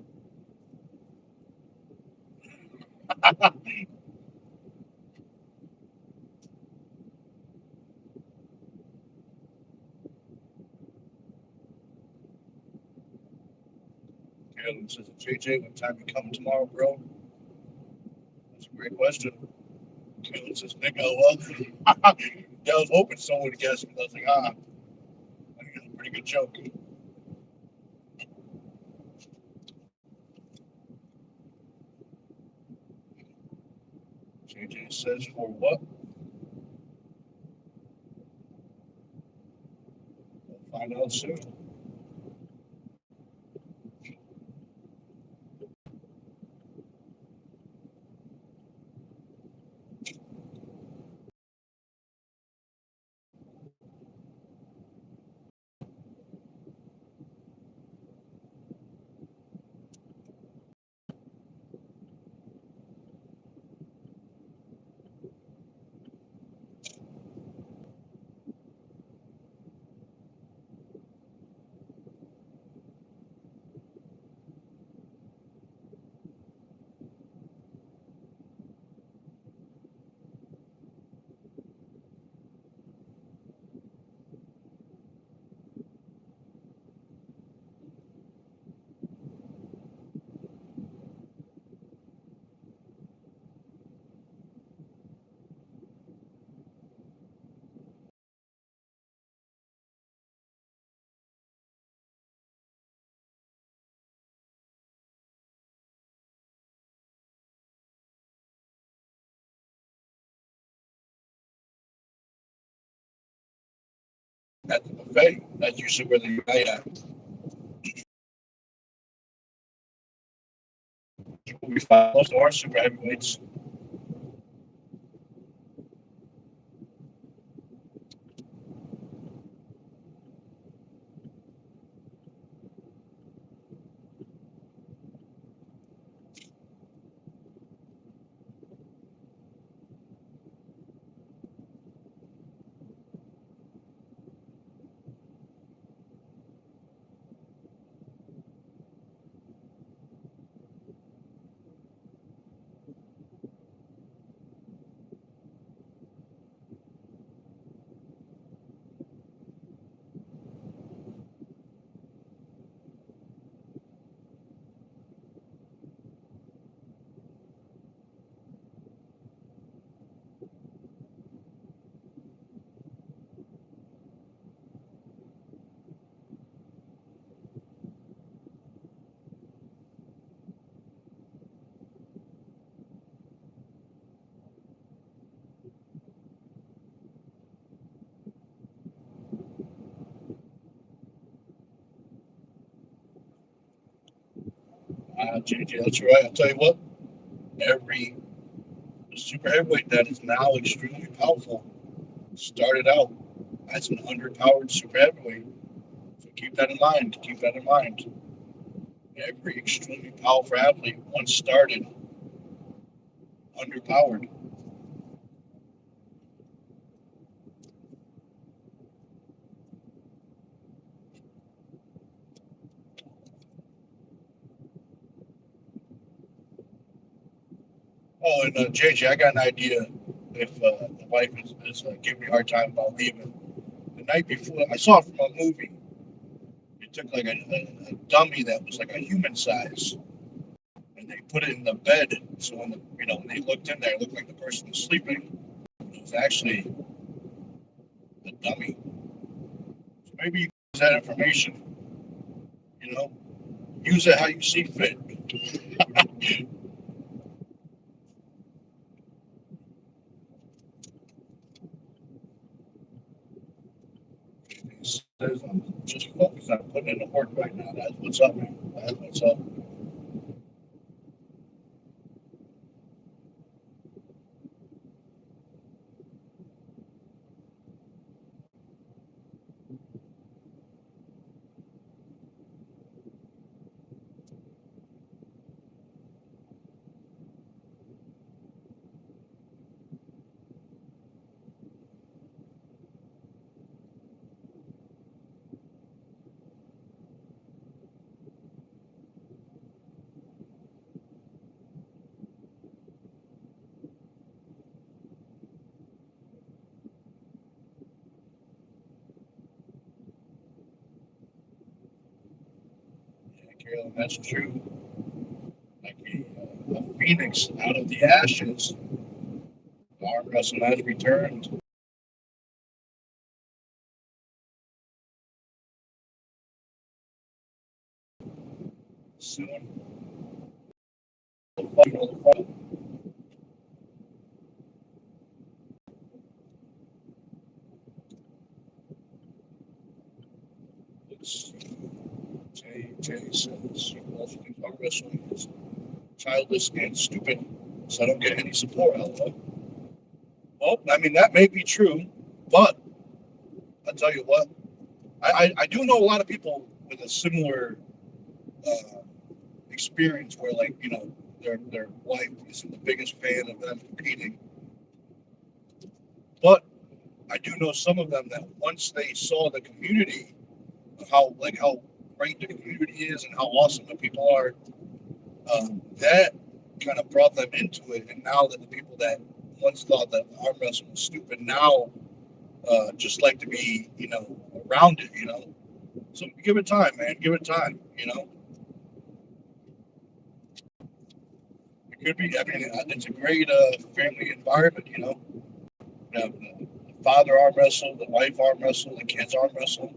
Speaker 1: Caitlin says, JJ, what time you coming tomorrow, bro? That's a great question. Caitlin says, Nick, I was hoping someone would guess, but I was like, I think it's a pretty good joke. JJ says, for what? We'll find out soon. At the buffet, that's usually where they eat at. We find most of our super heavyweights. JJ, that's right. I'll tell you what, every super heavyweight that is now extremely powerful started out as an underpowered super heavyweight. So keep that in mind. Keep that in mind. Every extremely powerful athlete once started underpowered. Oh, and JJ, I got an idea. If the wife is giving me a hard time about leaving, the night before, I saw it from a movie. It took like a dummy that was like a human size, and they put it in the bed. So when they looked in there, it looked like the person was sleeping. It was actually a dummy. So maybe you use that information. You know, use it how you see fit. He says I'm just focused on putting in the work right now. That's what's up, man. That's what's up. Carolyn, that's true. Like a phoenix out of the ashes, arm wrestling has returned. Soon. Jay says, arm wrestling is childish and stupid, so I don't get any support. Well, I mean, that may be true, but I'll tell you what, I do know a lot of people with a similar experience where, like, you know, their wife isn't the biggest fan of them competing. But I do know some of them that once they saw the community, how great the community is and how awesome the people are, that kind of brought them into it. And now that the people that once thought that arm wrestling was stupid now just like to be, you know, around it, you know. So give it time, man. Give it time, you know. It could be. I mean, it's a great family environment, you know. You know, the father arm wrestle, the wife arm wrestle, the kids arm wrestle.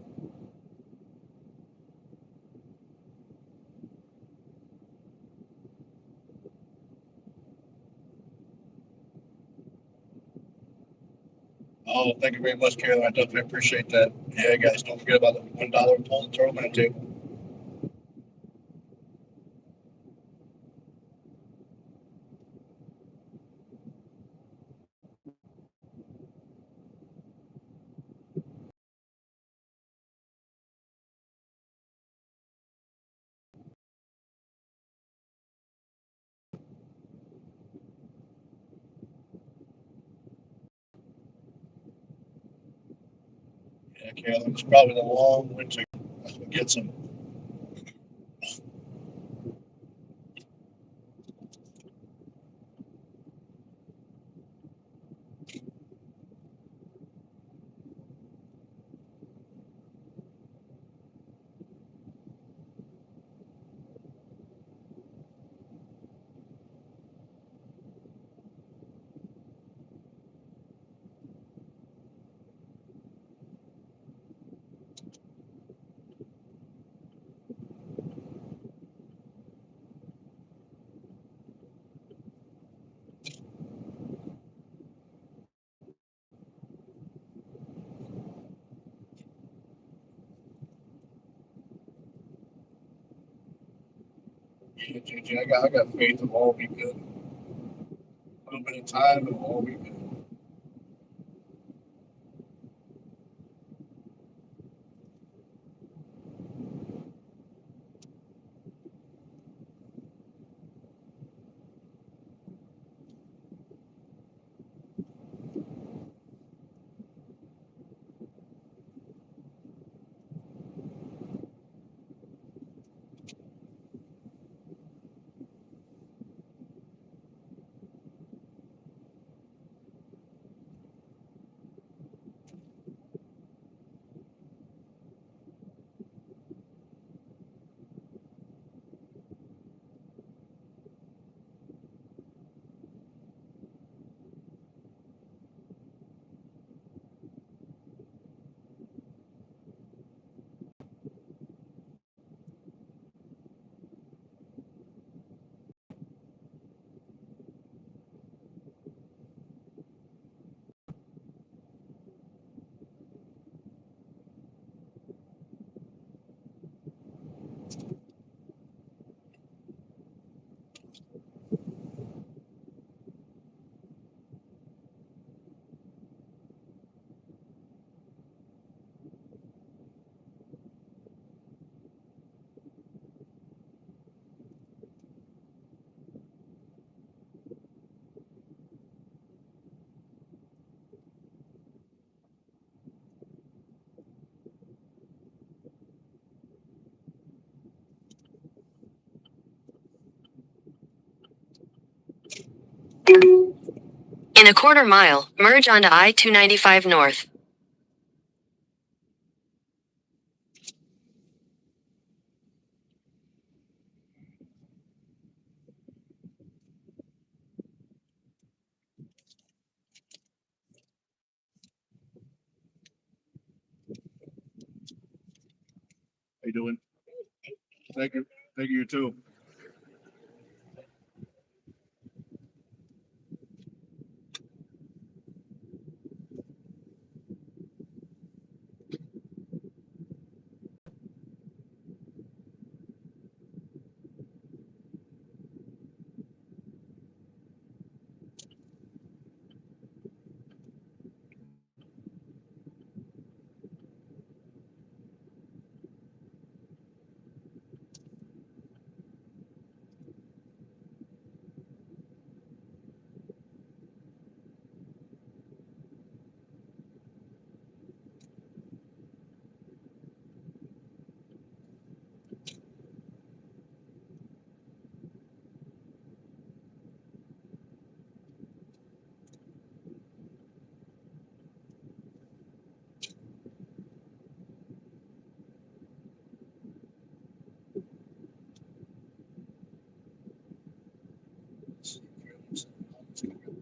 Speaker 1: Oh, thank you very much, Carolyn. I definitely appreciate that. Yeah, guys, don't forget about the $1 pull tournament table. Yeah, Carolyn, it's probably the long winter. That's what gets them. Yeah, JJ, I got faith of all be good. A little bit of time and all be good.
Speaker 2: In a quarter mile, merge onto I-295 North.
Speaker 1: you doing? Thank you. Thank you, you too.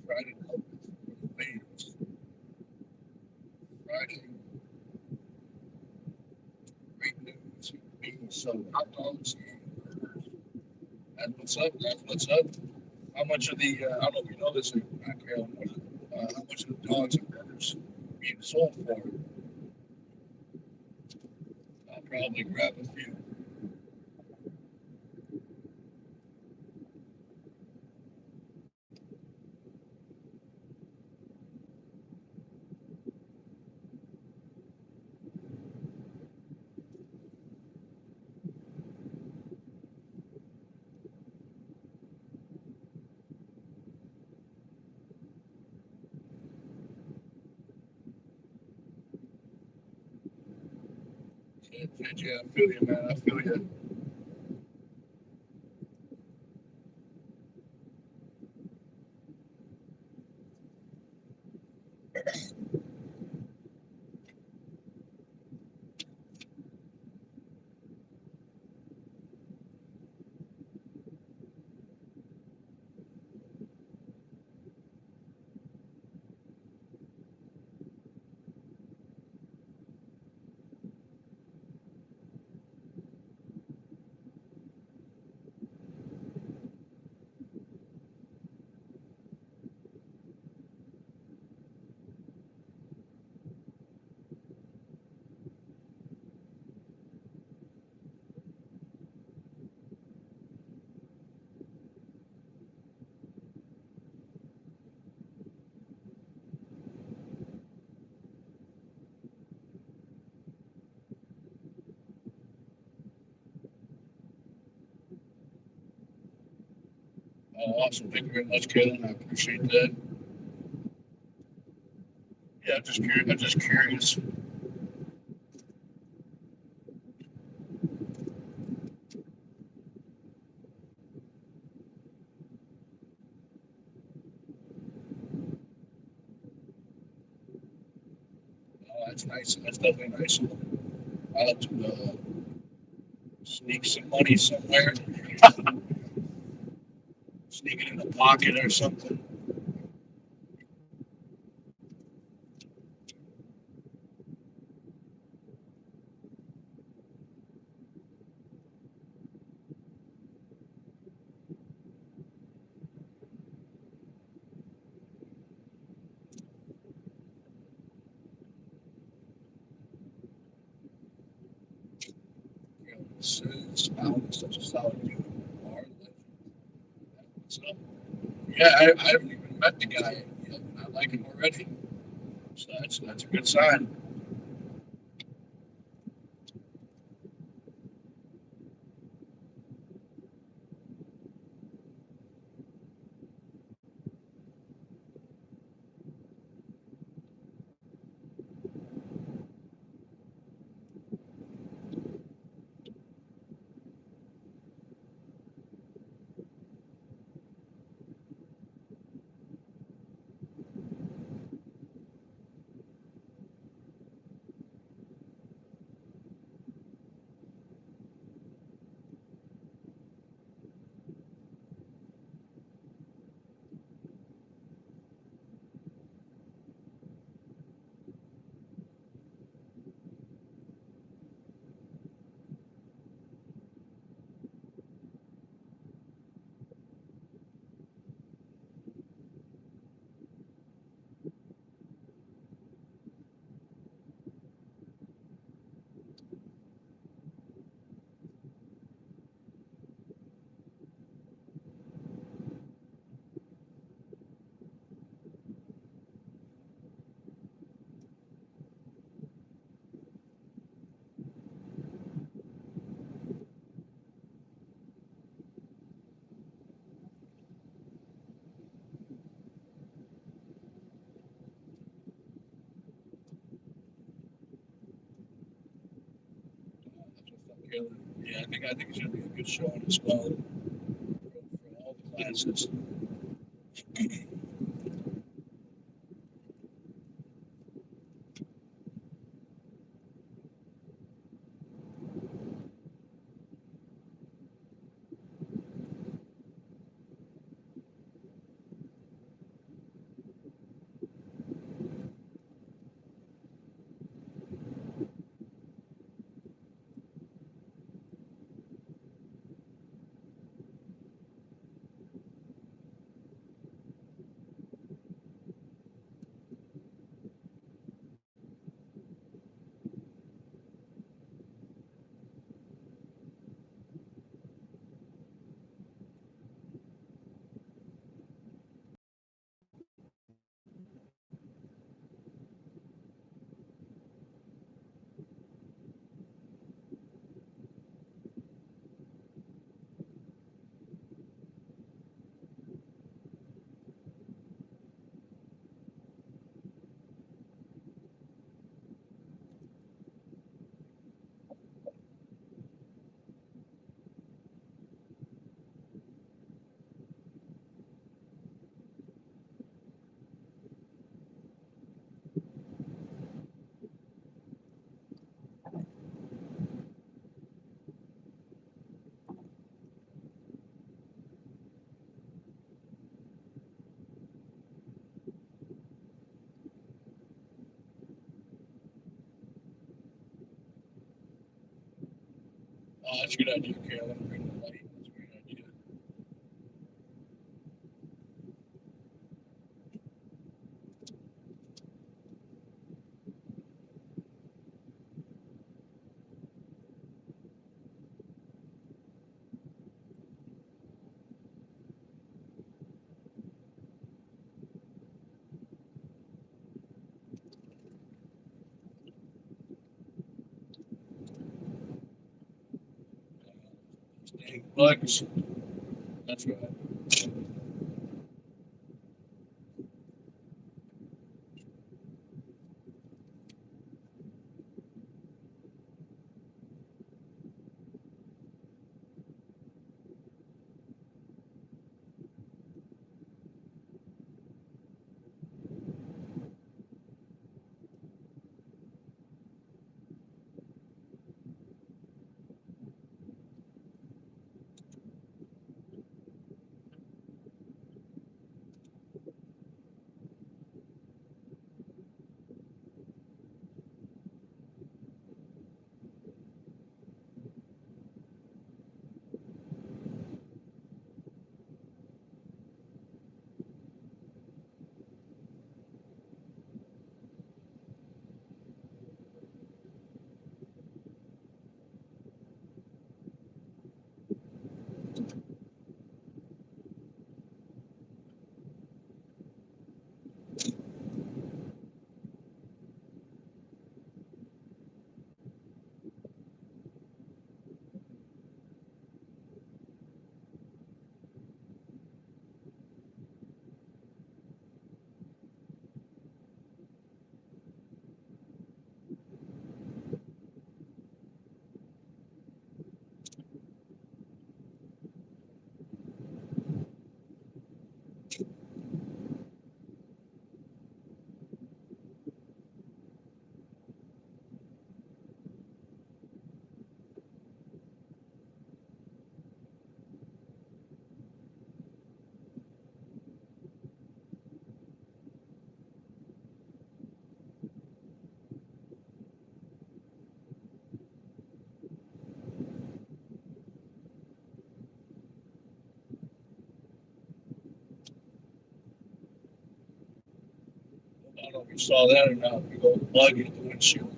Speaker 1: Friday, Friday, great news. Being so hot dogs. That's what's up. That's what's up. How much of the, I don't know if you know this, how much of the dogs and burgers being sold for? I'll probably grab a few. Yeah, I feel you, man. I feel you. Awesome. Thank you very much, Kaylin. I appreciate that. Yeah, I'm just curious. I'm just curious. That's nice. That's definitely nice. I'll have to sneak some money somewhere, sneak it in the pocket or something. You know, it's such a solid dude. So, yeah, I haven't even met the guy yet, and I like him already. So that's a good sign. Yeah, I think it's gonna be a good showing as well for all the classes. Oh, that's a good idea, Carolyn. Bring the light. That's a great idea. Dang bugs. That's right. I don't know if you saw that or not. Big old bug in the windshield.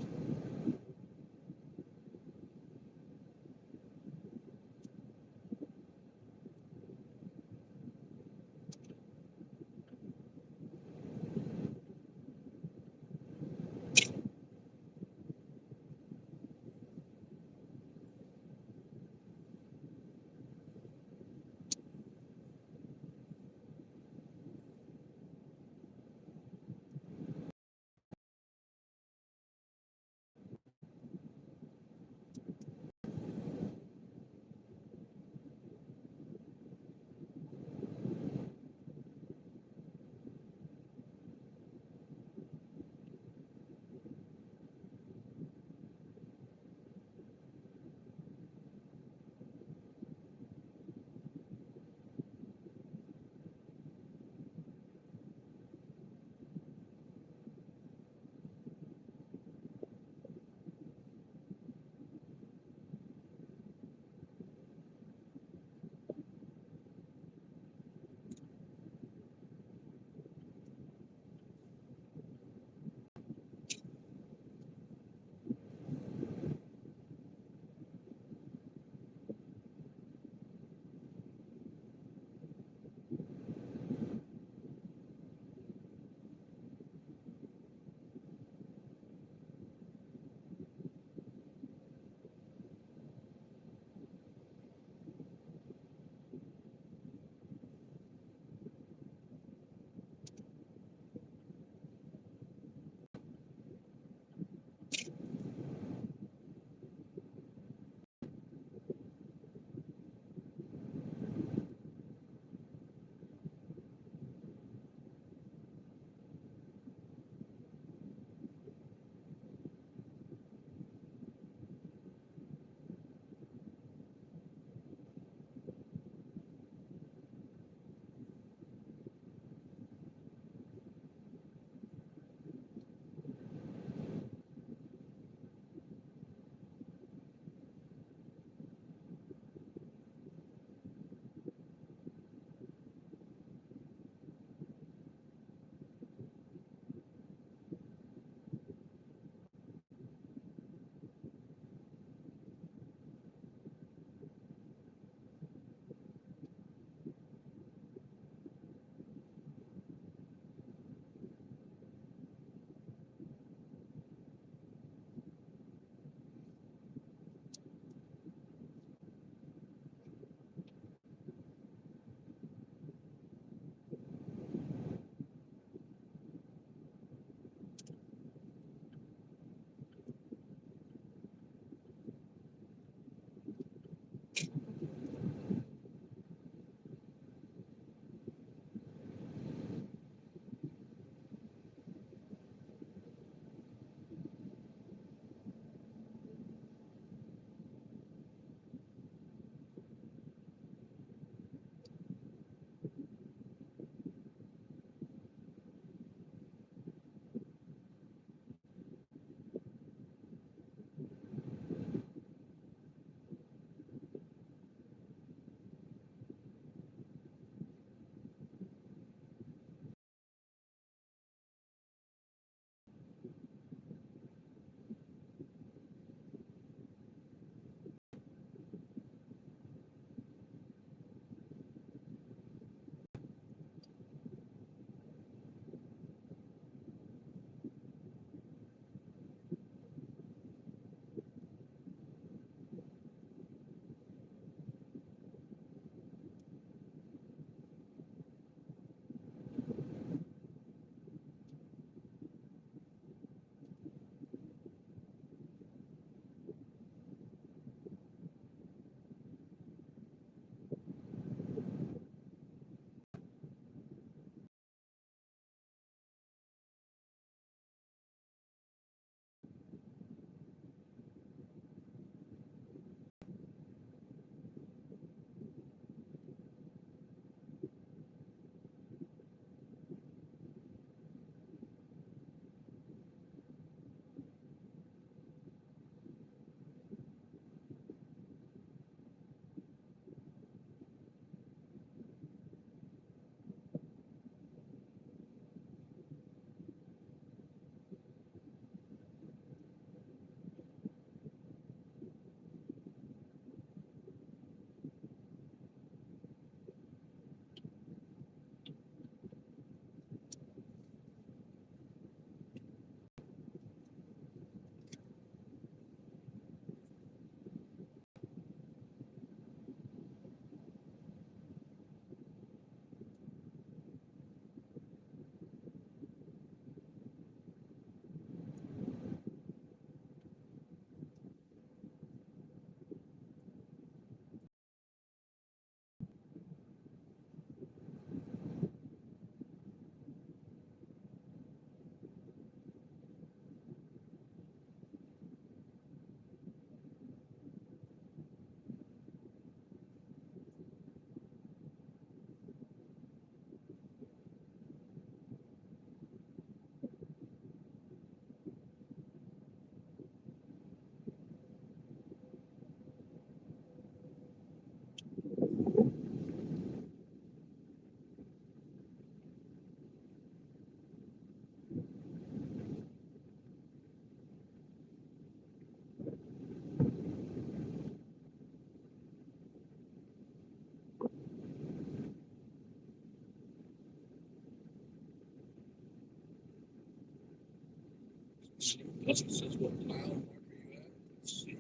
Speaker 1: That's what says what mile mark are you at? Let's see.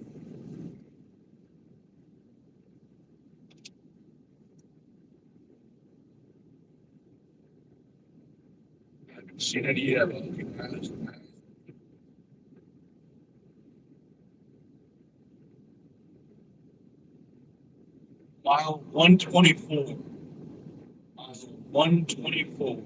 Speaker 1: I haven't seen any yet. But okay, miles. Mile 124. Mile 124.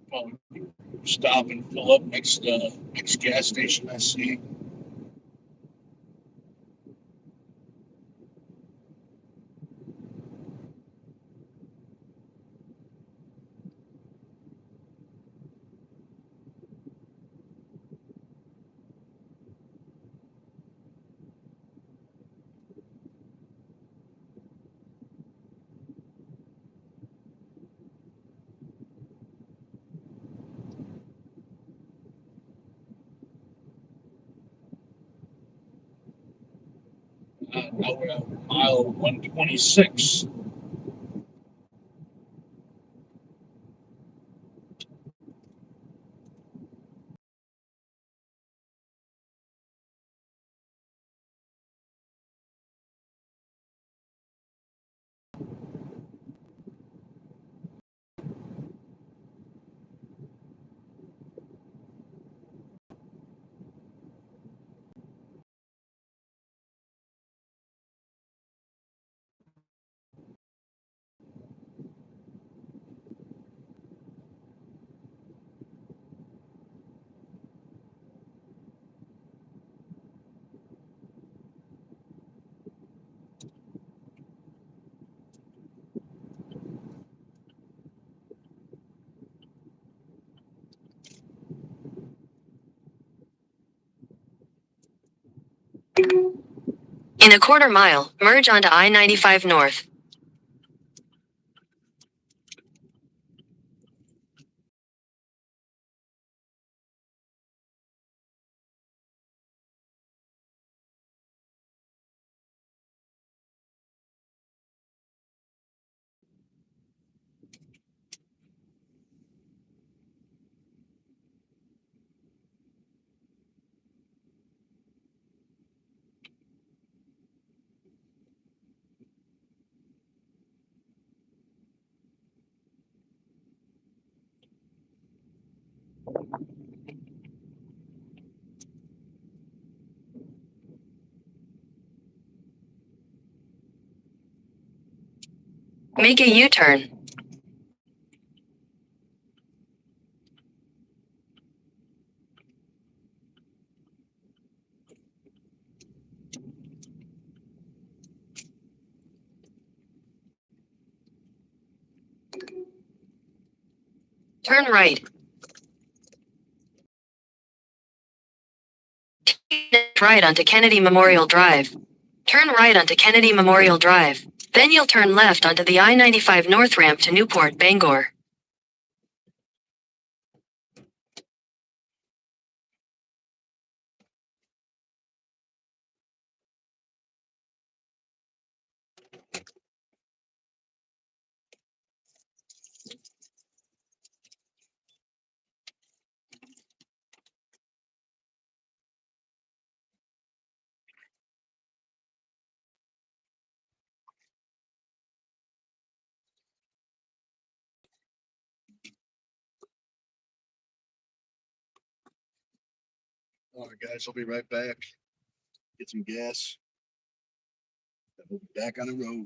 Speaker 1: Well, stop and fill up next gas station I see. Now we're at mile 126.
Speaker 2: In a quarter mile, merge onto I-95 North. Make a U-turn. Turn right. Right onto Kennedy Memorial Drive. Turn right onto Kennedy Memorial Drive. Then you'll turn left onto the I-95 North ramp to Newport, Bangor.
Speaker 1: All right, guys, I'll be right back. Get some gas. We'll be back on the road.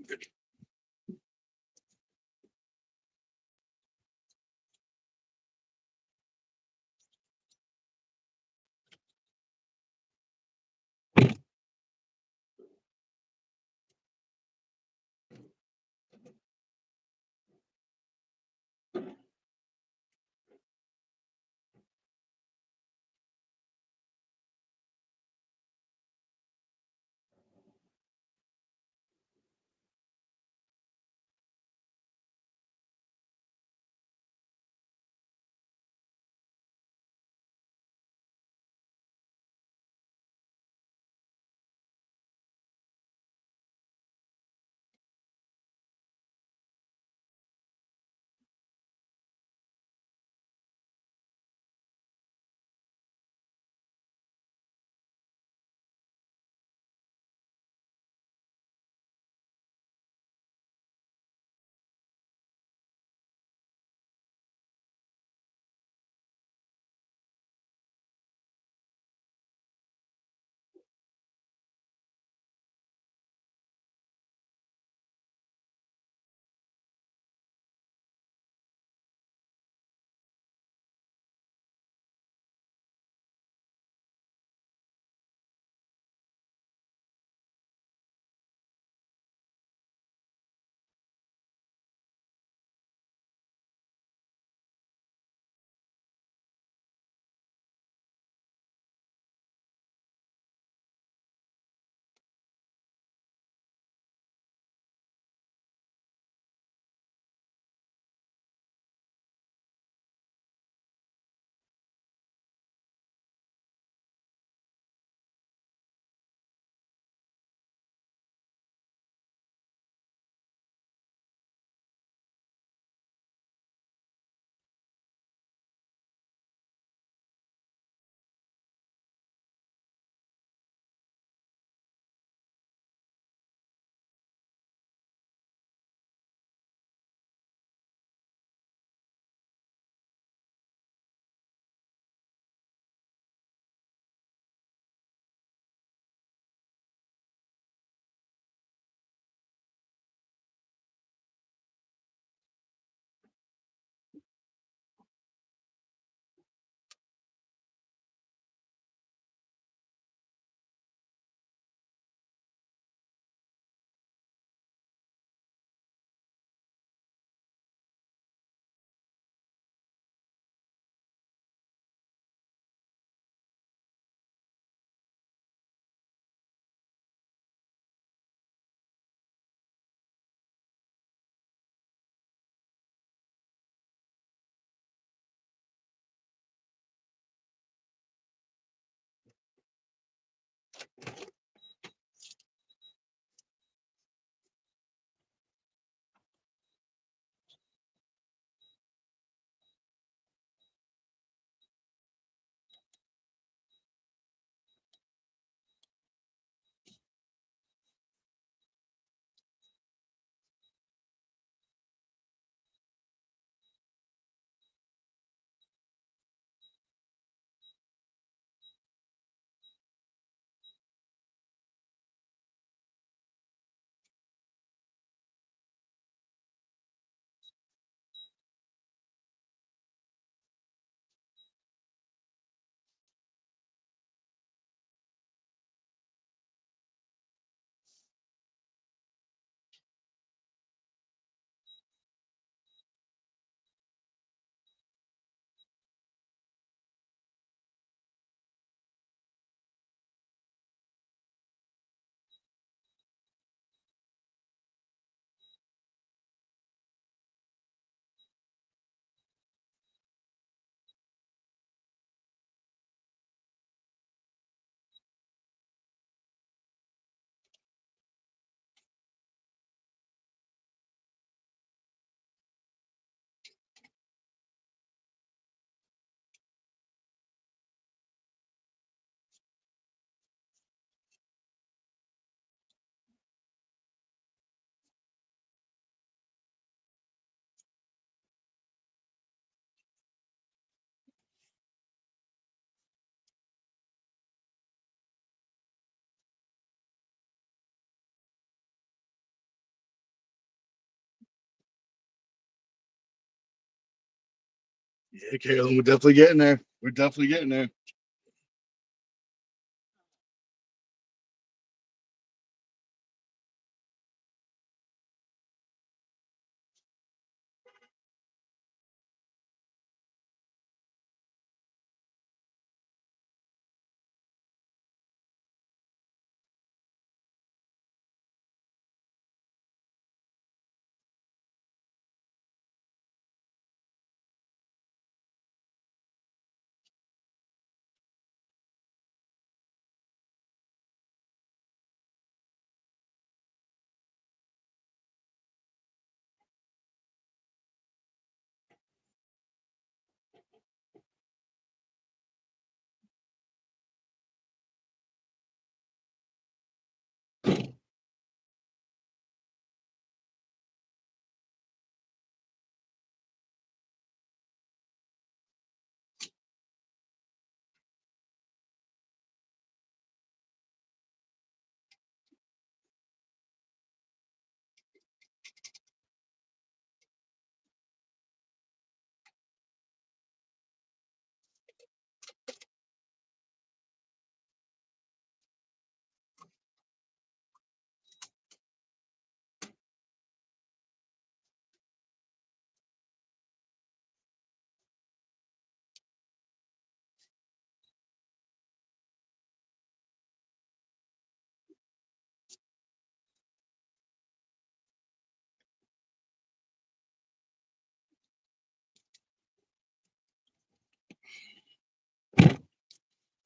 Speaker 1: Yeah, Caitlin, we're definitely getting there. We're definitely getting there.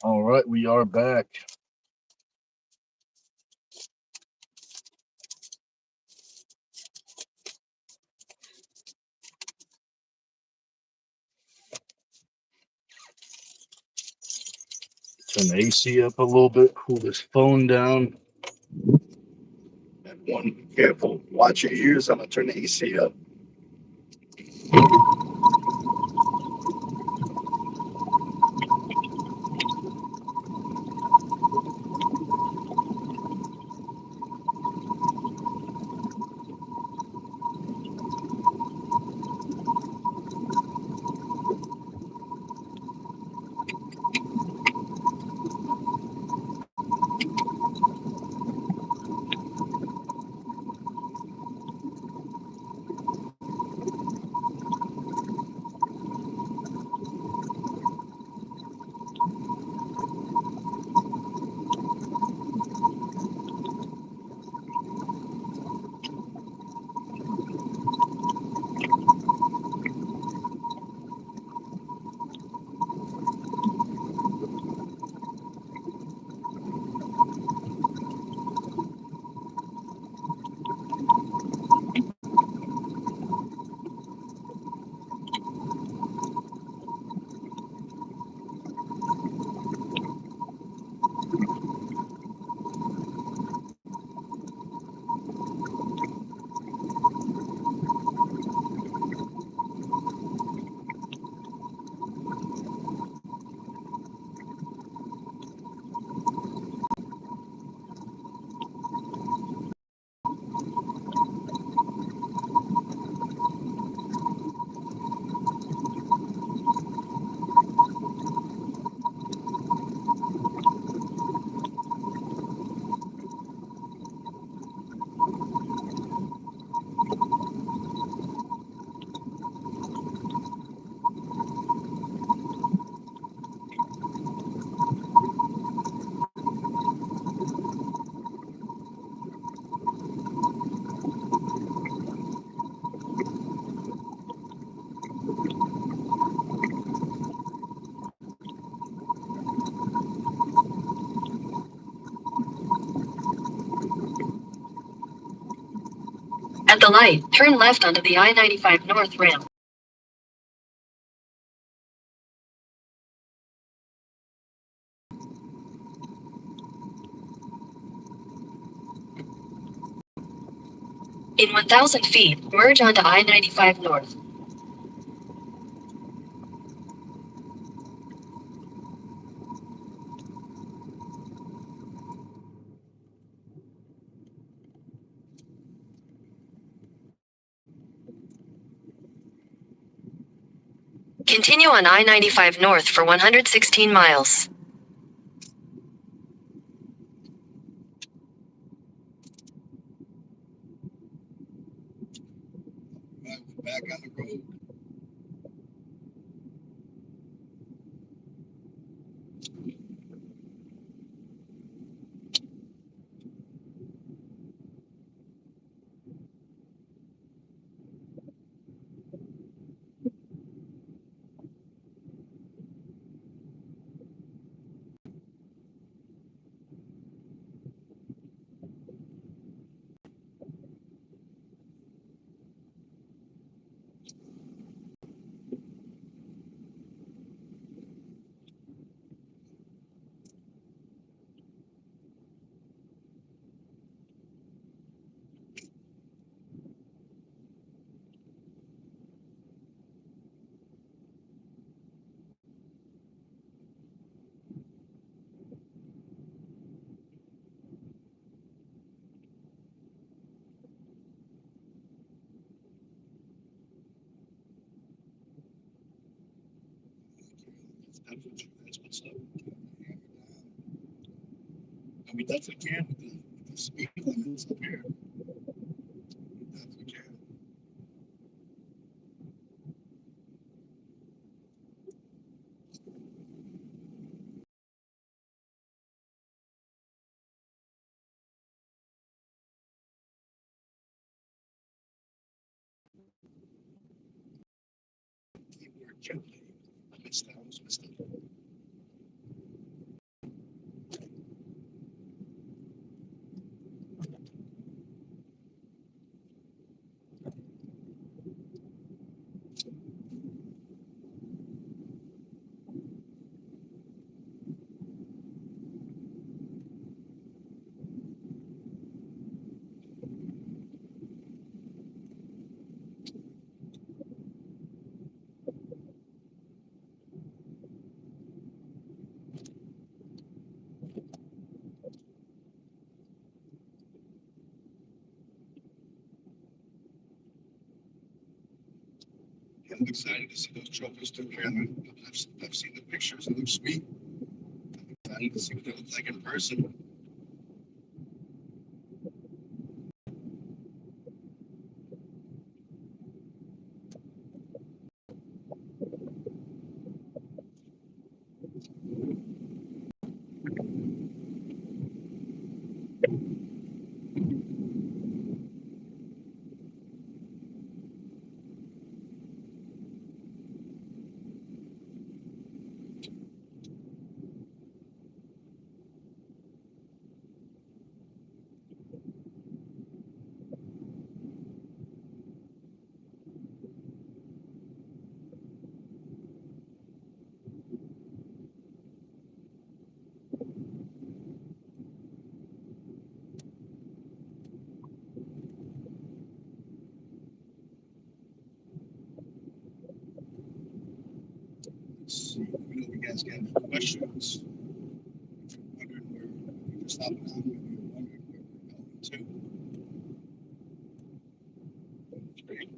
Speaker 1: All right, we are back. Turn the AC up a little bit, cool this phone down. And one, careful, watch your ears. I'm gonna turn the AC up.
Speaker 2: At the light, turn left onto the I-95 North ramp. In 1,000 feet, merge onto I-95 North. Continue on I-95 North for 116 miles.
Speaker 1: Back on the road. That's what's up. And we definitely can with the speed limits up here. We definitely can. Keyword gently. I missed that. I was missed it. Yeah, I'm excited to see those truckers together. I've seen the pictures. It looks sweet. I'm excited to see what they look like in person. Let's see. Let me know if you guys got any questions. If you're wondering where we're stopping on, maybe you're wondering where we're going to. Great.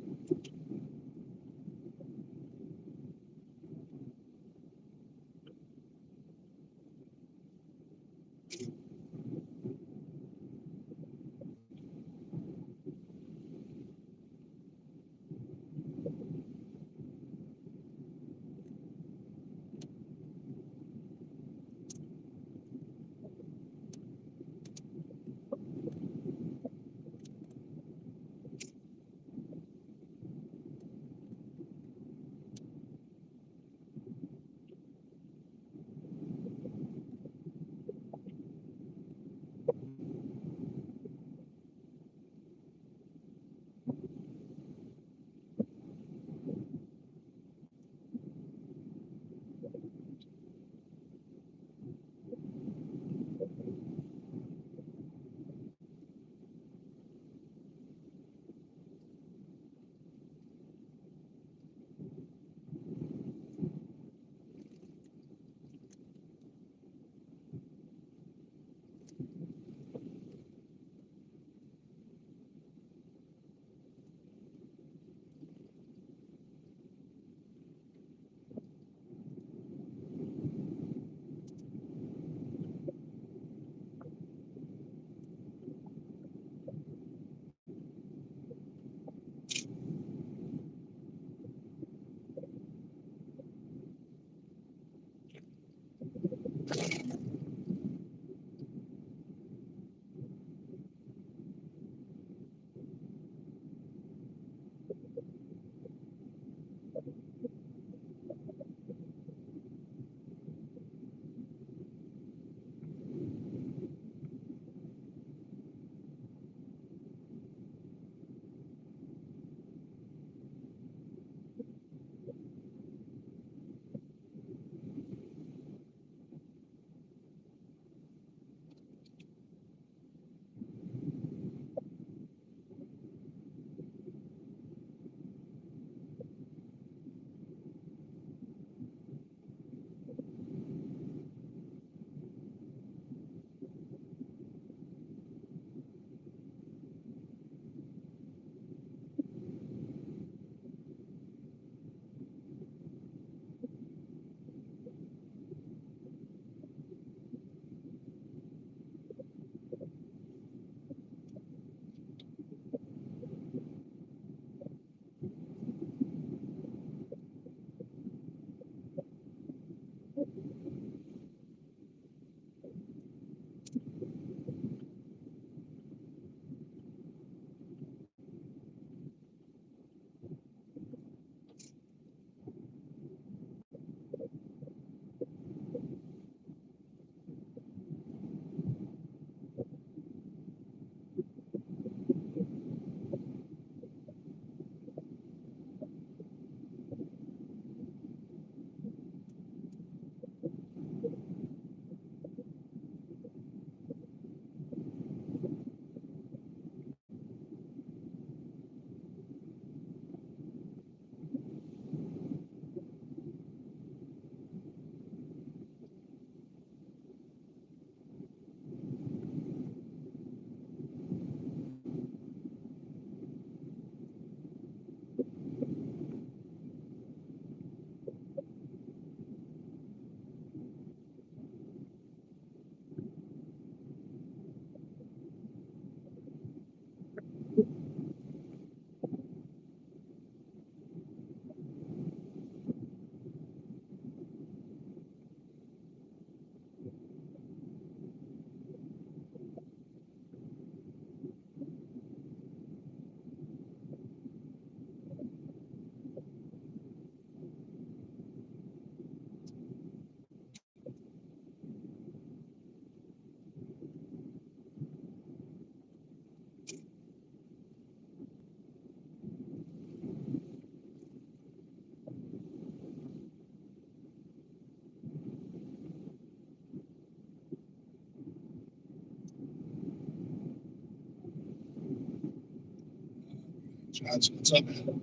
Speaker 1: Johnson, what's up, man?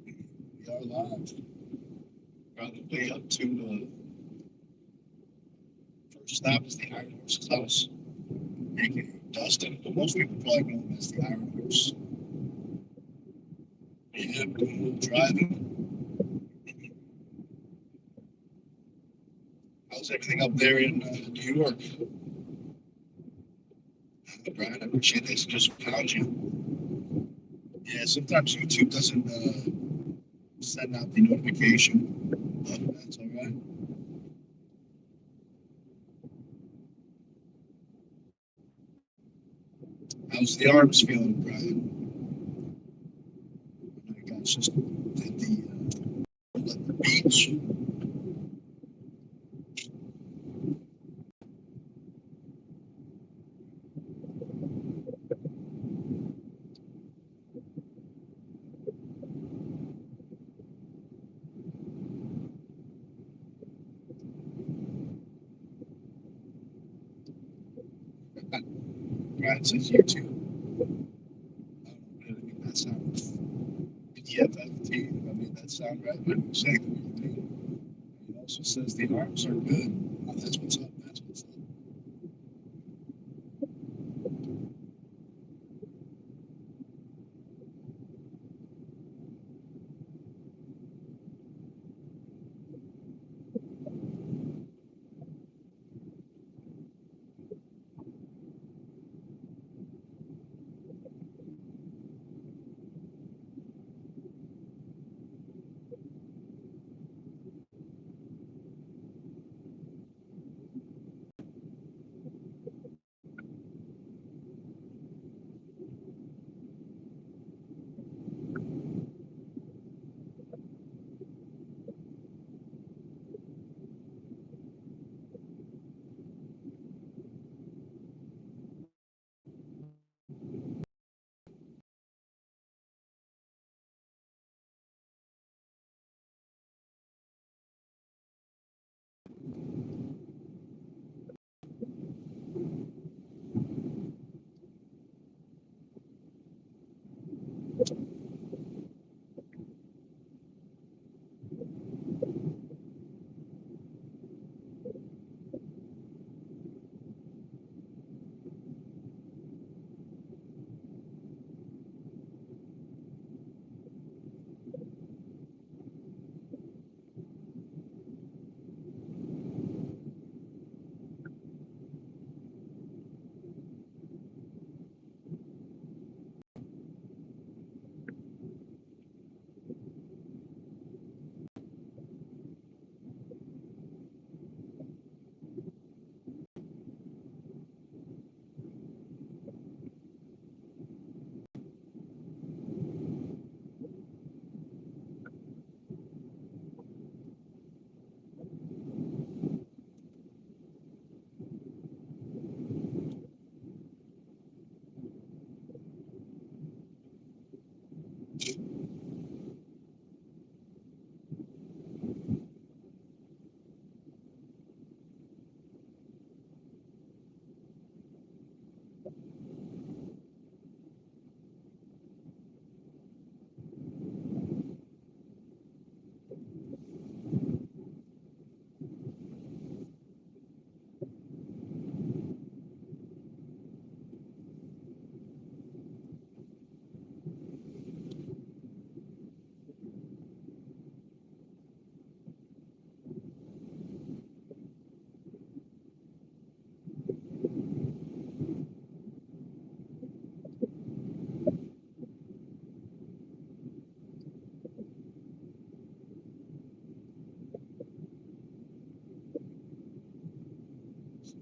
Speaker 1: We are live. We're on the way up to first stop is the Iron Horse's house, aka Dustin, but most people probably know him as the Iron Horse. Yeah, we're doing a little driving. How's everything up there in New York? Brian, I appreciate this. Just found you. Yeah, sometimes YouTube doesn't send out the notification, but that's all right. How's the arms feeling, Brian? I got just did the beach. Brian says YouTube. I don't know what I mean that sound. PFFT. I mean that sound right. But exactly what you mean. He also says the arms are good. Oh, that's what's up. That's what's up.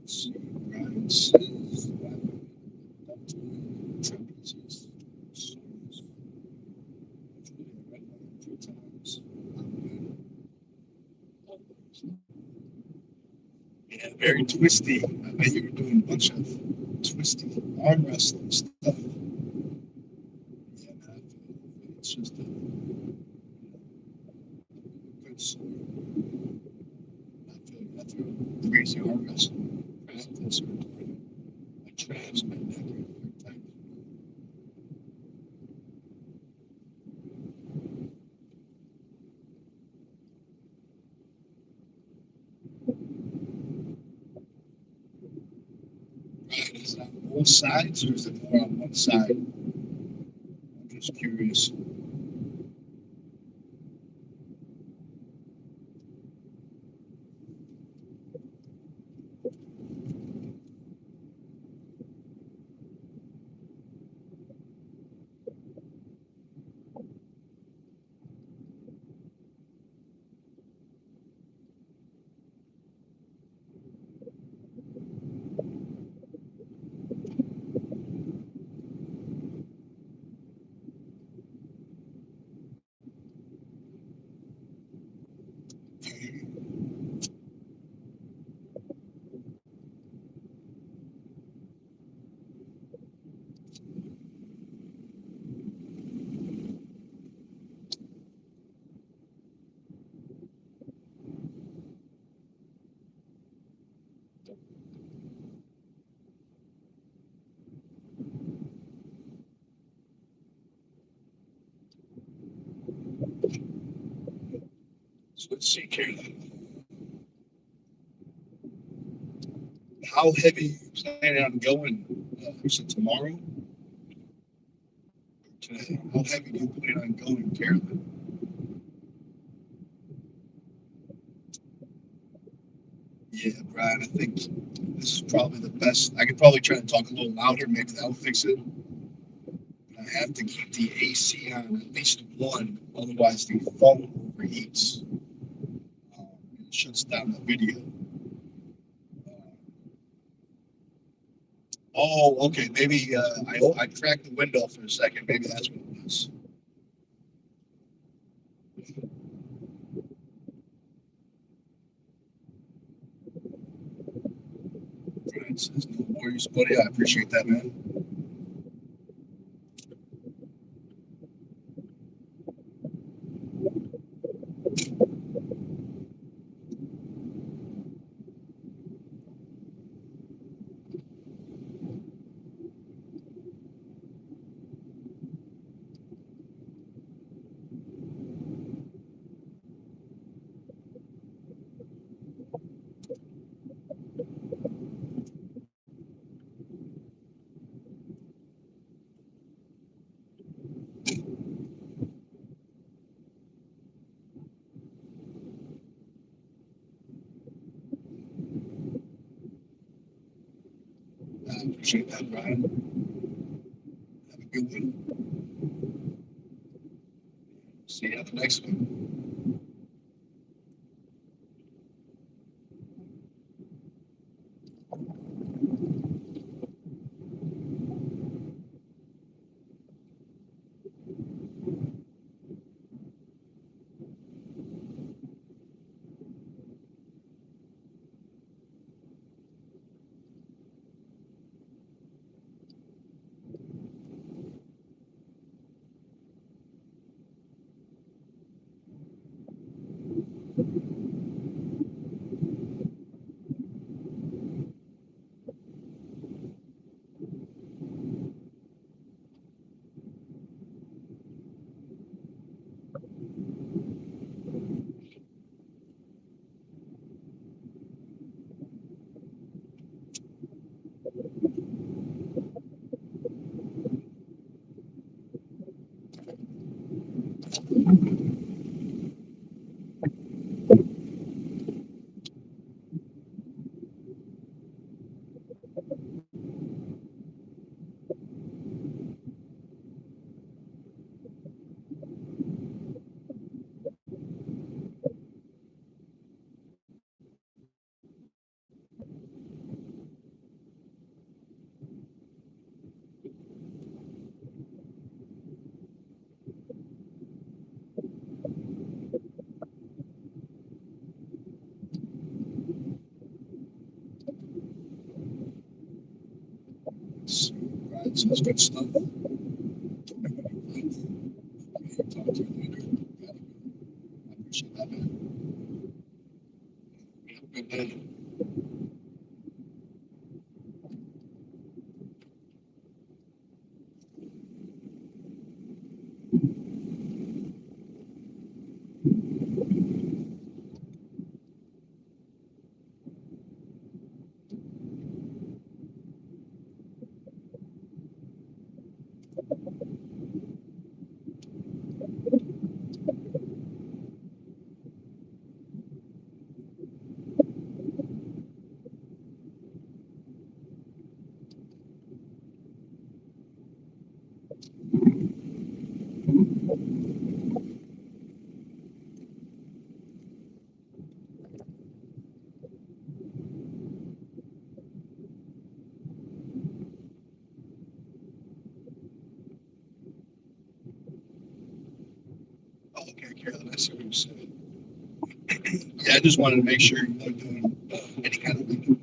Speaker 1: Let's see. Brian says trapezius. Few times. Yeah, very twisty. I bet you were doing a bunch of twisty arm wrestling stuff. Yeah, man, it's just a good sword. Not through crazy arm wrestling practice or doing my traps, my neck, or tight. Is it on both sides or is it more on one side? I'm just curious. So let's see, Carolyn. How heavy you planning on going? You said tomorrow? Today? How heavy do you plan on going, Carolyn? Yeah, Brian, I think this is probably the best. I could probably try to talk a little louder. Maybe that'll fix it. I have to keep the AC on at least one, otherwise the phone overheats. It shuts down the video. Oh, okay. Maybe I cracked the window for a second. Maybe that's what it was. Brian says, no worries, buddy. I appreciate that, man. I appreciate that, Brian. Have a good one. See you at the next one. Brian says good stuff. Talk to you later. I appreciate that, man. Have a good day. Oh, okay, Carolyn, I see what you're saying. Yeah, I just wanted to make sure you're not doing any kind of like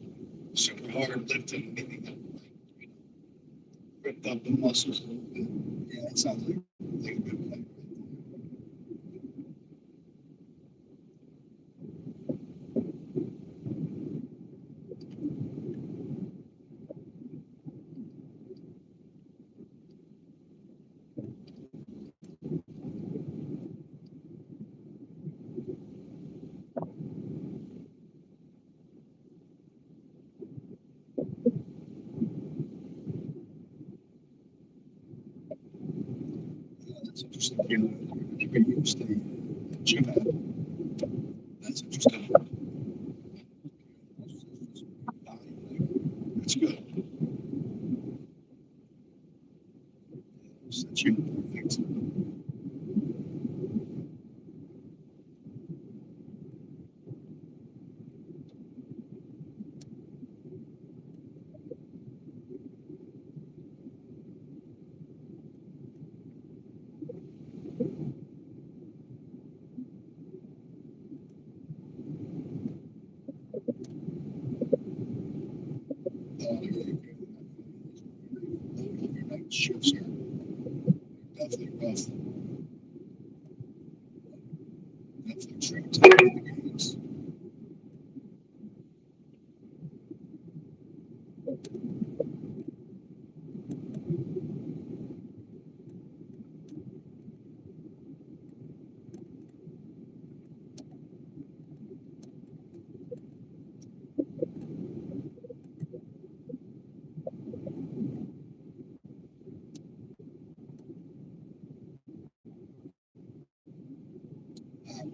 Speaker 1: super hard lifting, anything that would like, ripped up the muscles a little bit. Yeah, that sounds like a good plan. That's interesting. You can use the gym app. That's interesting. That's good. Set you up perfect. Overnight shifts are definitely rough. Definitely true to the games.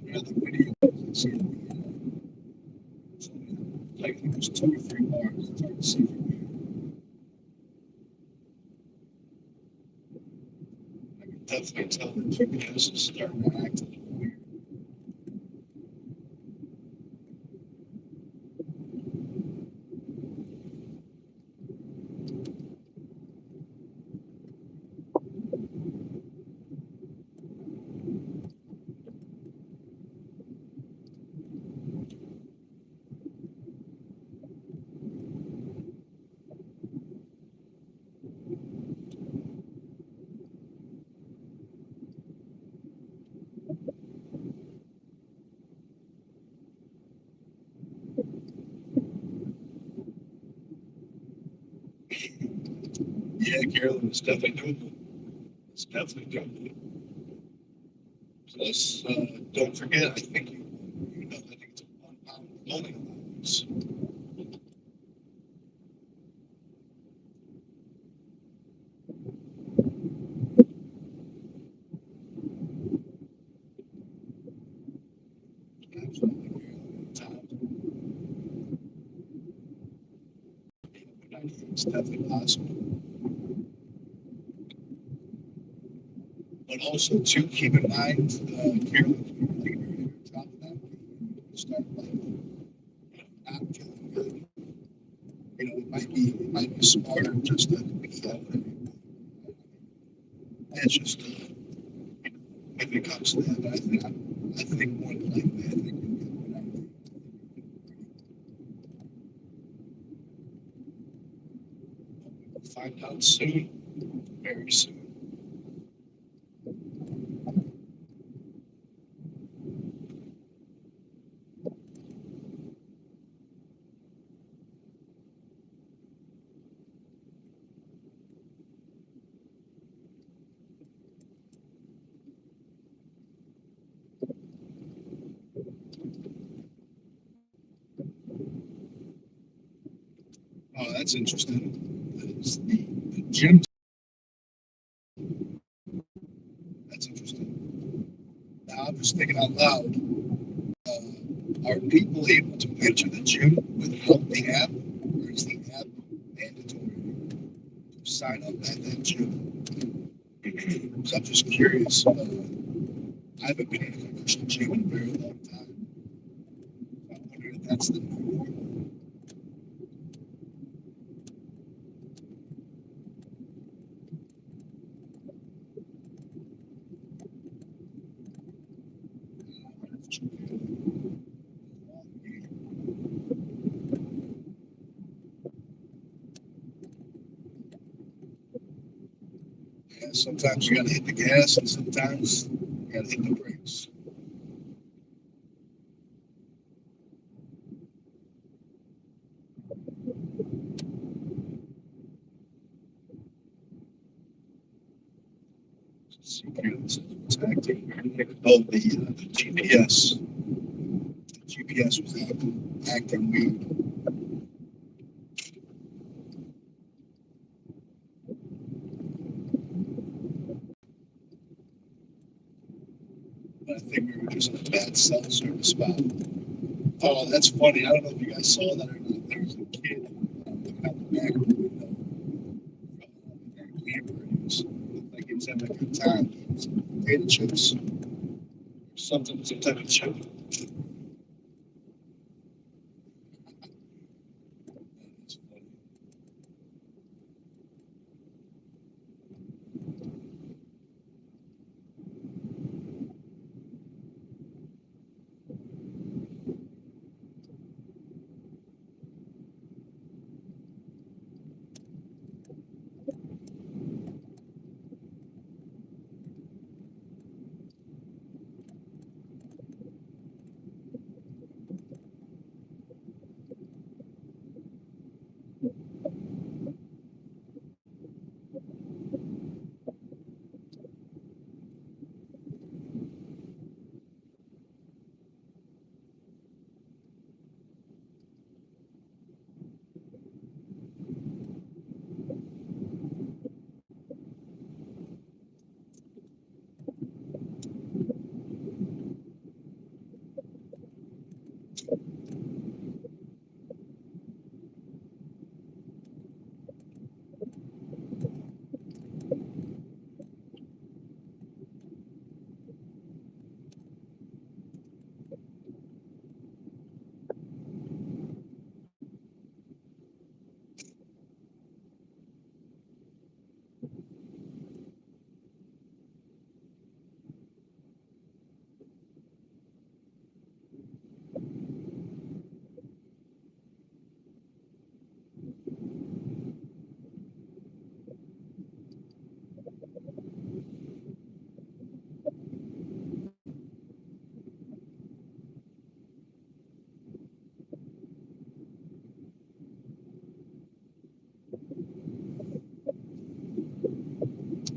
Speaker 1: Another video I see so, like I think there's 2 or 3 bars. It's hard to see from here. I can definitely tell the GPS is starting to act a little weird. Yeah, Carolyn, it's definitely doable. It's definitely doable. Plus, don't forget, I think I think it's a 1 pound loading allowance. Absolutely, Carolyn. It's definitely possible. But also, too, keep in mind, Carolyn, if you're top of that, you start like not feeling good. It might be smarter just to be out there. It's just, if it comes to that, I think more than likely, I think you'll get what I need. We'll find out soon, very soon. Oh, that's interesting. The gym thinking out loud. Are people able to enter the gym without the app, or is the app mandatory to sign up at that gym? So I'm just curious. I haven't been in a commercial gym in a very long time. I wonder if that's the new normal. Yeah, sometimes you gotta hit the gas, and sometimes you gotta hit the brakes. Secrets acting. Oh, the GPS. The GPS was acting weird. I think we were just in a bad cell service spot. Oh, that's funny. I don't know if you guys saw that or not. There was a kid looking out the back of the window from that camper. Looked like he was having a good time. He was potato chips or something, some type of chip. That's funny.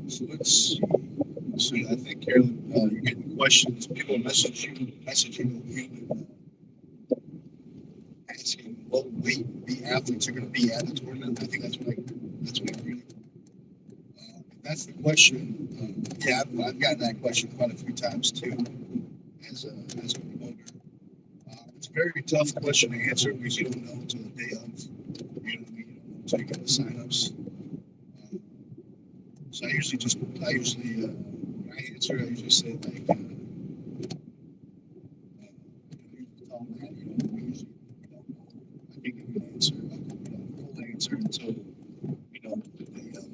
Speaker 1: So let's see. So I think Carolyn, you're getting questions. People messaging you, asking what weight the athletes are going to be at the tournament. I think that's what I really. If that's the question. Yeah, I've gotten that question quite a few times too, as a promoter. It's a very tough question to answer because you don't know until the day of. You know, you don't know until you get the signups. So when I answer, I usually say like, tell them that, we usually, I can't give you an answer, full answer until, the day of.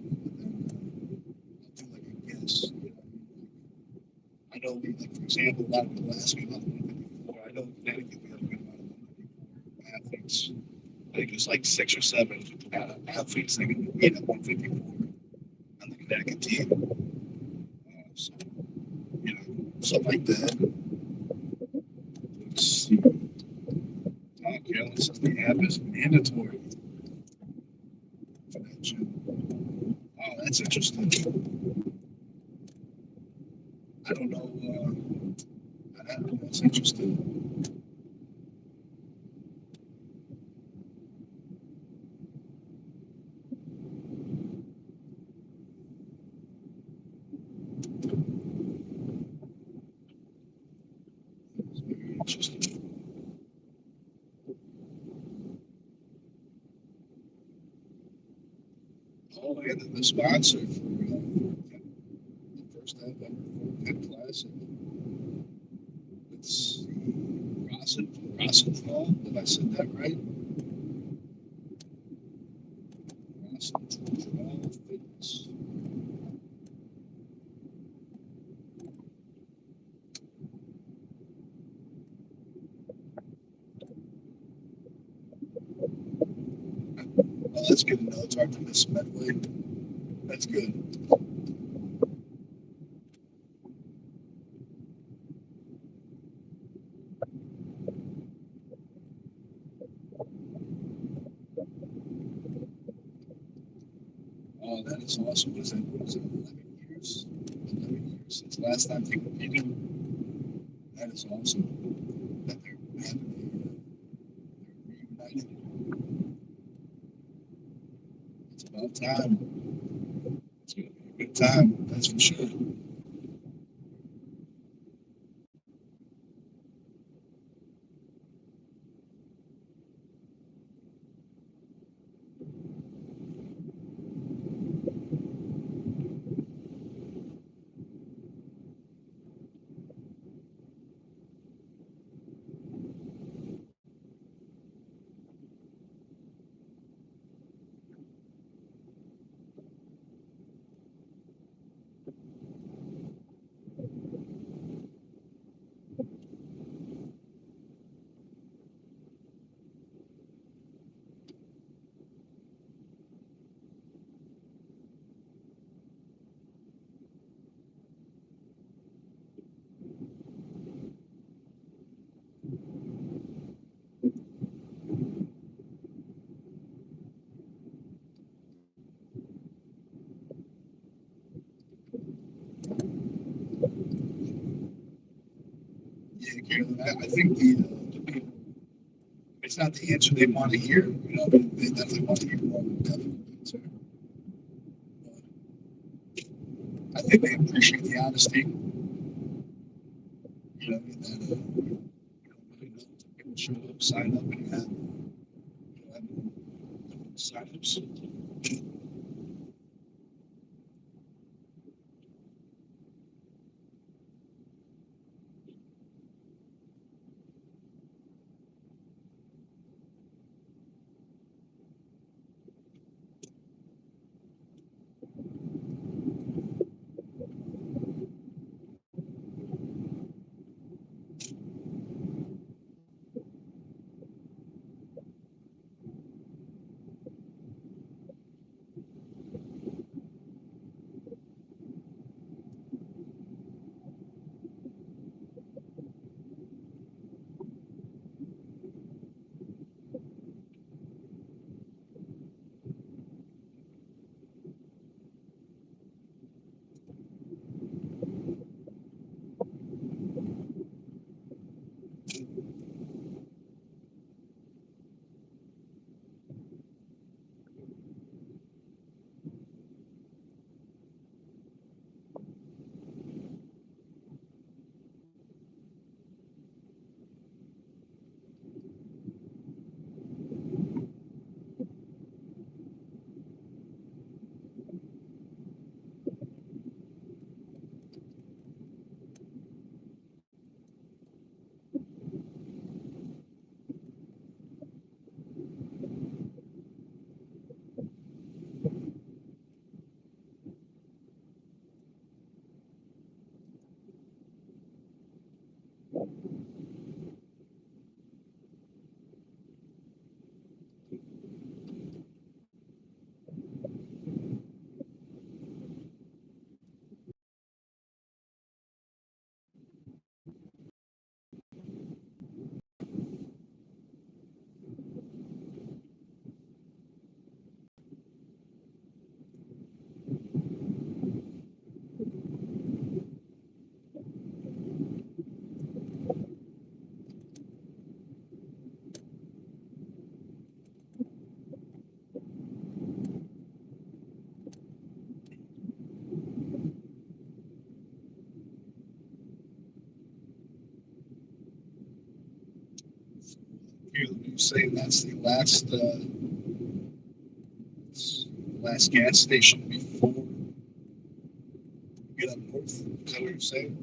Speaker 1: I'll do like a guess. I know like, for example, a lot of people ask me about the 154. I know in Connecticut we have a good amount of 154 athletes. I think it's like 6 or 7 athletes that can be at 154 on the Connecticut team. So, something like that. Let's see. Carolyn says the app is mandatory for that gym. Oh, that's interesting. I don't know. That's interesting. Oh, and the sponsor for the first ever 410 Classic. It's Rosenthal. Did I said that right? Rosenthal Fitness. Oh, that's good to know. It's hard to miss Medway. That's good. Oh, that is awesome. What is it, 11 years? 11 years since last time they competed. That is awesome. That they're reunited. It's about time. It's going to be a good time. That's for sure. Yeah, Carolyn, I think the people, it's not the answer they want to hear. You know, but they definitely want to hear more of a definite answer. I think they appreciate the honesty. You know, that you don't really know until people show up, sign up, and have sign-ups. You're saying that's the last last gas station before you get up north. Is that what you're saying?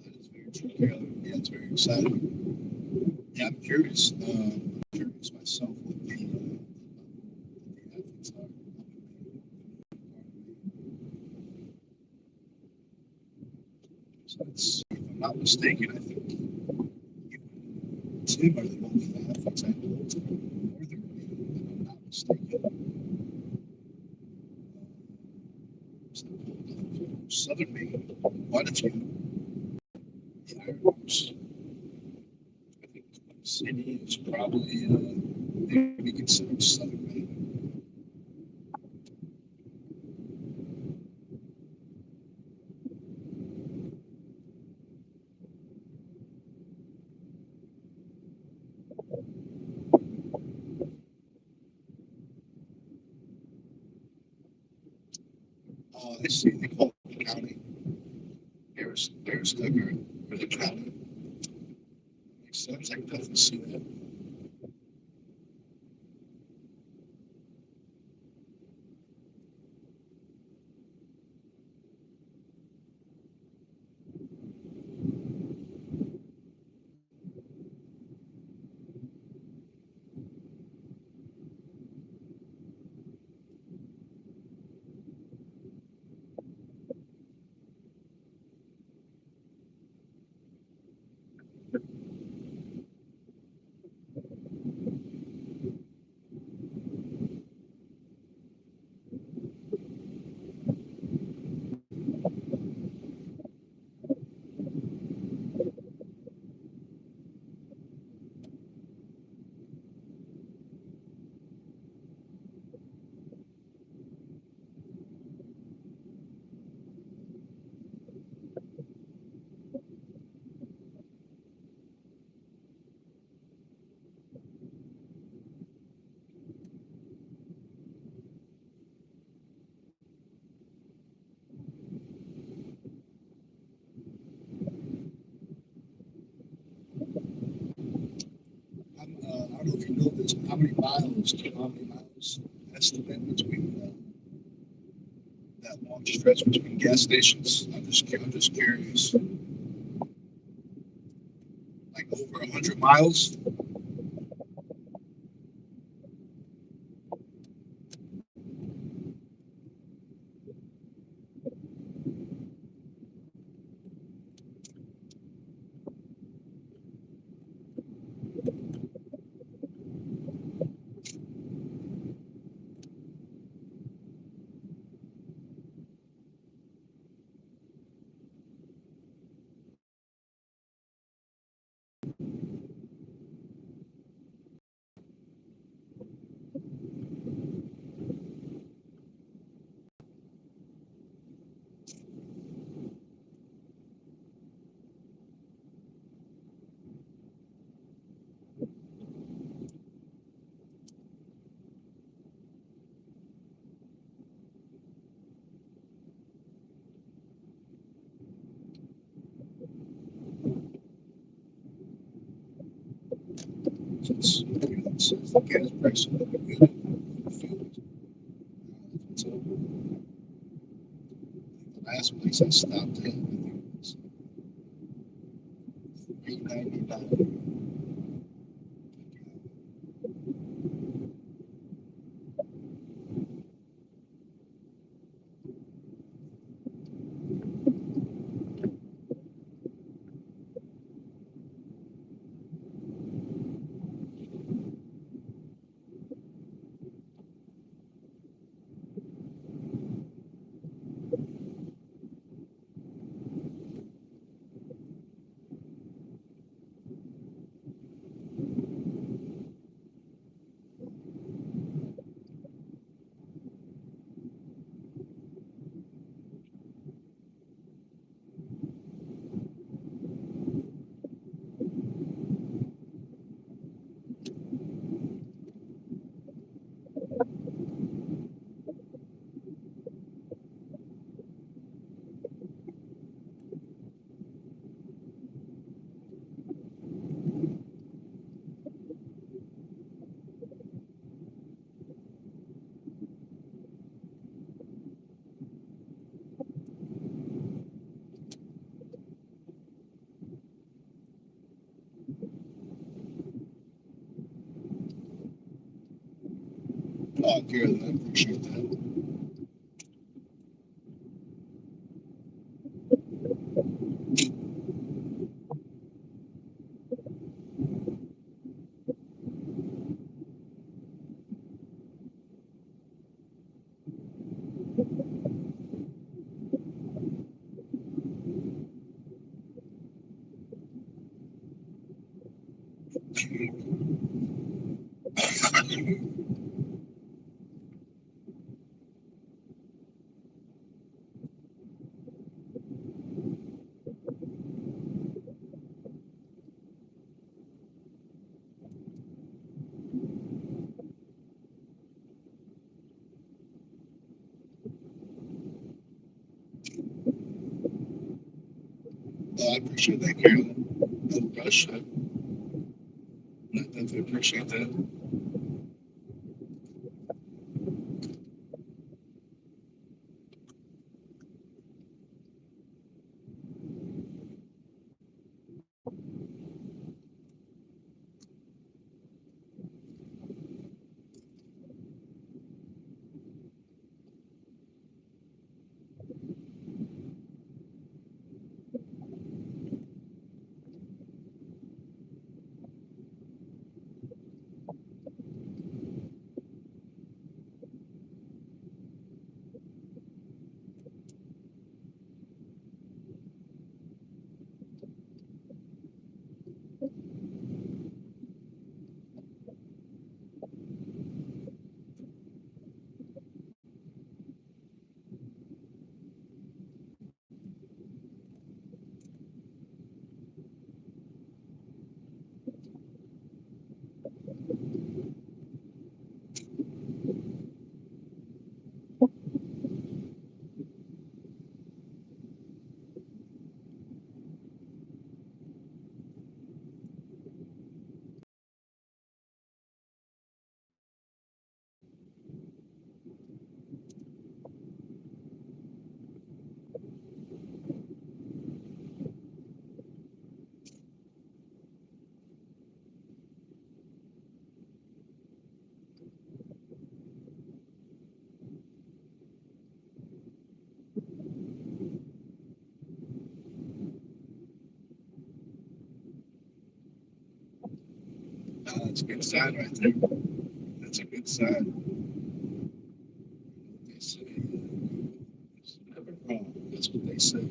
Speaker 1: That is very true, Carolyn. Yeah, it's very exciting. Yeah, I'm curious. I'm curious myself what the athletes are. So it's, if I'm not mistaken, I think you and Tim are the only athletes I know to Northern Maine, if I'm not mistaken. So, Southern Maine, quite a few. The Irish, I think Twin City is probably maybe considered Southern Maine. I see they call it the county. Harris, or the county. Makes sense. I can definitely see that. I don't know if you know this, how many miles estimate between that long stretch between gas stations? I'm just curious. Like over 100 miles. So it's the gas price is looking good in the field. So, place I stopped at, I think it was $3.99. Oh, good. I appreciate that. I appreciate that, Carolyn. No rush. I definitely appreciate that. That's a good sign right there. That's a good sign. They say it's never wrong. That's what they say.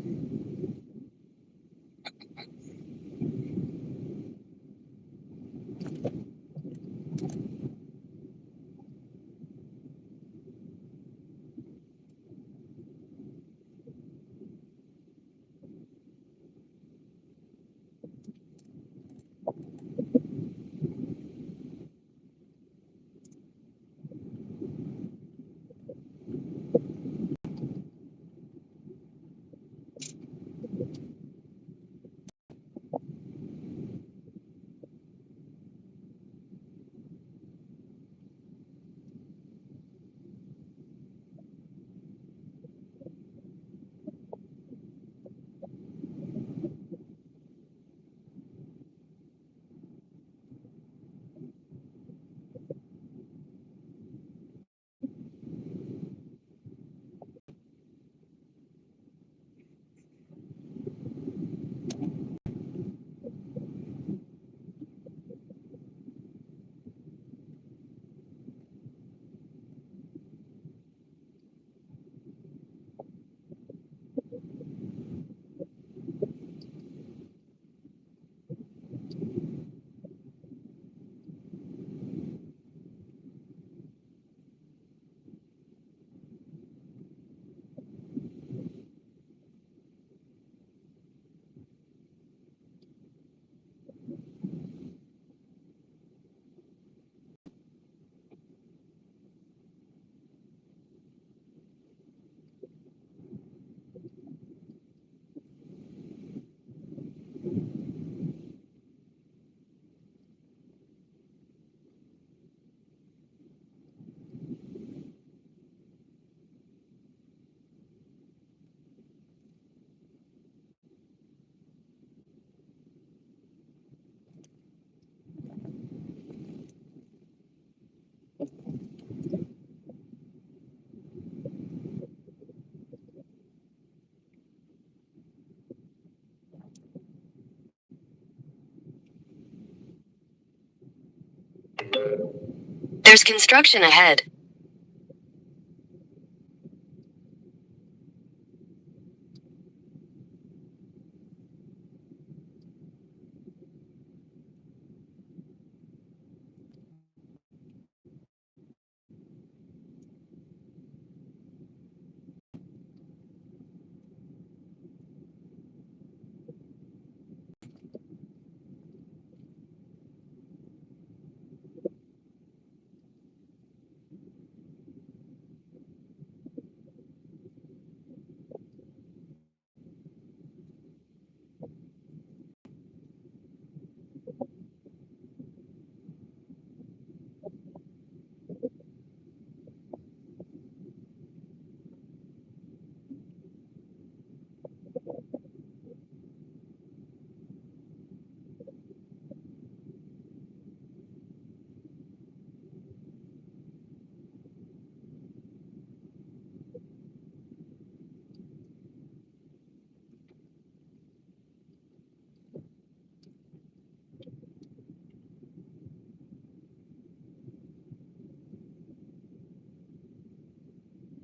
Speaker 2: There's construction ahead.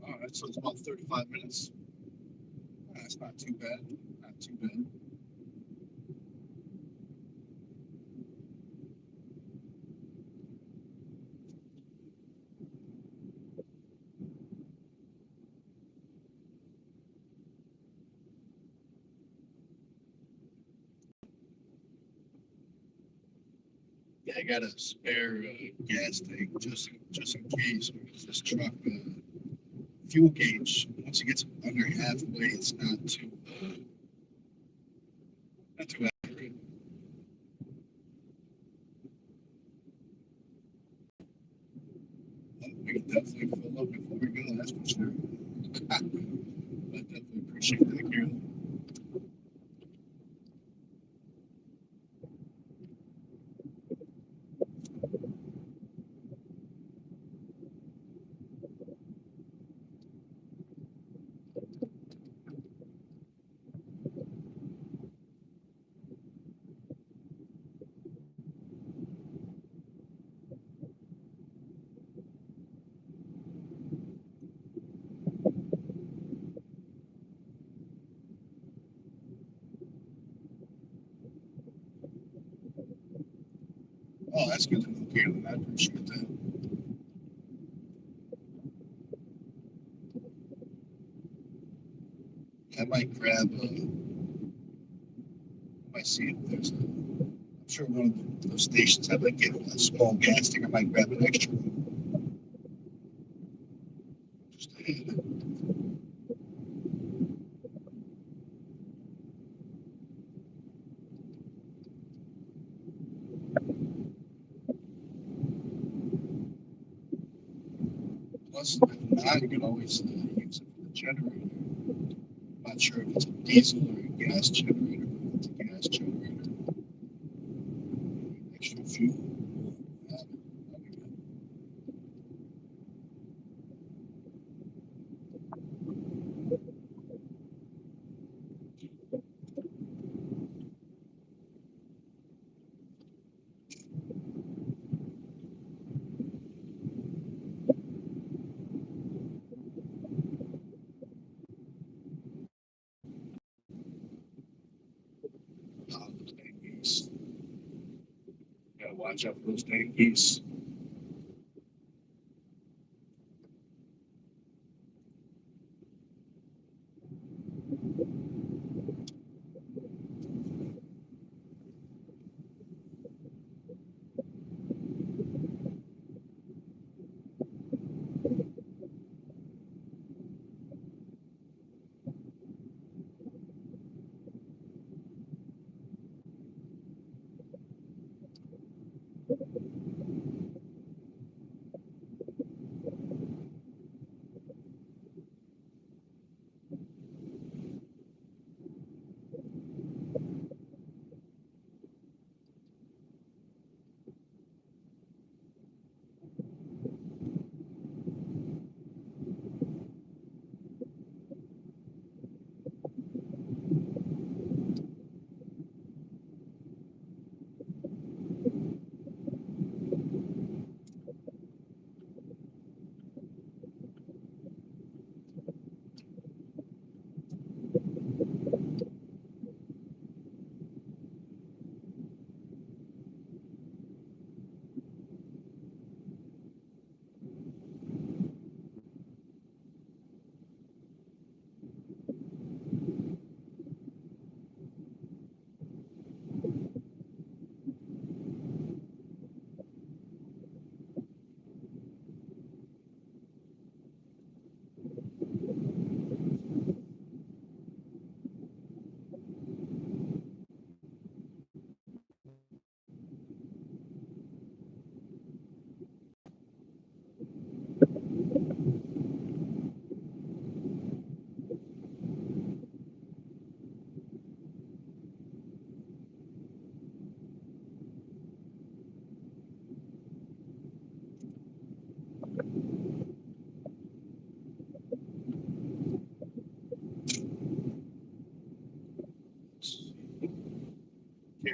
Speaker 1: All right, so it's about 35 minutes. That's not too bad. Not too bad. Yeah, I got a spare gas tank just in case, because this truck fuel gauge, once it gets under halfway, it's not too accurate. We can definitely fill up before we go, that's for sure. I definitely appreciate that, Carolyn. Oh, that's good to know, Carolyn. I appreciate that. I might grab I might see if there's I'm sure one of those stations have like a small gas tank. I might grab an extra one. Just to have it. Plus, if not, you can always use it for the generator. I'm not sure if it's a diesel or a gas generator, but if it's a gas generator, extra fuel. Have it. That'd be good. Those dang geese. Gotta watch out for those dang geese.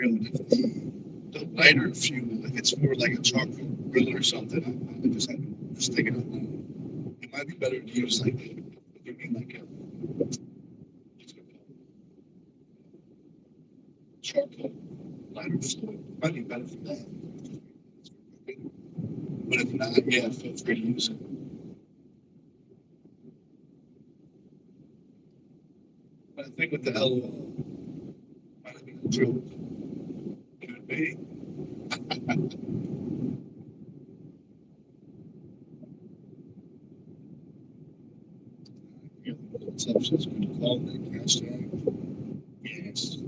Speaker 1: figure that if the lighter fuel, if it's more like a charcoal grill or something, I'm just thinking of it might be better to use like what do you mean like a what's it called? Charcoal lighter fluid. It might be better for that. But if not, yeah, feel free to use it. But I think with the LOL, might have been a joke. Could be. Yeah, what's up? She's going to call me. Hashtag. Yes,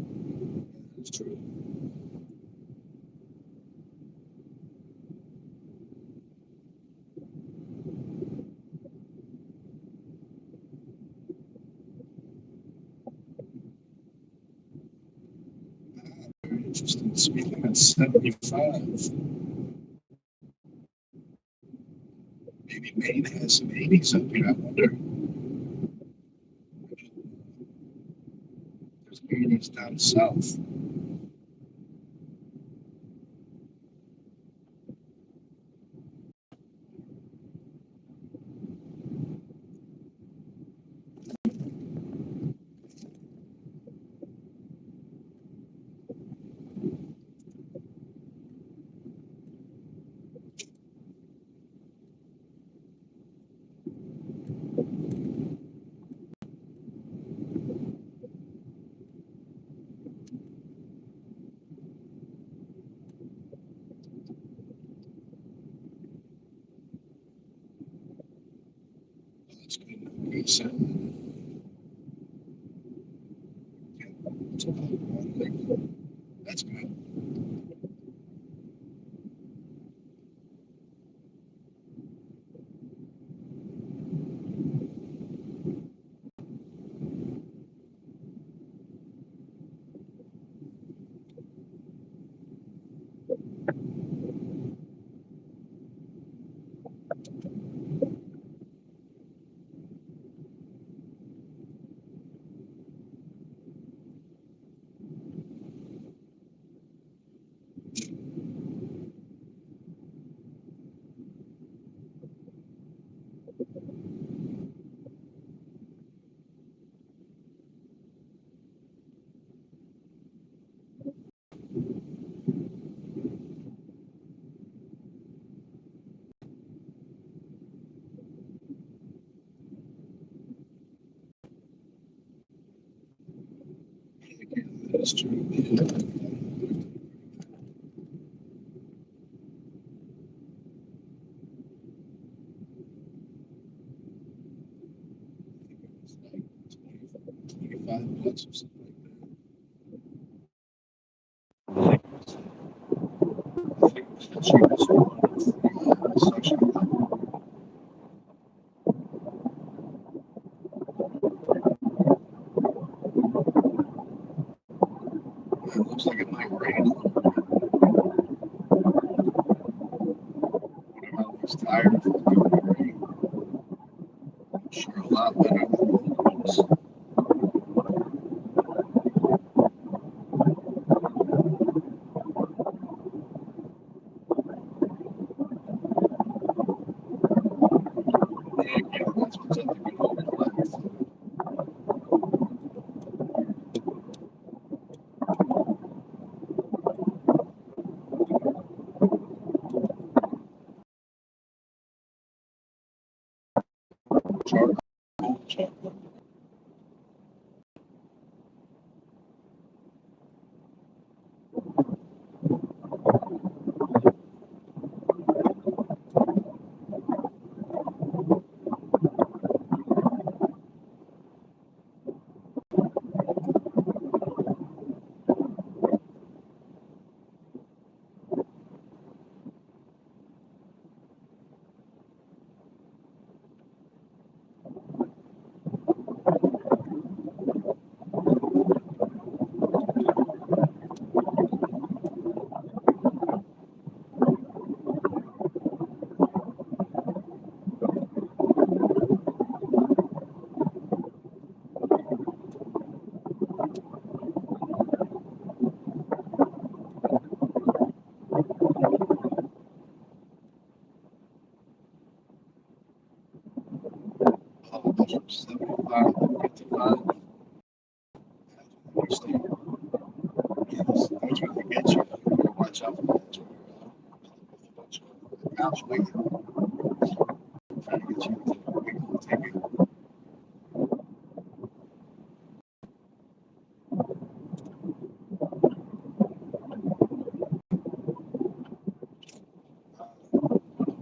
Speaker 1: that's true. Very interesting. Speaking at 75, maybe Maine has some 80s up here. I wonder. There's 80s down south. That's good. He said, yeah, it's about one lake. That's good. Yeah, that's true. Yeah. It's like 25 bucks or something like that. I think it was the cheapest one. Section. It looks like it might rain. Whatever these tires is doing the rain. Sure, a lot better than the old ones. Yeah, that's what's up to good old life. Charcoal, chocolate. from 75 to 55. That's where they get you. You gotta watch out for that. That's where a bunch of cops waiting, trying to get you to wait for the ticket.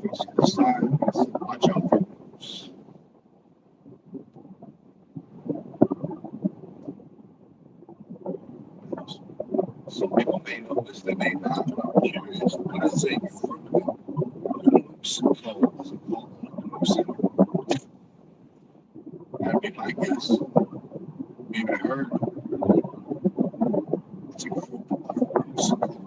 Speaker 1: Facing the side, watch out for those. Some people may know this, they may not, but I'm curious. What is a fruit loose called? Is it called loose? That'd be my guess. Maybe heard it's a group of loose called.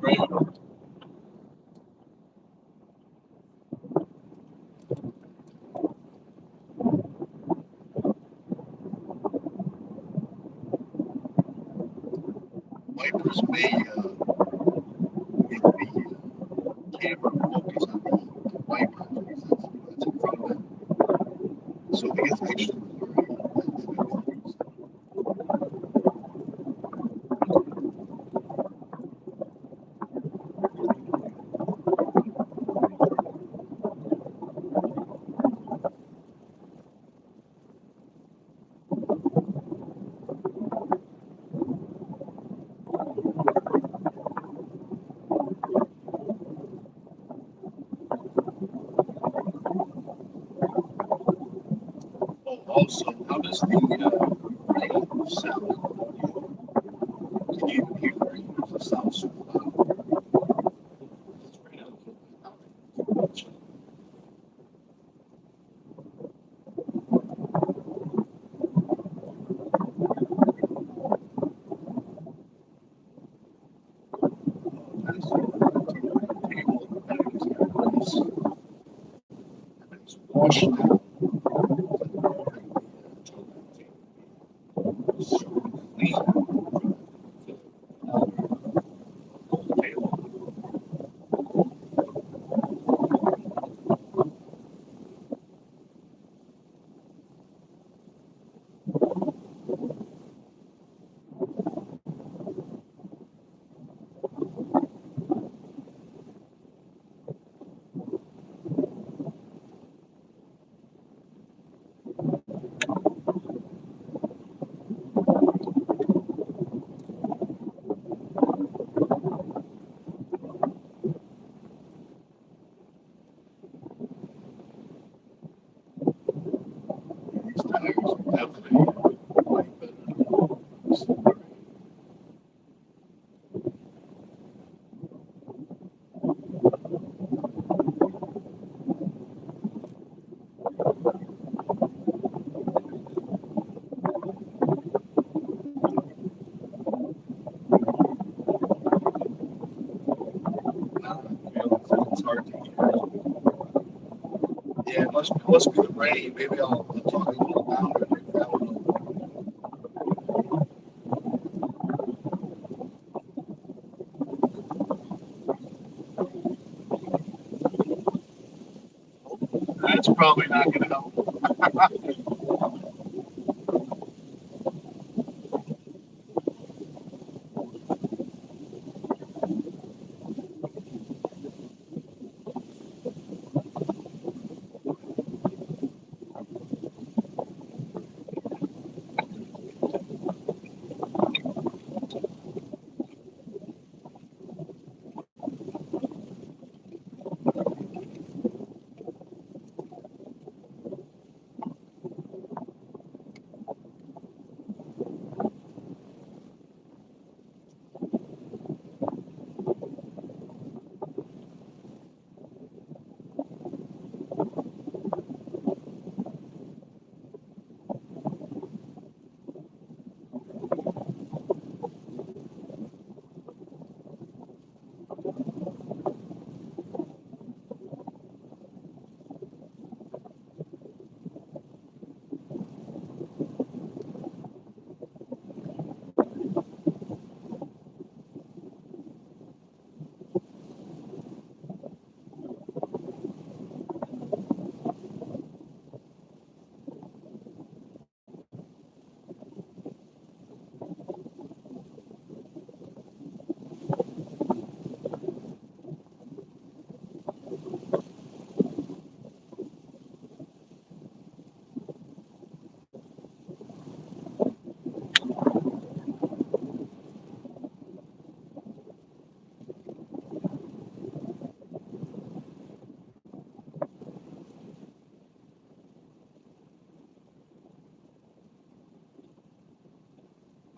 Speaker 1: Right? Wipers may make the camera focus on the wiper because that's in front of it. So it gets extra blurry. Oh, also, how does the rain sound? Can you even hear the rain? Does it sound super loud? It's right out there. Wash now. These tires are definitely way better than those. It's hard to hear. Yeah, it must be the rain. Maybe I'll talk a little louder. Maybe that will help. That's probably not going to help.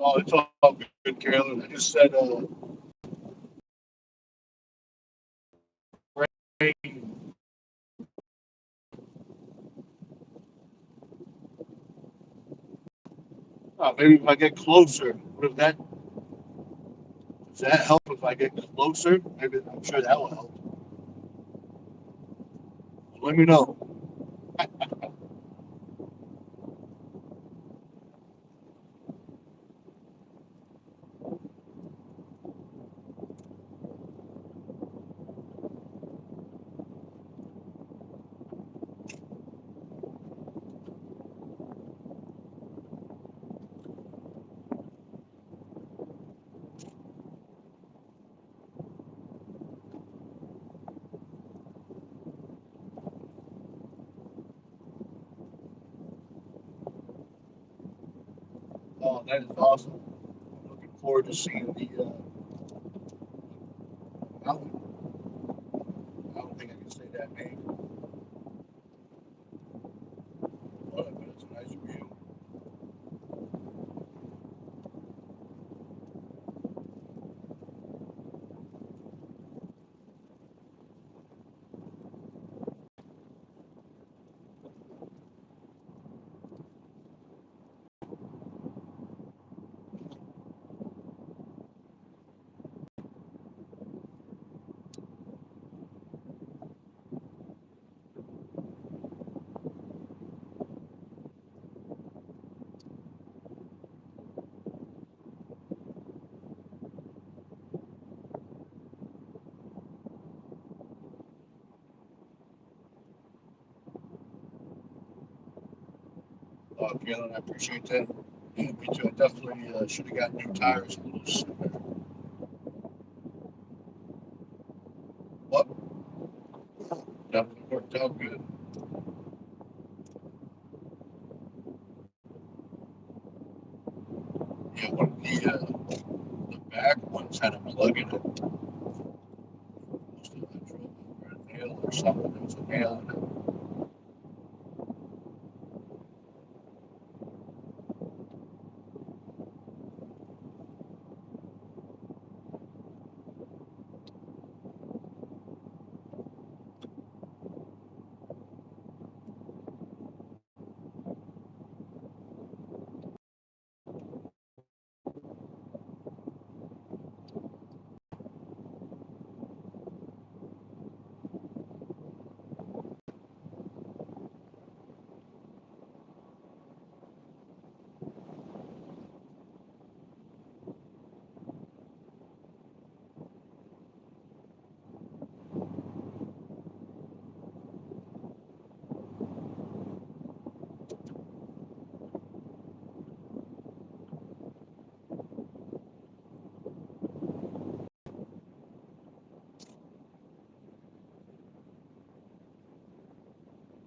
Speaker 1: Oh, it's all good, Carolyn. I just said, rain. Maybe if I get closer, what if that does that help if I get closer? Maybe I'm sure that will help. Let me know. Oh, that is awesome. I'm looking forward to seeing the mountain. I don't think I can say that name, but it's a nice view. Galen, I appreciate that. Yeah, me too. I definitely should have got new tires a little sooner. But definitely worked out good. Yeah, one of the back ones had a plug in it. Must have drove over a nail or something. There was a nail in it.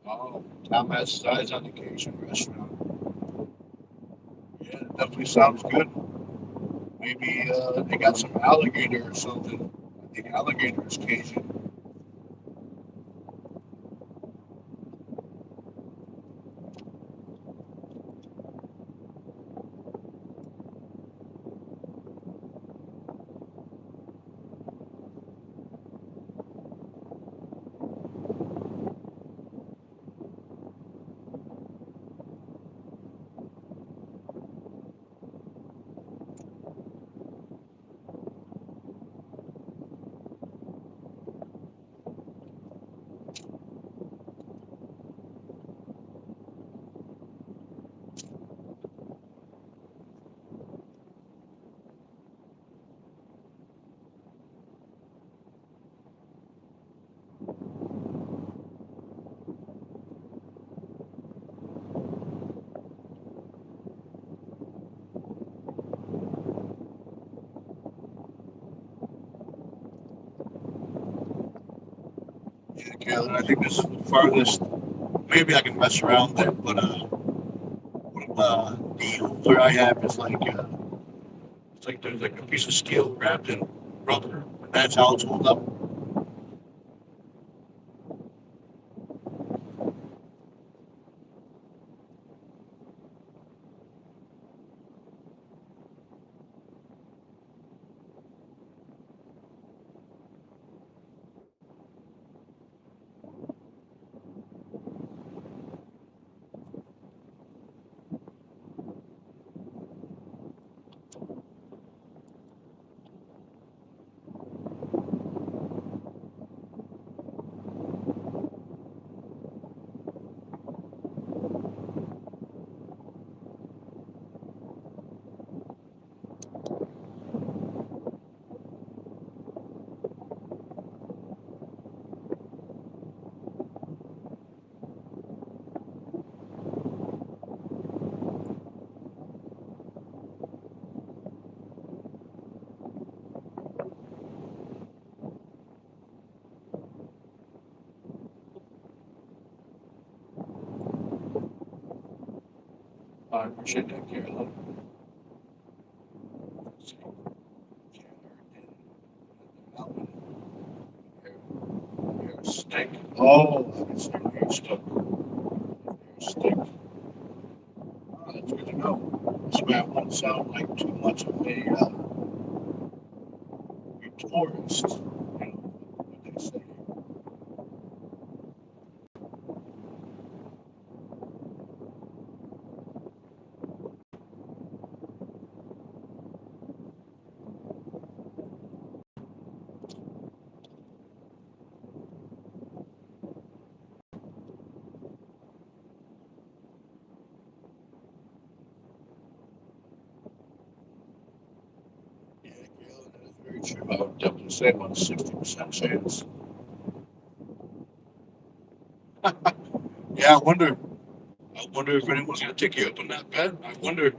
Speaker 1: Oh, Tom has size on the Cajun restaurant. Yeah, it definitely sounds good. Maybe they got some alligator or something. I think alligator is Cajun. Yeah, Galen, I think this is the farthest. Maybe I can mess around there, but the holder I have is like it's like there's like a piece of steel wrapped in rubber. That's how it's rolled up. I appreciate that, Carolyn. Stick. Oh, I can see where you're stuck. Stick. Oh, that's good to know. This map won't sound like too much of a tourist. You know what they say. Yeah, Galen, that is very true. I would definitely say about a 60% chance. Yeah, I wonder. I wonder if anyone's going to take you up on that bet. I wonder.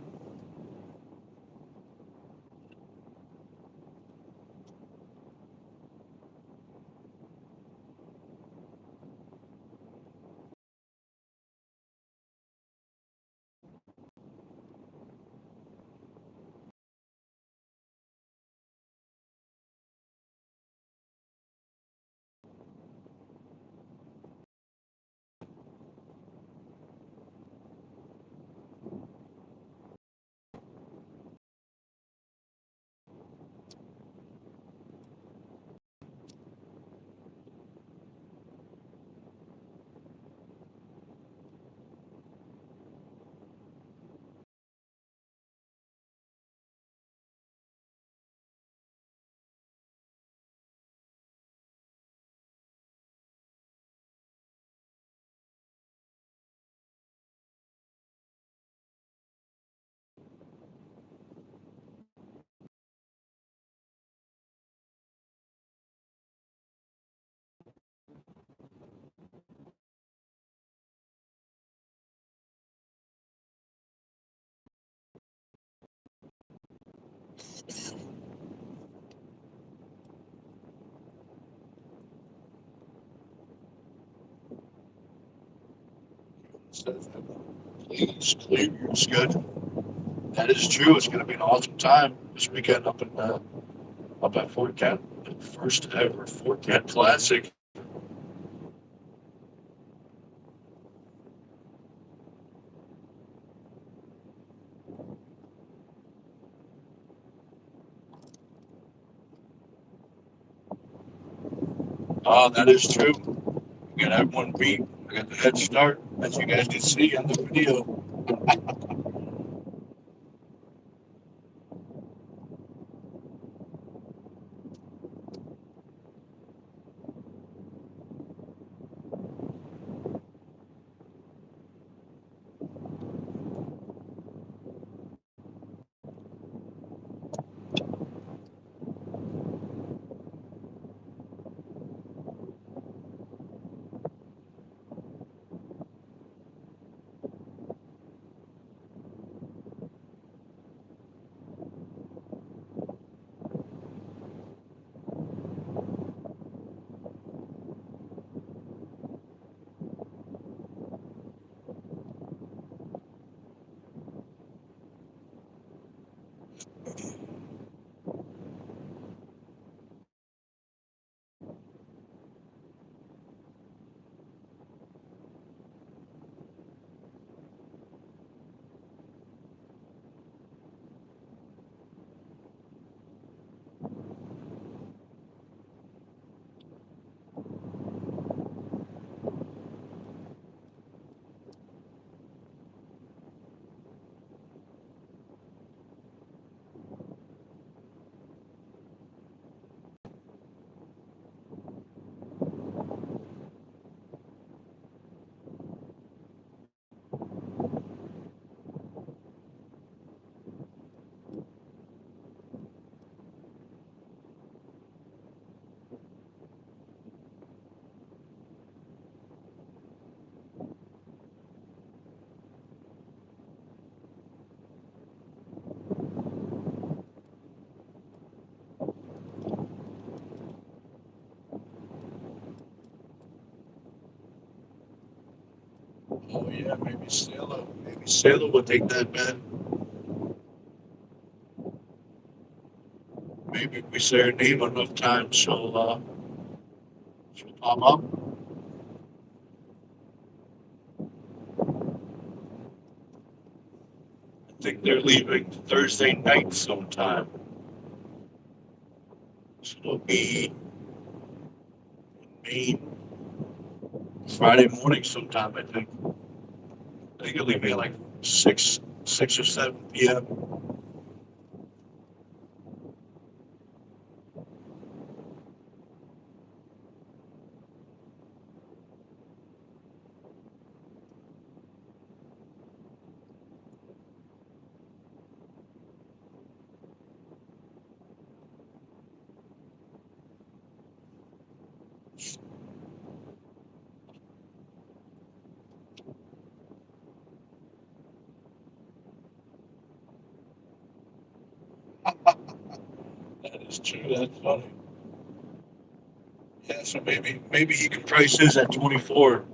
Speaker 1: Please clear your schedule. That is true. It's going to be an awesome time this weekend up at Fort Kent, the first ever Fort Kent Classic. That is true. We got everyone beat. I got the head start, as you guys can see on the video. Oh yeah, maybe Sailor. Maybe Sailor will take that bet. Maybe if we say her name enough times, she'll pop up. I think they're leaving Thursday night sometime. So it'll be Maine Friday morning sometime. I think it'll leave me at like 6 or 7 p.m. That is true. That's funny. Yeah, so maybe he can price his at 24.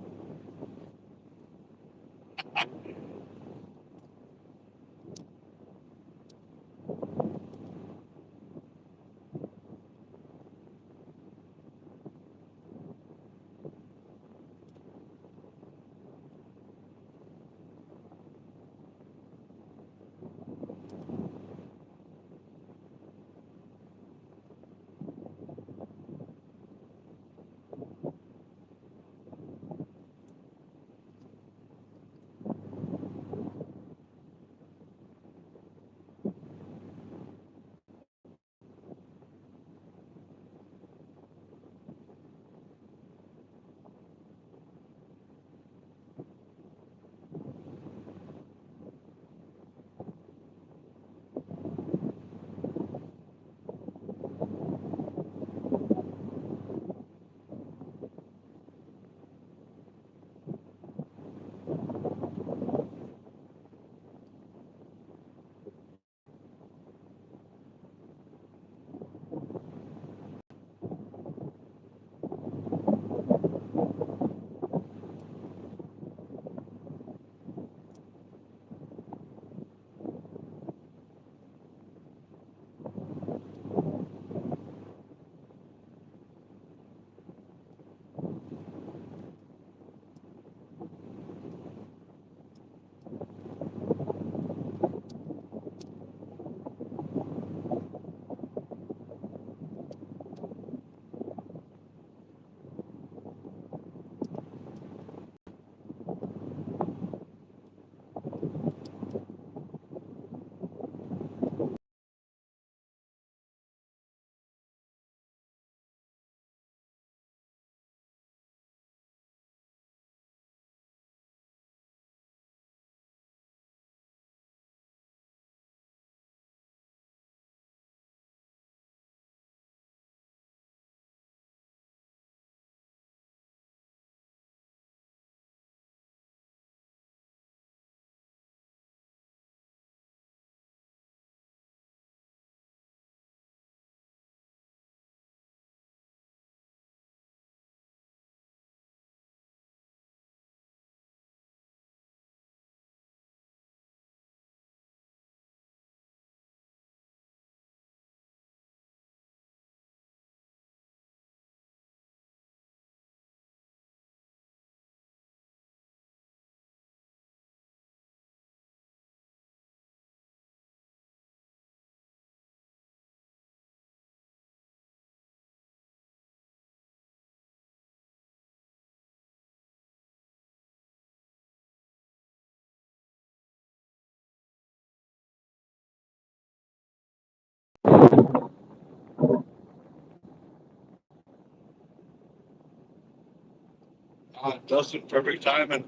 Speaker 1: Dustin, perfect timing.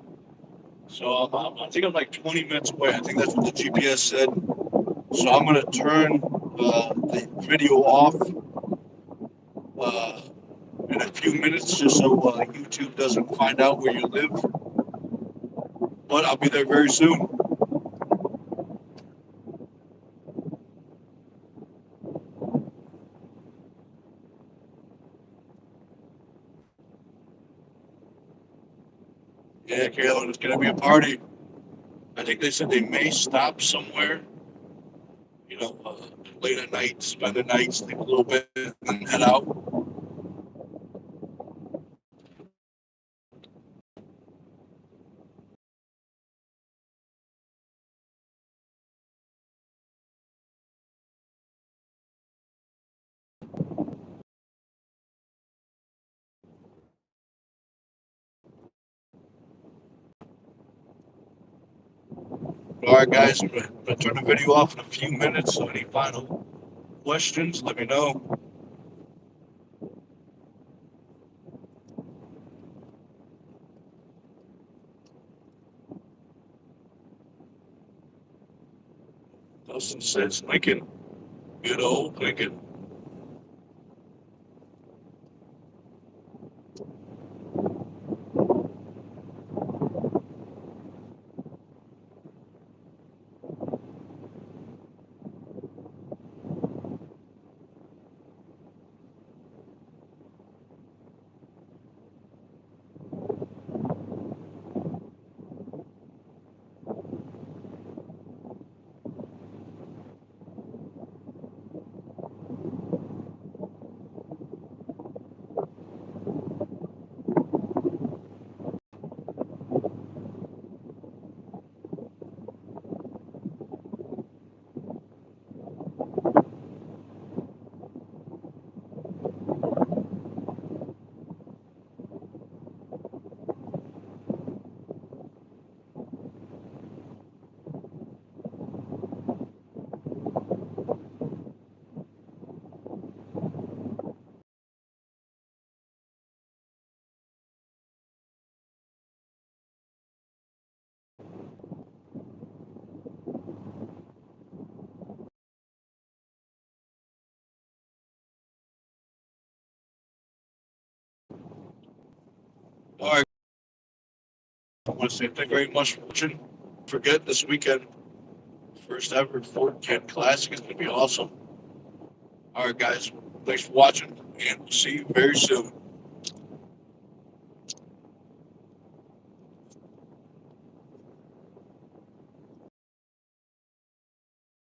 Speaker 1: So I think I'm like 20 minutes away. I think that's what the GPS said. So I'm gonna turn the video off uh, in a few minutes, just so YouTube doesn't find out where you live. But I'll be there very soon. Yeah, Carolyn, it's gonna be a party. I think they said they may stop somewhere, late at night, spend the night, sleep a little bit, and then head out. All right, guys, I'm gonna turn the video off in a few minutes. So any final questions, let me know. Dustin says Lincoln, good old Lincoln. All right, I want to say thank you very much for watching. Forget this weekend, first ever Fort Kent Classic is gonna be awesome. All right, guys, thanks for watching, and we'll see you very soon.